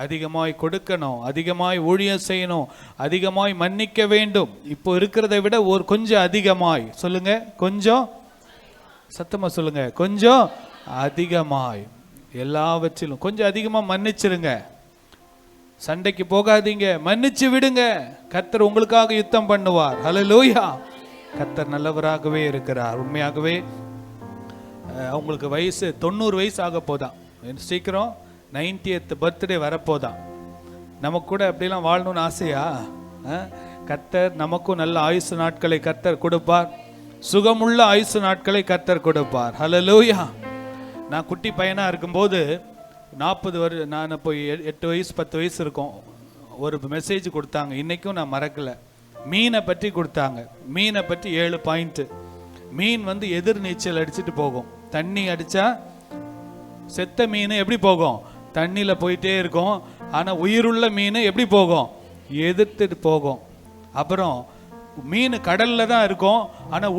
அதிகமாய் கொடுக்கணும், அதிகமாய் ஊழியம் செய்யணும், அதிகமாய் மன்னிக்க வேண்டும். இப்போ இருக்கிறதை விட ஒரு கொஞ்சம் அதிகமாய். சொல்லுங்க, கொஞ்சம் சத்தமா சொல்லுங்க, கொஞ்சம் அதிகமாய். எல்லாவற்றிலும் கொஞ்சம் அதிகமாக மன்னிச்சிருங்க. சண்டைக்கு போகாதீங்க, மன்னிச்சு விடுங்க. கர்த்தர் உங்களுக்காக யுத்தம் பண்ணுவார். ஹல்லேலூயா. கர்த்தர் நல்லவராகவே இருக்கிறார். உண்மையாகவே அவங்களுக்கு வயசு 90 வயசு ஆக போதான். சீக்கிரம் 90th பர்த்டே வரப்போதான். நமக்கு கூட அப்படிலாம் வாழணும்னு ஆசையா? கர்த்தர் நமக்கும் நல்ல ஆயுசு நாட்களை கர்த்தர் கொடுப்பார், சுகமுள்ள ஆயுசு நாட்களை கர்த்தர் கொடுப்பார். ஹல்லேலூயா. நான் குட்டி பையனாக இருக்கும்போது 40 வருஷம், நான் இப்போ 8 வயசு 10 வயசு இருக்கும், ஒரு மெசேஜ் கொடுத்தாங்க, இன்றைக்கும் நான் மறக்கலை. மீனை பற்றி கொடுத்தாங்க. மீனை பற்றி 7 பாயிண்ட்டு. மீன் வந்து எதிர் நீச்சல் அடிச்சுட்டு போகும். தண்ணி அடித்தா செத்த மீன் எப்படி போகும்? தண்ணியில் போயிட்டே இருக்கும். ஆனால் உயிருள்ள மீன் எப்படி போகும்? எதிர்த்துட்டு போகும். அப்புறம் மீன் கடலில் தான் இருக்கும், ஆனால்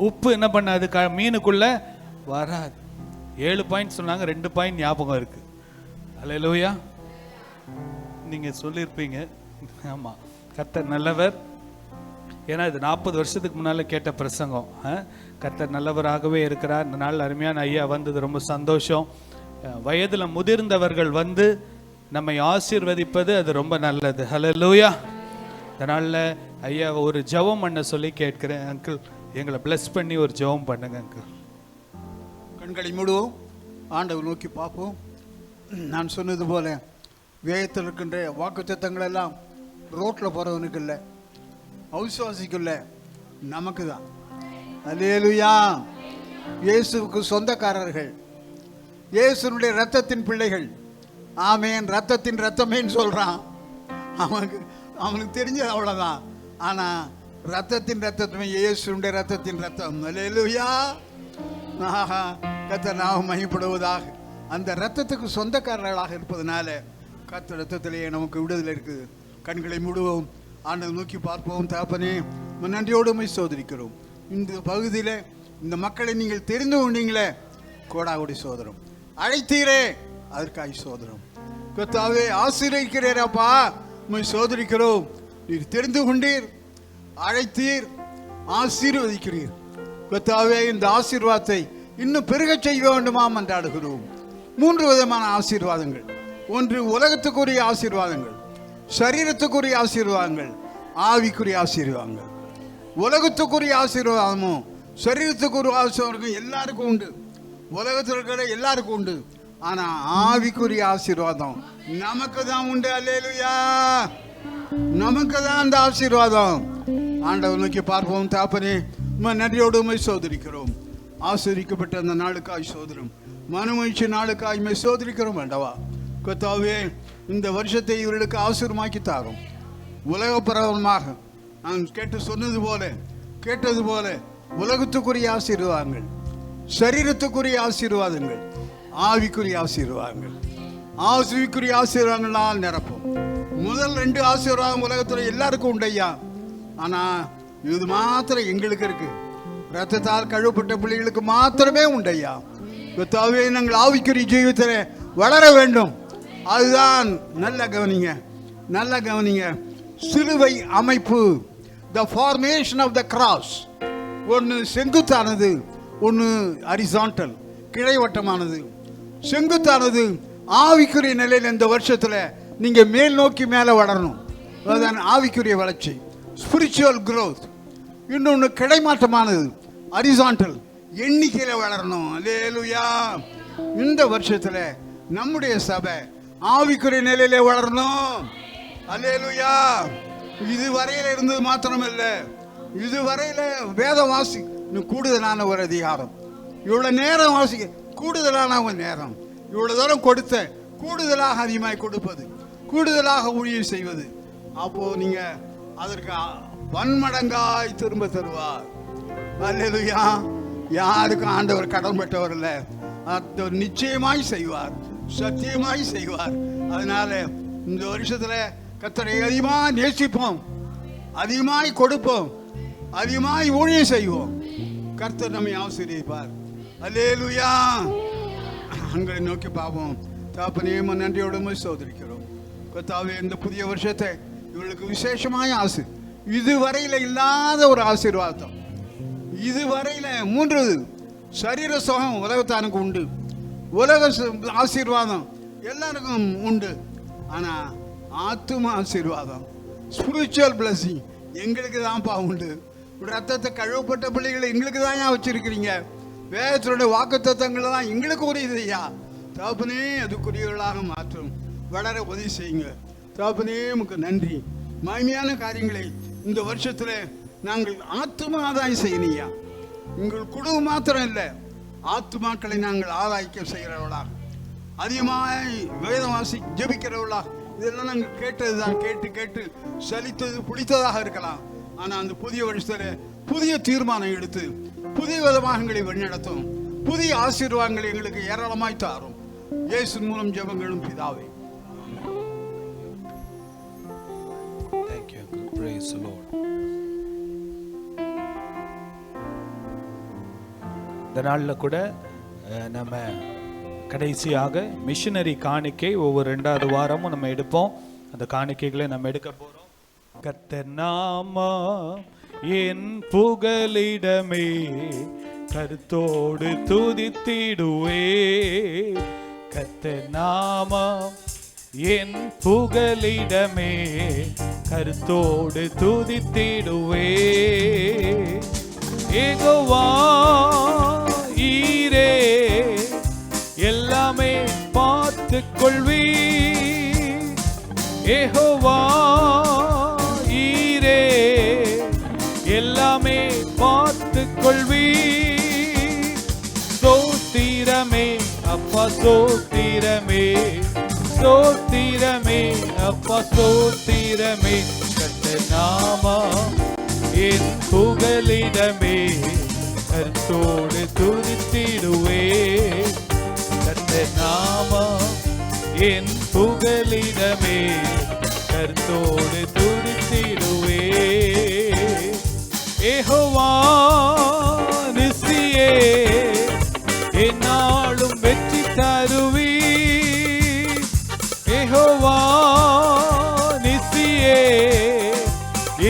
உப்பு என்ன பண்ணாது? மீனுக்குள்ளே வராது. 7 பாயிண்ட் சொன்னாங்க, 2 பாயிண்ட் ஞாபகம் இருக்கு. அல்லேலூயா. நீங்கள் சொல்லியிருப்பீங்க. ஆமாம், கர்த்தர் நல்லவர். ஏன்னா இது 40 வருஷத்துக்கு முன்னால் கேட்ட பிரசங்கம். கர்த்தர் நல்லவராகவே இருக்கிறார். இந்த நாள் அருமையான ஐயா வந்தது ரொம்ப சந்தோஷம். வயதில் முதிர்ந்தவர்கள் வந்து நம்மை ஆசீர்வதிப்பது அது ரொம்ப நல்லது. ஹல்லேலூயா. அதனால ஐயா ஒரு ஜெபம் பண்ண சொல்லி கேட்கிறேன். அங்கிள், எங்களை பிளஸ் பண்ணி ஒரு ஜெபம் பண்ணுங்க அங்கிள். கண்களை மூடுவோம், ஆண்டவர் நோக்கி பார்ப்போம். நான் சொன்னது போல வேதத்தில் இருக்கின்ற வாக்குத்தத்தங்கள் எல்லாம் ரோட்டில் போகிறவனுக்கு இல்லை, அவிசுவாசிக்கு இல்லை, நமக்கு தான். அல்லேலூயா. இயேசுவுக்கு சொந்தக்காரர்கள், இயேசுனுடைய ரத்தத்தின் பிள்ளைகள். ஆமேன். ரத்தத்தின் ரத்தமேன்னு சொல்கிறான். அவனுக்கு தெரிஞ்சது அவ்வளோதான். ஆனால் ரத்தத்தின் ரத்தமே இயேசுனுடைய ரத்தத்தின் ரத்தம். அல்லேலூயா. கர்த்தர் நாமம் மகிமைப்படுவதாக. அந்த ரத்தத்துக்கு சொந்தக்காரர்களாக இருப்பதனால கர்த்தர் ரத்தத்திலேயே நமக்கு விடுதலை இருக்குது. கண்களை மூடுவோம், ஆண்டவரை நோக்கி பார்ப்போம். தகப்பனே, நன்றியோடு உம்மை சோதரிக்கிறோம். இந்த பகுதியில் இந்த மக்களை நீங்கள் தெரிந்து கொண்டீங்களே, கோடாகோடி சோதரம். அழைத்தீரே, அதற்காக சோதரம். கர்த்தாவே, ஆசீர்வதிக்கிறீரப்பா, உம்மை சோதரிக்கிறோம். நீர் தெரிந்து கொண்டீர், அழைத்தீர், ஆசீர்வதிக்கிறீர். கர்த்தாவே, இந்த ஆசீர்வாதத்தை இன்னும் பெருகச் செய்ய வேண்டுமாம் என்றாடுகிறோம். 3 விதமான ஆசீர்வாதங்கள். ஒன்று உலகத்துக்குரிய ஆசீர்வாதங்கள், சரீரத்துக்குரிய ஆசீர்வாதங்கள், ஆவிக்குரிய ஆசீர்வாதங்கள். உலகத்துக்குரிய ஆசீர்வாதமும் சரீரத்துக்குரிய ஆசீர்வாதம் எல்லாருக்கும் உண்டு, உலகத்தில் இருக்கிற எல்லாருக்கும் உண்டு. ஆனால் ஆவிக்குரிய ஆசீர்வாதம் நமக்கு தான் உண்டு. அல்லேலூயா. நமக்கு தான் அந்த ஆசீர்வாதம். ஆண்டவர் நோக்கி பார்ப்போம். தாப்பனே, நன்றியோடு உம்மை சோதரிக்கிறோம். ஆசீர்வதிக்கப்பட்ட அந்த நாளுக்காய் சோதரும், மனமகிழ்ச்சி நாளுக்காய் உம்மை சோதரிக்கிறோம். வேண்டவா கர்த்தாவே, இந்த வருஷத்தை இவர்களுக்கு ஆசீர்வமாக்கி தாரும். உலக பிரபலமாக நான் கேட்டது போல உலகத்துக்குரிய ஆசீர்வாதங்கள், சரீரத்துக்குரிய ஆசீர்வாதங்கள், ஆவிக்குரிய ஆசீர்வாதங்கள், ஆவிக்குரிய ஆசீர்வாதங்களால் நிரப்பும். முதல் 2 ஆசீர்வாதம் உலகத்தில் எல்லாருக்கும் உண்டையா. ஆனால் இது மாத்திரம் எங்களுக்கு இருக்கு. ரத்தத்தால் கழுவப்பட்ட பிள்ளைகளுக்கு மாத்திரமே உண்டையா. கர்த்தாவே, நாங்கள் ஆவிக்குரிய ஜீவிதத்தில் வளர வேண்டும். அதுதான் நல்ல கவனிங்க. சிலுவை அமைப்பு, the formation of the cross. ஒன்று செங்குத்தானது, ஒன்று ஹரிசாண்டல், கிடைவட்டமானது. செங்குத்தானது ஆவிக்குரிய நிலையில் இந்த வருஷத்தில் நீங்கள் மேல் நோக்கி மேலே வளரணும். அதுதான் ஆவிக்குரிய வளர்ச்சி, ஸ்பிரிச்சுவல் growth. இன்னொன்று கிடைமாற்றமானது, ஹரிசான்டல், எண்ணிக்கையில் வளரணும். அல்லேலூயா. இந்த வருஷத்தில் நம்முடைய சபை ஆவிக்குரிய நிலையிலே வளரணும். அல்லேலூயா. இதுவரையில் இருந்தது மாத்திரமில்ல, இதுவரையில் வேதம் வாசி இன்னும் கூடுதலான ஒரு அதிகாரம், இவ்வளோ நேரம் வாசிக்க கூடுதலான ஒரு நேரம், இவ்வளோ தூரம் கொடுத்த கூடுதலாக அதிகமாய் கொடுப்பது, கூடுதலாக ஊழியம் செய்வது. அப்போது நீங்கள் அதற்கு பன்மடங்காய் திரும்ப தருவார். அல்லேலூயா. யாருக்கும் ஆண்டவர் கடன்பட்டவர் இல்லை, அவர் நிச்சயமாய் செய்வார், சத்தியமாய் செய்வார். அதனால இந்த வருஷத்துல கர்த்தரை அதிகமாக நேசிப்போம், அதிகமாய் கொடுப்போம், அதிகமாய் ஊழியம் செய்வோம். கர்த்தர் நம்மை ஆசீர்வதிப்பார். அல்லேலூயா. அங்களை நோக்கி பார்ப்போம். தகப்பனே, நன்றியோடு சோதரிக்கிறோம். கர்த்தாவே, இந்த புதிய வருஷத்தை இவர்களுக்கு விசேஷமாய் ஆசை, இதுவரையில் இல்லாத ஒரு ஆசீர்வாதம். இதுவரையில் 3 சரீர சுகம் உலகத்தானுக்கு உண்டு, உலக ஆசீர்வாதம் எல்லாருக்கும் உண்டு. ஆனால் ஆத்தும ஆசீர்வாதம், ஸ்பிரிச்சுவல் பிளஸிங் எங்களுக்கு தான்ப்பா உண்டு. ரத்தத்தை கழுவப்பட்ட பிள்ளைகளை எங்களுக்கு தான் ஏன் வச்சிருக்கிறீங்க? வேதத்தினுடைய வாக்குத்தத்தங்கள் தான் எங்களுக்கு உரியது ஐயா. தகப்பனே, அதுக்குரியவர்களாக மாற்றும், வளர உதவி செய்யுங்க. தகப்பனே, உமக்கு நன்றி. மகிமையான காரியங்களை இந்த வருஷத்தில் நாங்கள் ஆத்தும ஆதாயம் செய்யணும்யா. எங்கள் குடும்பம் மாத்திரம் இல்லை, ஆத்துமாக்களை நாங்கள் ஆதாய்க்க செய்கிறவர்களாக, அதிகமாய் வேதவாசி ஜெபிக்கிறவர்களாக. இதெல்லாம் நாங்கள் கேட்டது தான், கேட்டு கேட்டு சலித்தது புளித்ததாக இருக்கலாம். ஆனால் அந்த புதிய வருஷத்தில் புதிய தீர்மானம் எடுத்து புதிய விதமாக எங்களை வழிநடத்தும், புதிய ஆசீர்வாதங்களை எங்களுக்கு ஏராளமாய் தாரும். இயேசு மூலம் ஜெபங்களும் பிதாவே. Thank you, uncle. Praise the Lord. இந்த நாளில் கூட நம்ம கடைசியாக மிஷனரி காணிக்கை ஒவ்வொரு 2வது வாரமும் நம்ம எடுப்போம். அந்த காணிக்கைகளை நம்ம எடுக்க போகிறோம். கர்த்தர் நாமம் என் புகலிடமே, கருத்தோடு துதித்திடுவே. கர்த்தர் நாமம் என் புகலிடமே, கருத்தோடு துதித்திடுவே. யெகோவா ஈரே, எல்லாமே பார்த்து கொள்வி. யெகோவா ஈரே, எல்லாமே பார்த்து கொள்வி. சோத்திரமே அப்பா, சோத்திரமே, சோத்திரமே அப்பா, சோத்திரமே. கர்த்தர் நாமம் என் புகலிடமே, கர்த்தரோடு துதித்திடுவே. கர்த்தர் நாமம் என் புகலிடமே, கர்த்தரோடு துதித்திடுவே. யெகோவா நிசியே, என்னாலும் வெற்றி தருவி. யெகோவா நிசியே,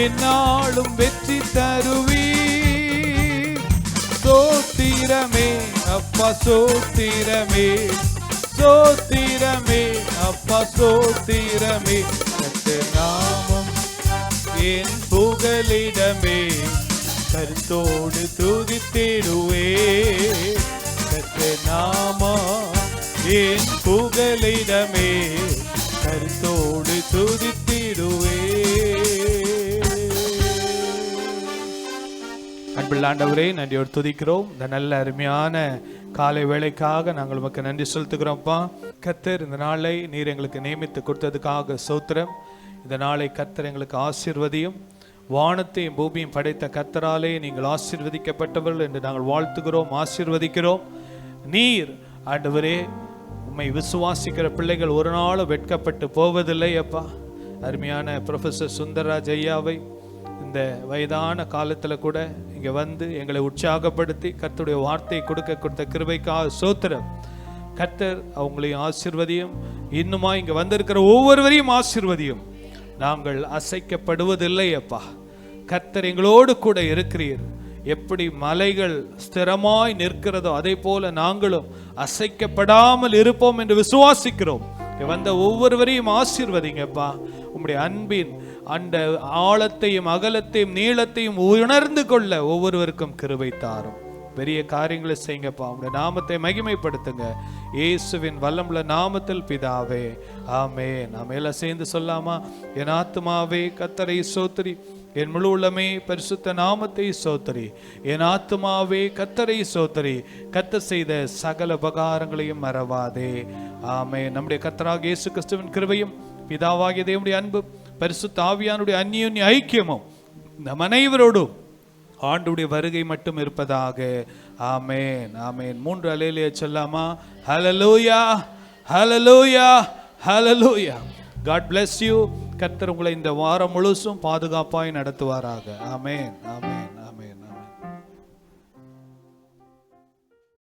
என்னாலும் வெற்றி தருவி. சோத்திரமே அப்பா, சோத்திரமே, சோத்திரமே அப்பா, சோத்திரமே. கர்த்தர் நாமம் என் புகலிடமே, கருத்தோடு துதித்திடுவே. கர்த்தர் நாமம் என் புகலிடமே, கருத்தோடு துதித்திடுவே. அன்புள்ள ஆண்டவரே, நன்றியோடு துதிக்கிறோம். இந்த நல்ல அருமையான காலை வேளைக்காக நாங்கள் உமக்கு நன்றி செலுத்துகிறோம்ப்பா. கர்த்தர் இந்த நாளை நீர் எங்களுக்கு நியமித்து கொடுத்ததுக்காக ஸ்தோத்திரம். இந்த நாளை கர்த்தர் எங்களுக்கு ஆசீர்வதியும். வானத்தையும் பூமியும் படைத்த கர்த்தராலே நீங்கள் ஆசீர்வதிக்கப்பட்டவர்கள் என்று நாங்கள் வாழ்த்துகிறோம், ஆசீர்வதிக்கிறோம். நீர் ஆண்டவரே, உம்மை விசுவாசிக்கிற பிள்ளைகள் ஒரு நாளும் வெட்கப்பட்டு போவதில்லை அப்பா. அருமையான ப்ரொஃபஸர் சுந்தரராஜ் ஐயாவை இந்த வயதான காலத்தில் கூட இங்கே வந்து எங்களை உற்சாகப்படுத்தி கர்த்தருடைய வார்த்தையை கொடுத்த கிருபைக்காக ஸ்தோத்திரம். கர்த்தர் அவங்களையும் ஆசீர்வதியும். இன்னுமா இங்கே வந்திருக்கிற ஒவ்வொருவரையும் ஆசீர்வதியும். நாங்கள் அசைக்கப்படுவதில்லை அப்பா. கர்த்தர் எங்களோடு கூட இருக்கிறீர். எப்படி மலைகள் ஸ்திரமாய் நிற்கிறதோ அதே போல நாங்களும் அசைக்கப்படாமல் இருப்போம் என்று விசுவாசிக்கிறோம். வந்த ஒவ்வொருவரையும் ஆசீர்வதிங்கப்பா. உம்முடைய அன்பின் அந்த ஆழத்தையும் அகலத்தையும் நீளத்தையும் உணர்ந்து கொள்ள ஒவ்வொருவருக்கும் கிருபை தாரும். பெரிய காரியங்களை செய்யுங்கப்பா. உங்களுடைய நாமத்தை மகிமைப்படுத்துங்க. இயேசுவின் வல்லமுள்ள நாமத்தில் பிதாவே, ஆமென். நாம் எல்லாம் சேர்ந்து சொல்லாமா? என் ஆத்துமாவே கர்த்தரை ஸ்தோத்திரி, என் முழு உள்ளமே பரிசுத்த நாமத்தை ஸ்தோத்திரி. என் ஆத்துமாவே கர்த்தரை ஸ்தோத்திரி, கர்த்தர் செய்த சகல உபகாரங்களையும் மறவாதே. ஆமென். நம்முடைய கர்த்தராகிய இயேசு கிறிஸ்துவின் கிருபையும் பிதாவாகிய தேவனுடைய அன்பும் பரிசுத்த ஆவியானுடைய அந்யோன்ய ஐக்கியமும் நம் அனைவரோடும் ஆண்டுடைய வருகை மட்டும் இருப்பதாக. ஆமென், ஆமென். 3 அல்லேலூயா சொல்லாமா? Hallelujah, hallelujah, hallelujah. God bless you. கர்த்தர் உங்களை இந்த வாரம் முழுசும் பாதுகாப்பாய் நடத்துவாராக. ஆமென், ஆமென்.